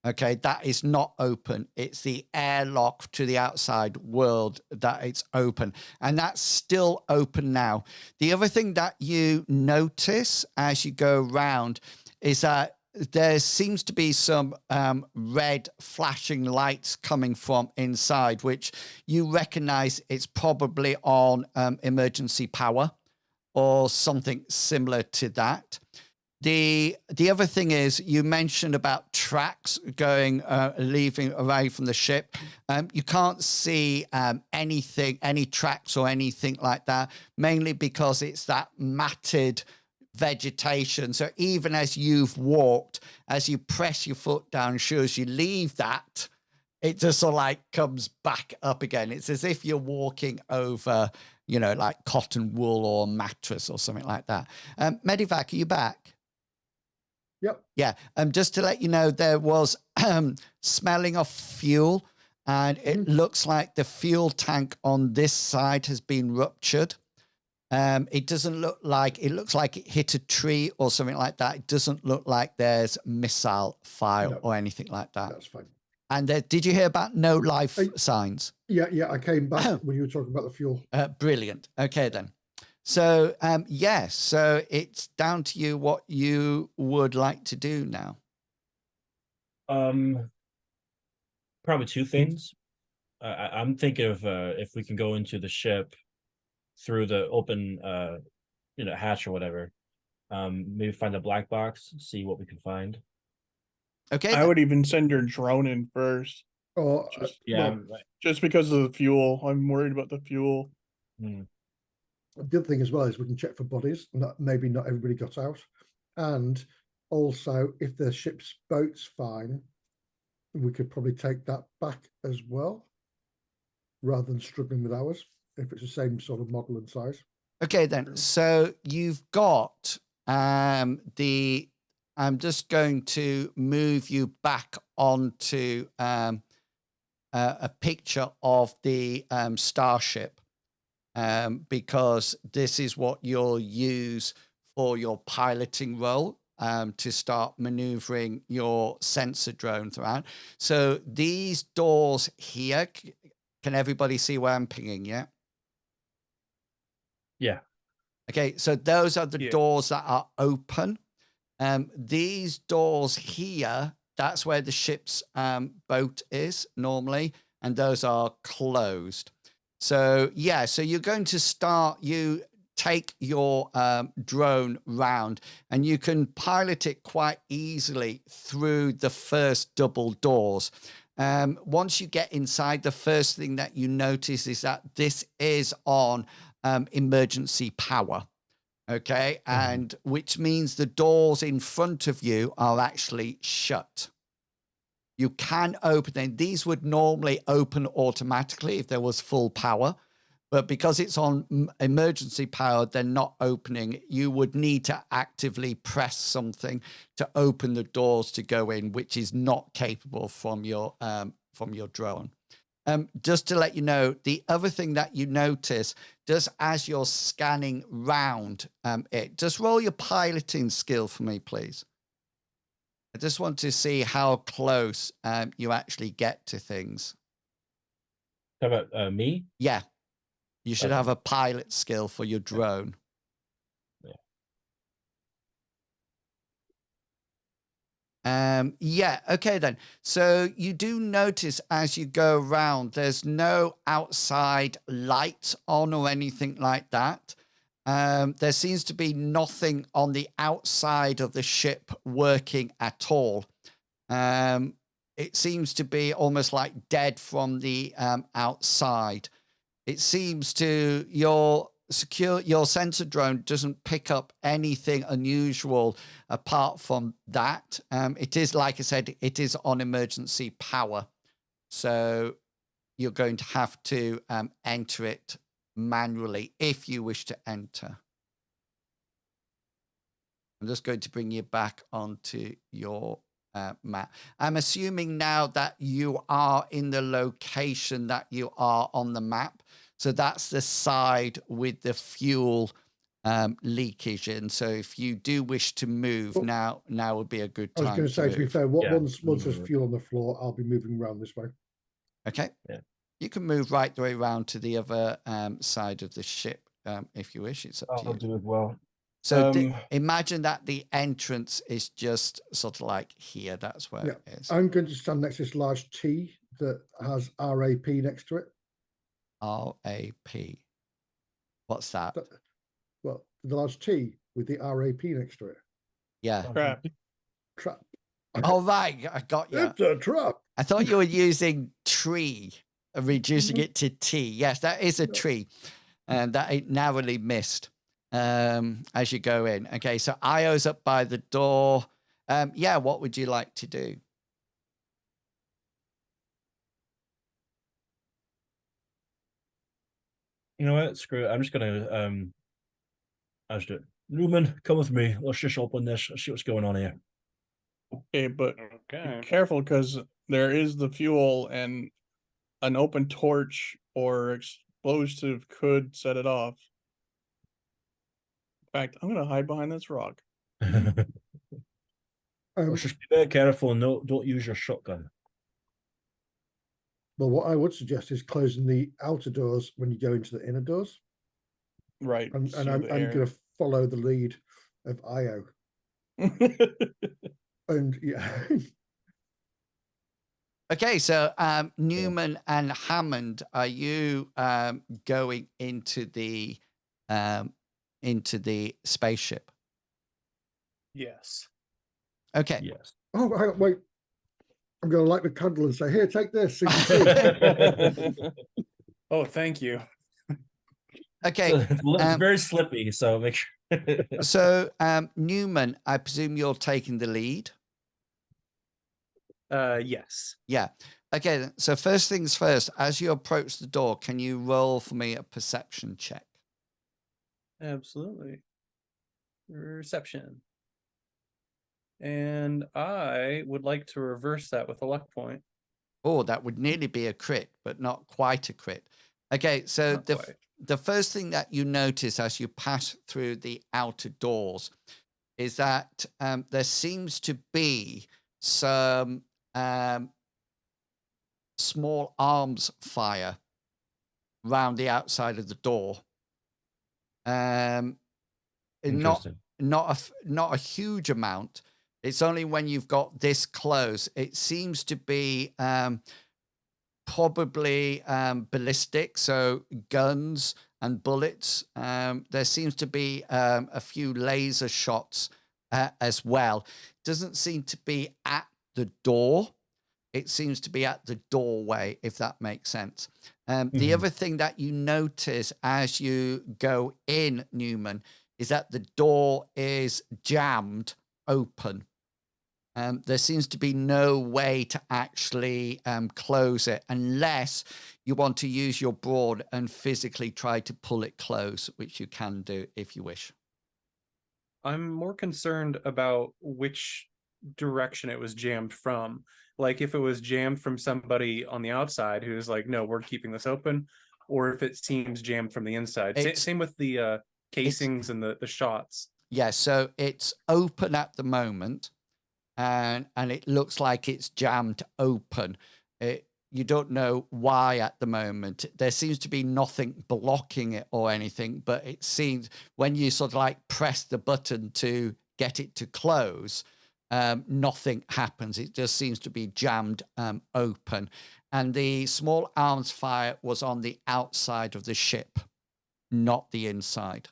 Okay, that is not open. It's the airlock to the outside world that it's open. And that's still open now. The other thing that you notice as you go around is that there seems to be some red flashing lights coming from inside, which you recognize it's probably on emergency power or something similar to that. The other thing is, you mentioned about tracks leaving away from the ship. You can't see any tracks or anything like that, mainly because it's that matted vegetation. So even as you've walked, as you press your foot down, sure as you leave that, it just sort of comes back up again. It's as if you're walking over, like cotton wool or mattress or something like that. Medivac, are you back? Yep. Yeah. Just to let you know, there was smelling of fuel, and it looks like the fuel tank on this side has been ruptured. It doesn't look like, it looks like it hit a tree or something like that. It doesn't look like there's missile fire or anything like that. That's fine. And did you hear about no life signs? Yeah, I came back when you were talking about the fuel. Brilliant. Okay, then. So, yes, so it's down to you what you would like to do now. Probably two things. I'm thinking of if we can go into the ship through the open, hatch or whatever. Maybe find a black box, see what we can find. Okay. I would even send your drone in first. Or Just because of the fuel. I'm worried about the fuel. The other thing as well is we can check for bodies. Maybe not everybody got out. And also, if the ship's boat's fine, we could probably take that back as well, rather than struggling with ours, if it's the same sort of model and size. Okay, then. So you've got I'm just going to move you back onto a picture of the starship, because this is what you'll use for your piloting role, to start maneuvering your sensor drones around. So these doors here, can everybody see where I'm pinging? Yeah. Yeah. Okay, so those are the doors that are open. These doors here, that's where the ship's boat is normally, and those are closed. So yeah, so you're going to you take your drone round, and you can pilot it quite easily through the first double doors. Once you get inside, the first thing that you notice is that this is on emergency power. Okay, and which means the doors in front of you are actually shut. You can open them. These would normally open automatically if there was full power, but because it's on emergency power, they're not opening. You would need to actively press something to open the doors to go in, which is not capable from your drone. Just to let you know, the other thing that you notice, just as you're scanning round just roll your piloting skill for me, please. I just want to see how close you actually get to things. How about me? Yeah. You should have a pilot skill for your drone. Yeah, okay then. So you do notice as you go around, there's no outside lights on or anything like that. There seems to be nothing on the outside of the ship working at all. It seems to be almost like dead from the outside. It seems to your sensor drone doesn't pick up anything unusual apart from that. It is, like I said, it is on emergency power. So you're going to have to enter it manually if you wish to enter. I'm just going to bring you back onto your map. I'm assuming now that you are in the location that you are on the map. So that's the side with the fuel leakage in. So if you do wish to move, now would be a good time. I was going to say, to be fair, once there's fuel on the floor, I'll be moving around this way. Okay. Yeah. You can move right the way around to the other side of the ship if you wish. It's up to you. I'll do it well. So imagine that the entrance is just sort of like here. That's where it is. I'm going to stand next to this large T that has RAP next to it. RAP. What's that? Well, the large T with the RAP next to it. Yeah. Trap. Oh, right. I got you. It's a trap. I thought you were using tree, reducing it to T. Yes, that is a tree. And that ain't narrowly missed as you go in. Okay, so Io's up by the door. Yeah, what would you like to do? You know what? Screw it. I'm just gonna I'll just do it. Newman, come with me. Let's just open this. Let's see what's going on here. Okay, but be careful because there is the fuel and an open torch or explosive could set it off. In fact, I'm gonna hide behind this rock. Let's just be very careful and don't use your shotgun. Well, what I would suggest is closing the outer doors when you go into the inner doors. Right. And so I'm the going air. to follow the lead of Io. And yeah. Okay, so Newman and Hammond, are you going into the spaceship? Yes. Okay. Yes. Oh, wait. I'm going to light the candle and say, here, take this. So you can see. Oh, thank you. Okay. So it's very slippy, so make sure. So Newman, I presume you're taking the lead. Yes. Yeah. Okay. Then. So first things first, as you approach the door, can you roll for me a perception check? Absolutely. Reception. And I would like to reverse that with a luck point. Oh, that would nearly be a crit, but not quite a crit. Okay, so Not quite. the first thing that you notice as you pass through the outer doors is that there seems to be some small arms fire around the outside of the door. Not Interesting. not a huge amount. It's only when you've got this close. It seems to be probably ballistic, so guns and bullets. There seems to be a few laser shots as well. Doesn't seem to be at the door. It seems to be at the doorway, if that makes sense. The other thing that you notice as you go in, Newman, is that the door is jammed open. There seems to be no way to actually close it unless you want to use your brawn and physically try to pull it close, which you can do if you wish. I'm more concerned about which direction it was jammed from. Like if it was jammed from somebody on the outside who's like, no, we're keeping this open, or if it seems jammed from the inside. Same with the casings and the shots. Yeah, so it's open at the moment. And it looks like it's jammed open. You don't know why at the moment. There seems to be nothing blocking it or anything, but it seems when you sort of like press the button to get it to close, nothing happens. It just seems to be jammed open. And the small arms fire was on the outside of the ship, not the inside.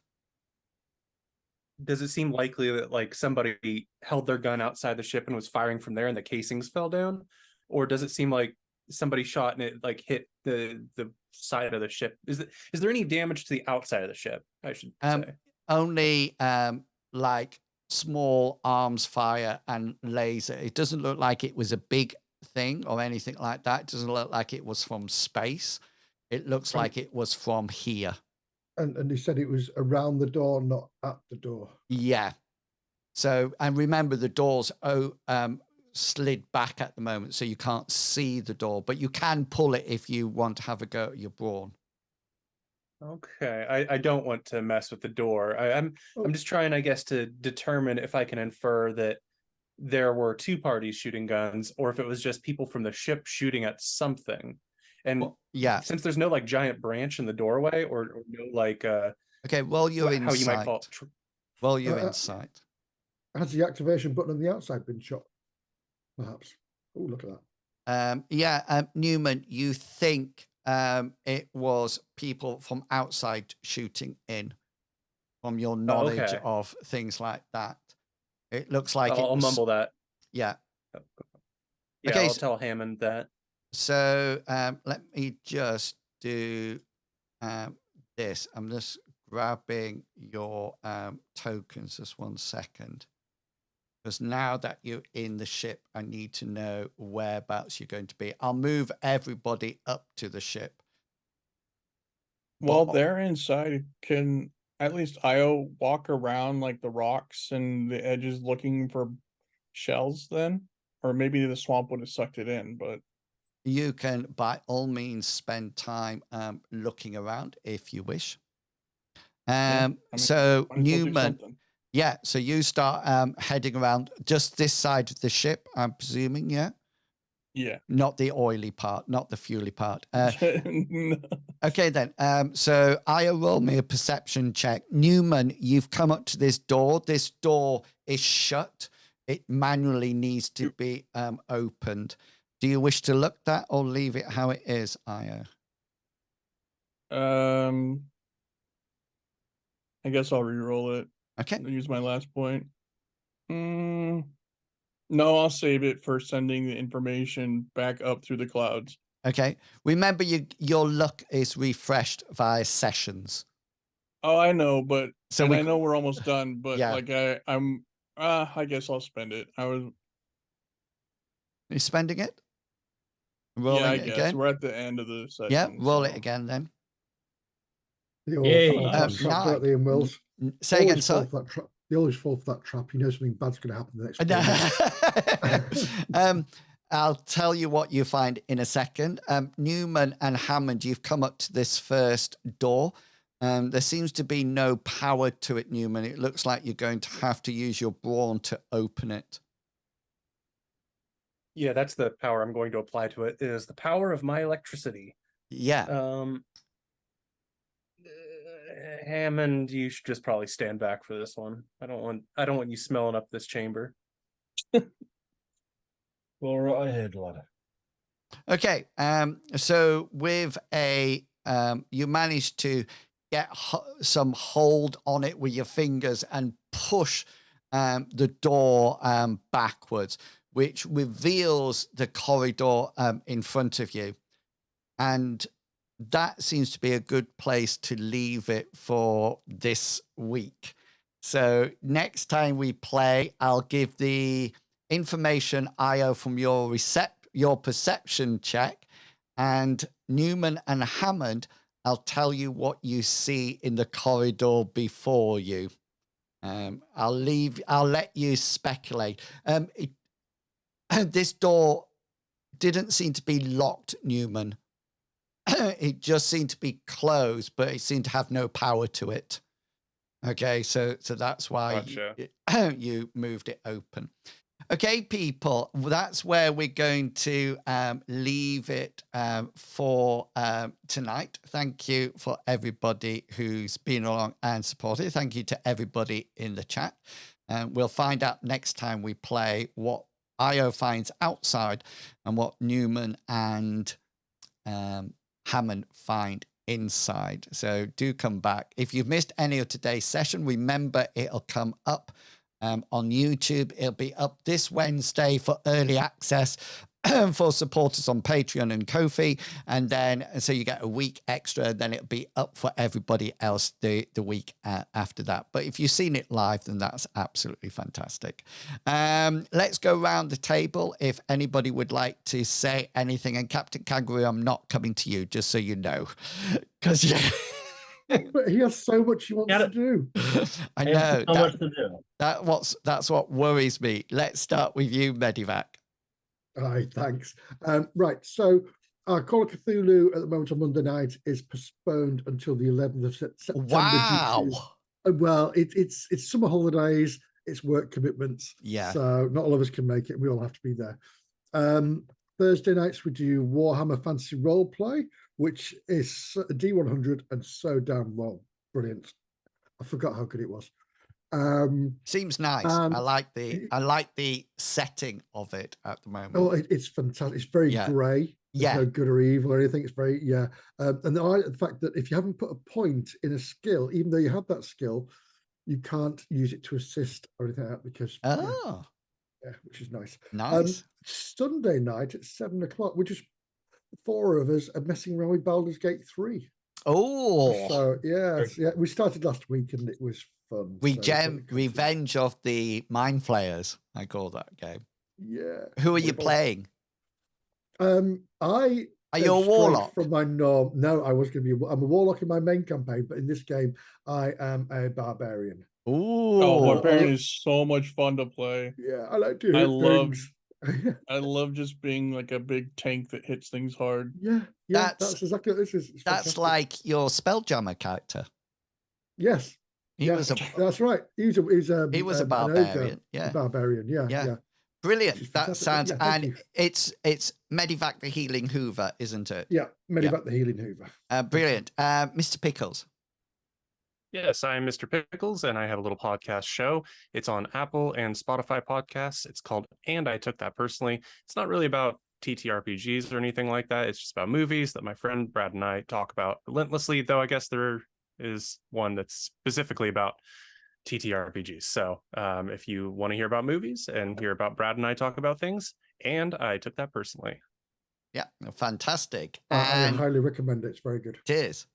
Does it seem likely that like somebody held their gun outside the ship and was firing from there and the casings fell down? Or does it seem like somebody shot and it like hit the side of the ship? Is there any damage to the outside of the ship, I should say? Only like small arms fire and laser. It doesn't look like it was a big thing or anything like that. It doesn't look like it was from space. It looks like it was from here. And they said it was around the door, not at the door. Yeah. So, and remember the door's slid back at the moment, so you can't see the door, but you can pull it if you want to have a go at your brawn. Okay, I don't want to mess with the door. I'm just trying, I guess, to determine if I can infer that there were two parties shooting guns, or if it was just people from the ship shooting at something. And well, yeah, since there's no like giant branch in the doorway, or no like okay, well you're how you might call it. Well, you're inside. Has the activation button on the outside been shot? Perhaps. Oh, look at that. Newman, you think it was people from outside shooting in, from your knowledge of things like that. It looks like I'll mumble that. Yeah. Yeah, okay, I'll tell Hammond that. So let me just do this. I'm just grabbing your tokens. Just 1 second. Because now that you're in the ship, I need to know whereabouts you're going to be. I'll move everybody up to the ship. While they're inside, can at least Io walk around like the rocks and the edges looking for shells then? Or maybe the swamp would have sucked it in, but... You can, by all means, spend time looking around if you wish. So Newman... Yeah, so you start heading around just this side of the ship, I'm presuming, yeah? Yeah. Not the oily part, not the fuely part. No. Okay, then. So Io, roll me a perception check. Newman, you've come up to this door. This door is shut. It manually needs to be opened. Do you wish to look that or leave it how it is, Io? I guess I'll re-roll it. Okay. I'll use my last point. No, I'll save it for sending the information back up through the clouds. Okay. Remember, your luck is refreshed via sessions. Oh, I know, but So I know we're almost done. But Yeah. like I guess I'll spend it. Are you spending it? Rolling I it guess again? we're at the end of the session. Yeah, roll so. it again then. They always fall for that Nice. trap, don't they, in Wills? Say again, Always fall sorry. for that trap. They always fall for that trap. You know something bad's going to happen the next 4 minutes. I'll tell you what you find in a second. Newman and Hammond, you've come up to this first door. There seems to be no power to it, Newman. It looks like you're going to have to use your brawn to open it. Yeah, that's the power I'm going to apply to it, is the power of my electricity. Yeah. Hammond, you should just probably stand back for this one. I don't want you smelling up this chamber. Go right ahead, lad. Okay. So with you managed to get some hold on it with your fingers and push the door backwards, which reveals the corridor in front of you. And that seems to be a good place to leave it for this week. So next time we play, I'll give the information, Io, from your perception check, and Newman and Hammond, I'll tell you what you see in the corridor before you. I'll let you speculate. This door didn't seem to be locked, Newman. It just seemed to be closed, but it seemed to have no power to it. Okay, so that's why you moved it open. Okay, people, that's where we're going to leave it for tonight. Thank you for everybody who's been along and supported. Thank you to everybody in the chat. We'll find out next time we play what Io finds outside and what Newman and Hammond find inside. So do come back. If you've missed any of today's session, remember it'll come up on YouTube. It'll be up this Wednesday for early access for supporters on Patreon and Ko-fi, and then so you get a week extra. Then it'll be up for everybody else the week after that. But if you've seen it live, then that's absolutely fantastic. Let's go around the table if anybody would like to say anything. And Captain Kangaroo, I'm not coming to you, just so you know, because but he has so much he wants to do. I know. So much to do. That's what worries me. Let's start with you, Medivac. All right, thanks. Right, so our Call of Cthulhu at the moment on Monday night is postponed until the 11th of September. Wow. Well, it's summer holidays, it's work commitments. Yeah. So not all of us can make it. We all have to be there. Thursday nights we do Warhammer Fantasy Roleplay, which is a D100 and so damn well. Brilliant. I forgot how good it was. Seems nice. I like the setting of it at the moment. Oh, it's fantastic. It's very grey. There's no good or evil or anything. It's very and the fact that if you haven't put a point in a skill, even though you have that skill, you can't use it to assist or anything like that because which is nice. Nice. Sunday night at 7 o'clock, we're just 4 of us are messing around with Baldur's Gate 3. Oh, so yeah, we started last week and it was fun. Revenge of the Mind Flayers, I call that game. Yeah. Who are you playing? Are you a warlock? From my norm, no, I was going to be. I'm a warlock in my main campaign, but in this game, I am a barbarian. Ooh, barbarian is so much fun to play. Yeah, I like to hit things. I love just being like a big tank that hits things hard. Yeah, that's exactly what this is. That's like your Spelljammer character. Yes. That's right. He was a barbarian. A barbarian. Yeah. Brilliant. That fantastic. sounds, Yeah, thank and you. it's Medivac the Healing Hoover, isn't it? Yeah, Medivac the Healing Hoover. Brilliant. Mr. Pickles. Yes, I'm Mr. Pickles, and I have a little podcast show. It's on Apple and Spotify podcasts. It's called And I Took That Personally. It's not really about TTRPGs or anything like that. It's just about movies that my friend Brad and I talk about relentlessly, though I guess there is one that's specifically about TTRPGs. So if you want to hear about movies and hear about Brad and I talk about things, And I Took That Personally. Yeah, fantastic. I highly recommend it. It's very good. It is.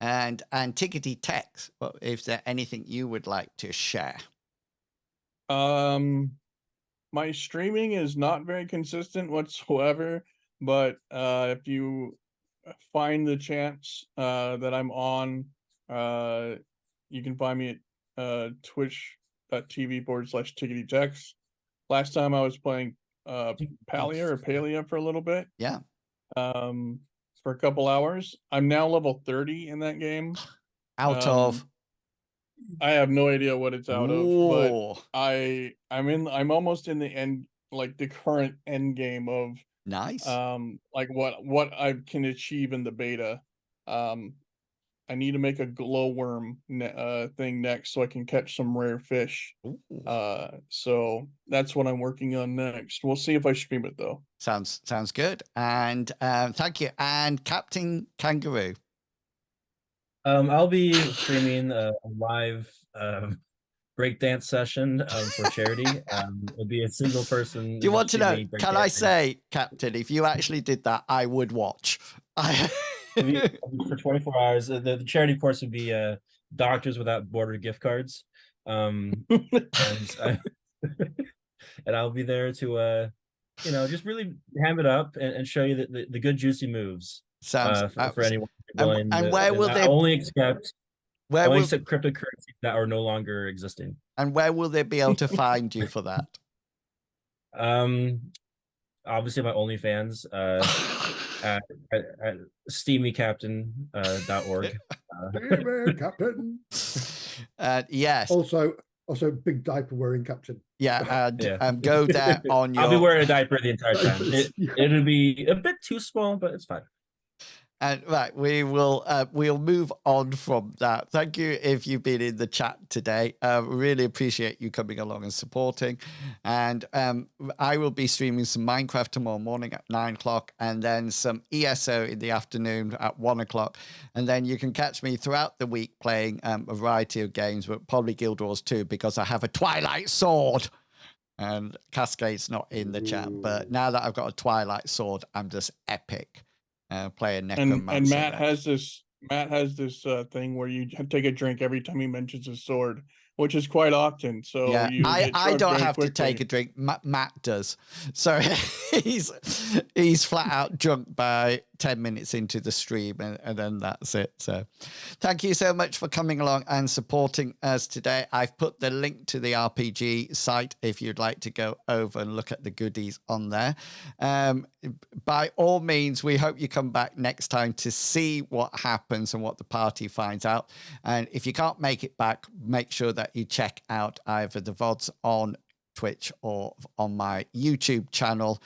And Tickety Tex, well, is there anything you would like to share? My streaming is not very consistent whatsoever, but if you find the chance that I'm on, you can find me at twitch.tv/Tickety Tex. Last time I was playing Palia for a little bit. Yeah. For a couple hours. I'm now level 30 in that game. Out of? I have no idea what it's out of, Ooh. but I'm almost in the end, like the current end game of Nice. like what I can achieve in the beta. I need to make a glowworm thing next so I can catch some rare fish. Ooh. So that's what I'm working on next. We'll see if I stream it though. Sounds good. And thank you. And Captain Kangaroo. I'll be streaming a live breakdance session for charity. It'll be a single person. Do you want to know? Can I say, Captain, if you actually did that, I would watch. For 24 hours. The charity, of course, would be Doctors Without Border gift cards. And I'll be there to just really ham it up and show you the good juicy moves. Sounds for anyone. And where will they only accept cryptocurrencies that are no longer existing? And where will they be able to find you for that? Obviously my OnlyFans at steamycaptain.org. Captain. Yes. Also big diaper wearing captain. Yeah, and go there on your. I'll be wearing a diaper the entire time. It'll be a bit too small, but it's fine. And right, we'll move on from that. Thank you if you've been in the chat today. Really appreciate you coming along and supporting. And I will be streaming some Minecraft tomorrow morning at 9 o'clock, and then some ESO in the afternoon at 1 o'clock. And then you can catch me throughout the week playing a variety of games, but probably Guild Wars 2 because I have a Twilight Sword. And Cascade's not in the chat, but now that I've got a Twilight Sword, I'm just epic. Play a necromancer. And Matt has this thing where you take a drink every time he mentions his sword, which is quite often. So yeah, I don't have quickly. to take a drink. Matt does. So he's flat out drunk by 10 minutes into the stream, and then that's it. So thank you so much for coming along and supporting us today. I've put the link to the RPG site if you'd like to go over and look at the goodies on there. By all means, we hope you come back next time to see what happens and what the party finds out. And if you can't make it back, make sure that you check out either the VODs on Twitch or on my YouTube channel,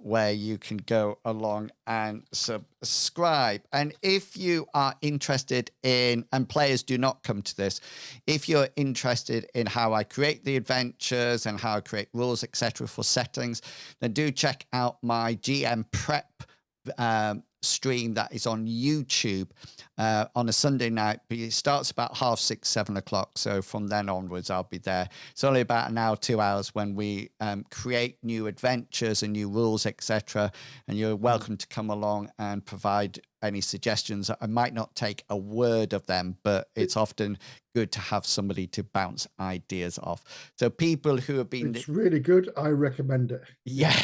where you can go along and subscribe. And if you are interested in, and players do not come to this, if you're interested in how I create the adventures and how I create rules, etc. for settings, then do check out my GM prep stream that is on YouTube on a Sunday night, but it starts about 6:30, 7 o'clock. So from then onwards, I'll be there. It's only about an hour, 2 hours when we create new adventures and new rules, etc. And you're welcome to come along and provide any suggestions. I might not take a word of them, but it's often good to have somebody to bounce ideas off. So people who have been... It's really good. I recommend it. Yeah.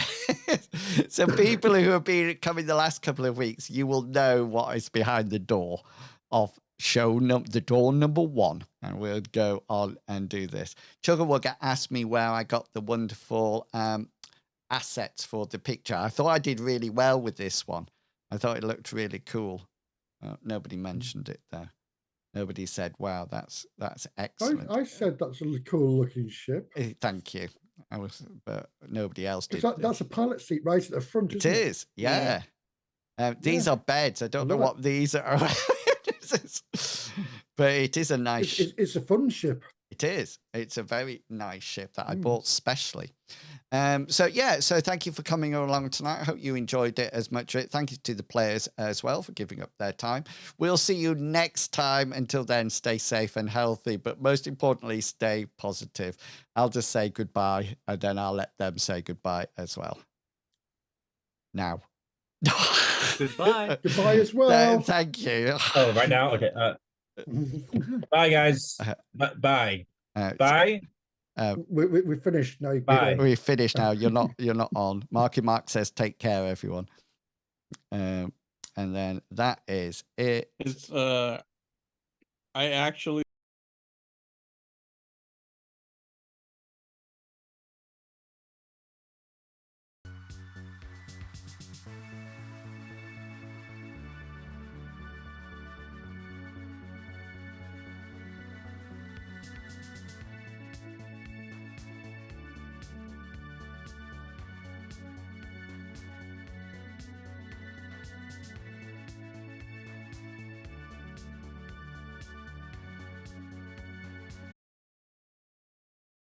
So people who have been coming the last couple of weeks, you will know what is behind the door of the door number 1. And we'll go on and do this. Chuggerwugger asked me where I got the wonderful assets for the picture. I thought I did really well with this one. I thought it looked really cool. Nobody mentioned it though. Nobody said, wow, that's excellent. I said that's a cool looking ship. Thank you. but nobody else did. That's a pilot seat right at the front. It is, yeah. These are beds. I don't know what these are. But it is a nice. It's a fun ship. It is. It's a very nice ship that I bought specially. So thank you for coming along tonight. I hope you enjoyed it as much. Thank you to the players as well for giving up their time. We'll see you next time. Until then, stay safe and healthy, but most importantly, stay positive. I'll just say goodbye, and then I'll let them say goodbye as well. Now. Goodbye. Goodbye as well. Thank you. Oh, right now? Okay. Bye, guys. Bye. Bye. We finished now. Bye. We finished now. You're not on. Marky Mark says, "Take care, everyone." And then that is it. It's I actually